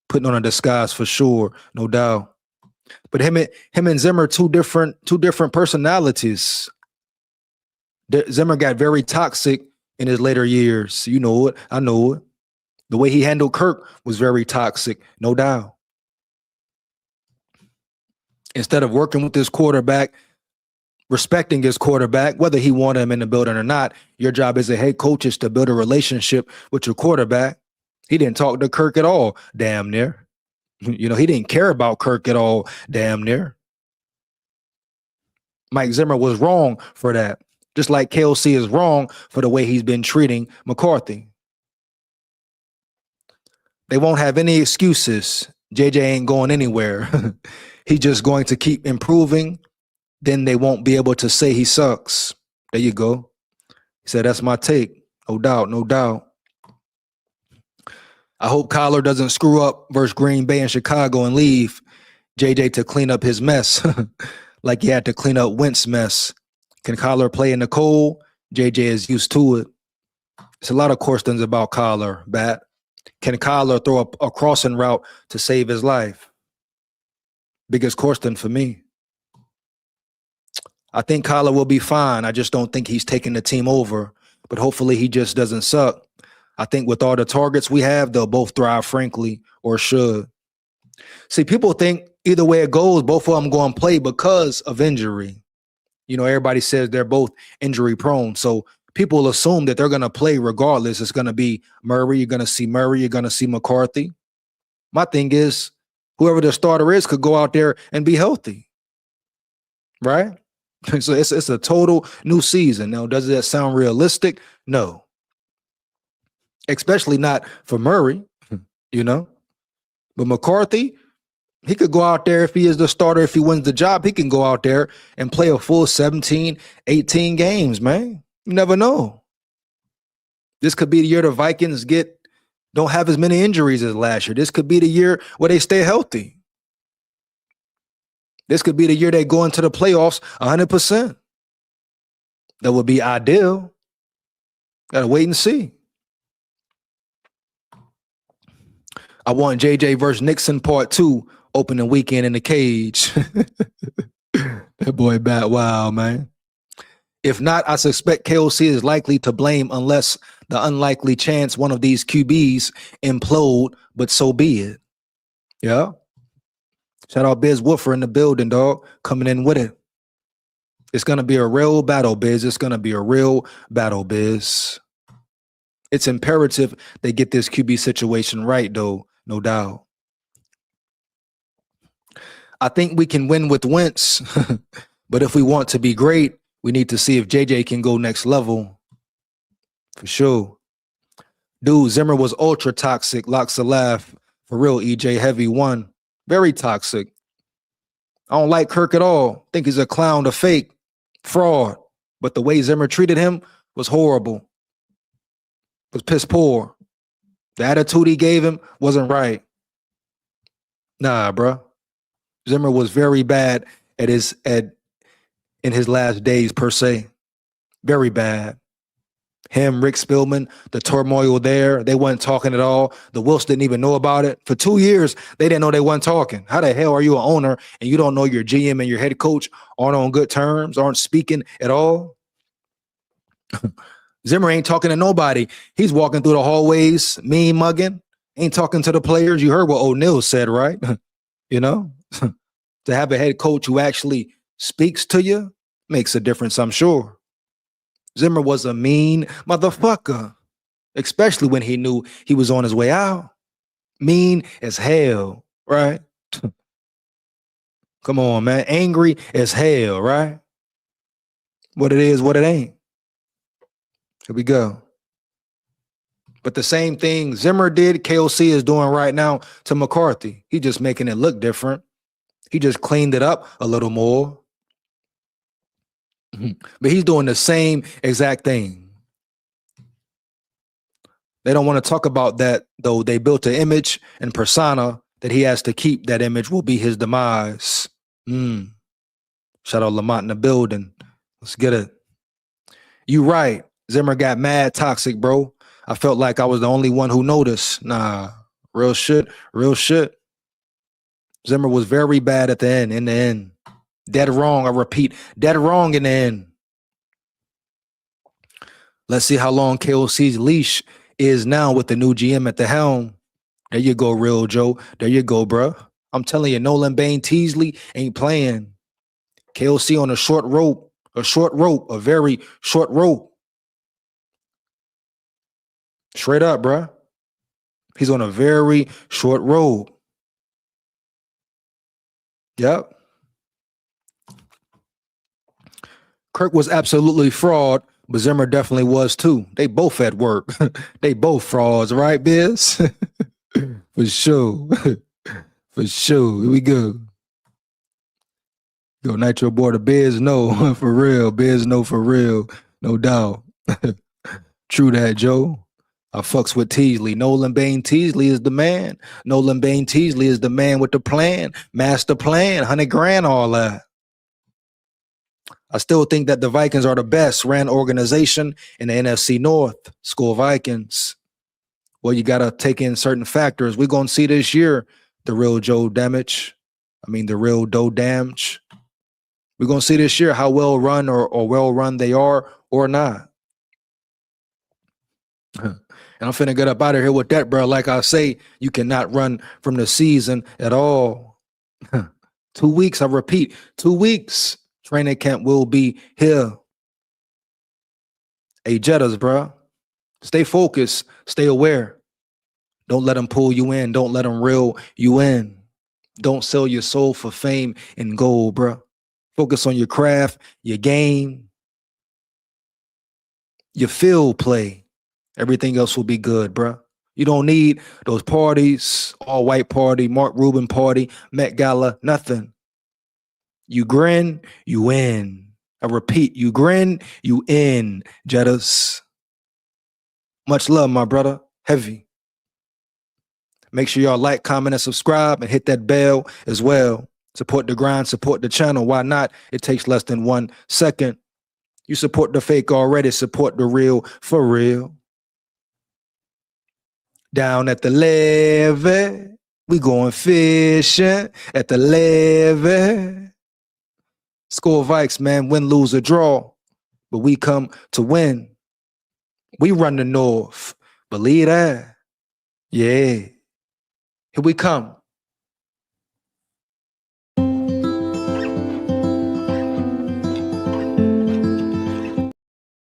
S3: Putting on a disguise for sure, no doubt. But him and Zimmer, two different personalities. Zimmer got very toxic in his later years. You know it. I know it. The way he handled Kirk was very toxic, no doubt. Instead of working with his quarterback, respecting his quarterback, whether he wanted him in the building or not, your job as a head coach is to build a relationship with your quarterback. He didn't talk to Kirk at all, damn near. You know, he didn't care about Kirk at all, damn near. Mike Zimmer was wrong for that. Just like KOC is wrong for the way he's been treating McCarthy. They won't have any excuses. JJ ain't going anywhere. He's just going to keep improving. Then they won't be able to say he sucks. There you go. He said, that's my take. No doubt, no doubt. I hope Kyler doesn't screw up versus Green Bay and Chicago and leave JJ to clean up his mess like he had to clean up Wentz's mess. Can Kyler play in the cold? JJ is used to it. It's a lot of questions about Kyler, Bat. Can Kyler throw a crossing route to save his life? Biggest question for me. I think Kyler will be fine. I just don't think he's taking the team over. But hopefully he just doesn't suck. I think with all the targets we have, they'll both thrive, frankly, or should. See, people think either way it goes, both of them going to play because of injury. You know, everybody says they're both injury prone. So people assume that they're going to play regardless. It's going to be Murray. You're going to see Murray. You're going to see McCarthy. My thing is, whoever the starter is could go out there and be healthy. Right? So it's a total new season. Now, does that sound realistic? No. Especially not for Murray, you know. But McCarthy, he could go out there if he is the starter. If he wins the job, he can go out there and play a full 17, 18 games, man. You never know. This could be the year the Vikings don't have as many injuries as last year. This could be the year where they stay healthy. This could be the year they go into the playoffs 100%. That would be ideal. Gotta wait and see. I want JJ versus Nixon Part 2 opening weekend in the cage. That boy bat wild, man. If not, I suspect KOC is likely to blame unless the unlikely chance one of these QBs implode, but so be it. Yeah. Shout out Biz Woofer in the building, dog. Coming in with it. It's going to be a real battle, Biz. It's going to be a real battle, Biz. It's imperative they get this QB situation right, though, no doubt. I think we can win with Wentz, but if we want to be great, we need to see if JJ can go next level. For sure. Dude, Zimmer was ultra toxic. Locks a laugh. For real, EJ Heavy 1. Very toxic. I don't like Kirk at all. Think he's a clown, a fake, fraud. But the way Zimmer treated him was horrible. Was piss poor. The attitude he gave him wasn't right. Nah, bruh. Zimmer was very bad in his last days, per se. Very bad. Him, Rick Spielman, the turmoil there, they weren't talking at all. The Wills didn't even know about it. For 2 years, they didn't know they weren't talking. How the hell are you an owner and you don't know your GM and your head coach aren't on good terms, aren't speaking at all? Zimmer ain't talking to nobody. He's walking through the hallways, mean mugging, ain't talking to the players. You heard what O'Neal said, right? You know? To have a head coach who actually speaks to you makes a difference, I'm sure. Zimmer was a mean motherfucker, especially when he knew he was on his way out. Mean as hell, right? Come on, man. Angry as hell, right? What it is, what it ain't. Here we go. But the same thing Zimmer did, KOC is doing right now to McCarthy. He just making it look different. He just cleaned it up a little more. But he's doing the same exact thing. They don't want to talk about that, though. They built an image and persona that he has to keep. That image will be his demise. Shout out Lamont in the building. Let's get it. You right. Zimmer got mad toxic, bro. I felt like I was the only one who noticed. Nah, real shit, real shit. Zimmer was very bad at the end, in the end. Dead wrong, I repeat, dead wrong in the end. Let's see how long KOC's leash is now with the new GM at the helm. There you go, Real Joe. There you go, bro. I'm telling you, Nolan Bain Teasley ain't playing. KOC on a short rope, a very short rope. Straight up, bro. He's on a very short rope. Yep. Kirk was absolutely fraud, but Zimmer definitely was too. They both at work. They both frauds, right, Biz? For sure. For sure. Here we go. Yo, Nitro boy, the Biz no. For real. Biz no for real. No doubt. True that, Joe. I fucks with Teasley. Nolan Bain Teasley is the man. Nolan Bain Teasley is the man with the plan. Master plan. 100 grand, all that. I still think that the Vikings are the best ran organization in the NFC North. SKOL Vikings. Well, you got to take in certain factors. We're going to see this year the real Joe damage. The real Doe damage. We're going to see this year how well run or well run they are or not. And I'm finna get up out of here with that, bro. Like I say, you cannot run from the season at all. 2 weeks, I repeat, 2 weeks. Training camp will be here. Hey, Jettas, bro. Stay focused. Stay aware. Don't let them pull you in. Don't let them reel you in. Don't sell your soul for fame and gold, bro. Focus on your craft, your game, your field play. Everything else will be good, bro. You don't need those parties, all white party, Mark Rubin party, Met Gala, nothing. You grin, you win. I repeat, you grin, you in, Jettas. Much love, my brother. Heavy. Make sure y'all like, comment, and subscribe, and hit that bell as well. Support the grind, support the channel. Why not? It takes less than 1 second. You support the fake already, support the real for real. Down at the levee, we going fishing at the levee. SKOL Vikes, man, win, lose, or draw. But we come to win. We run the North. Believe that. Yeah. Here we come.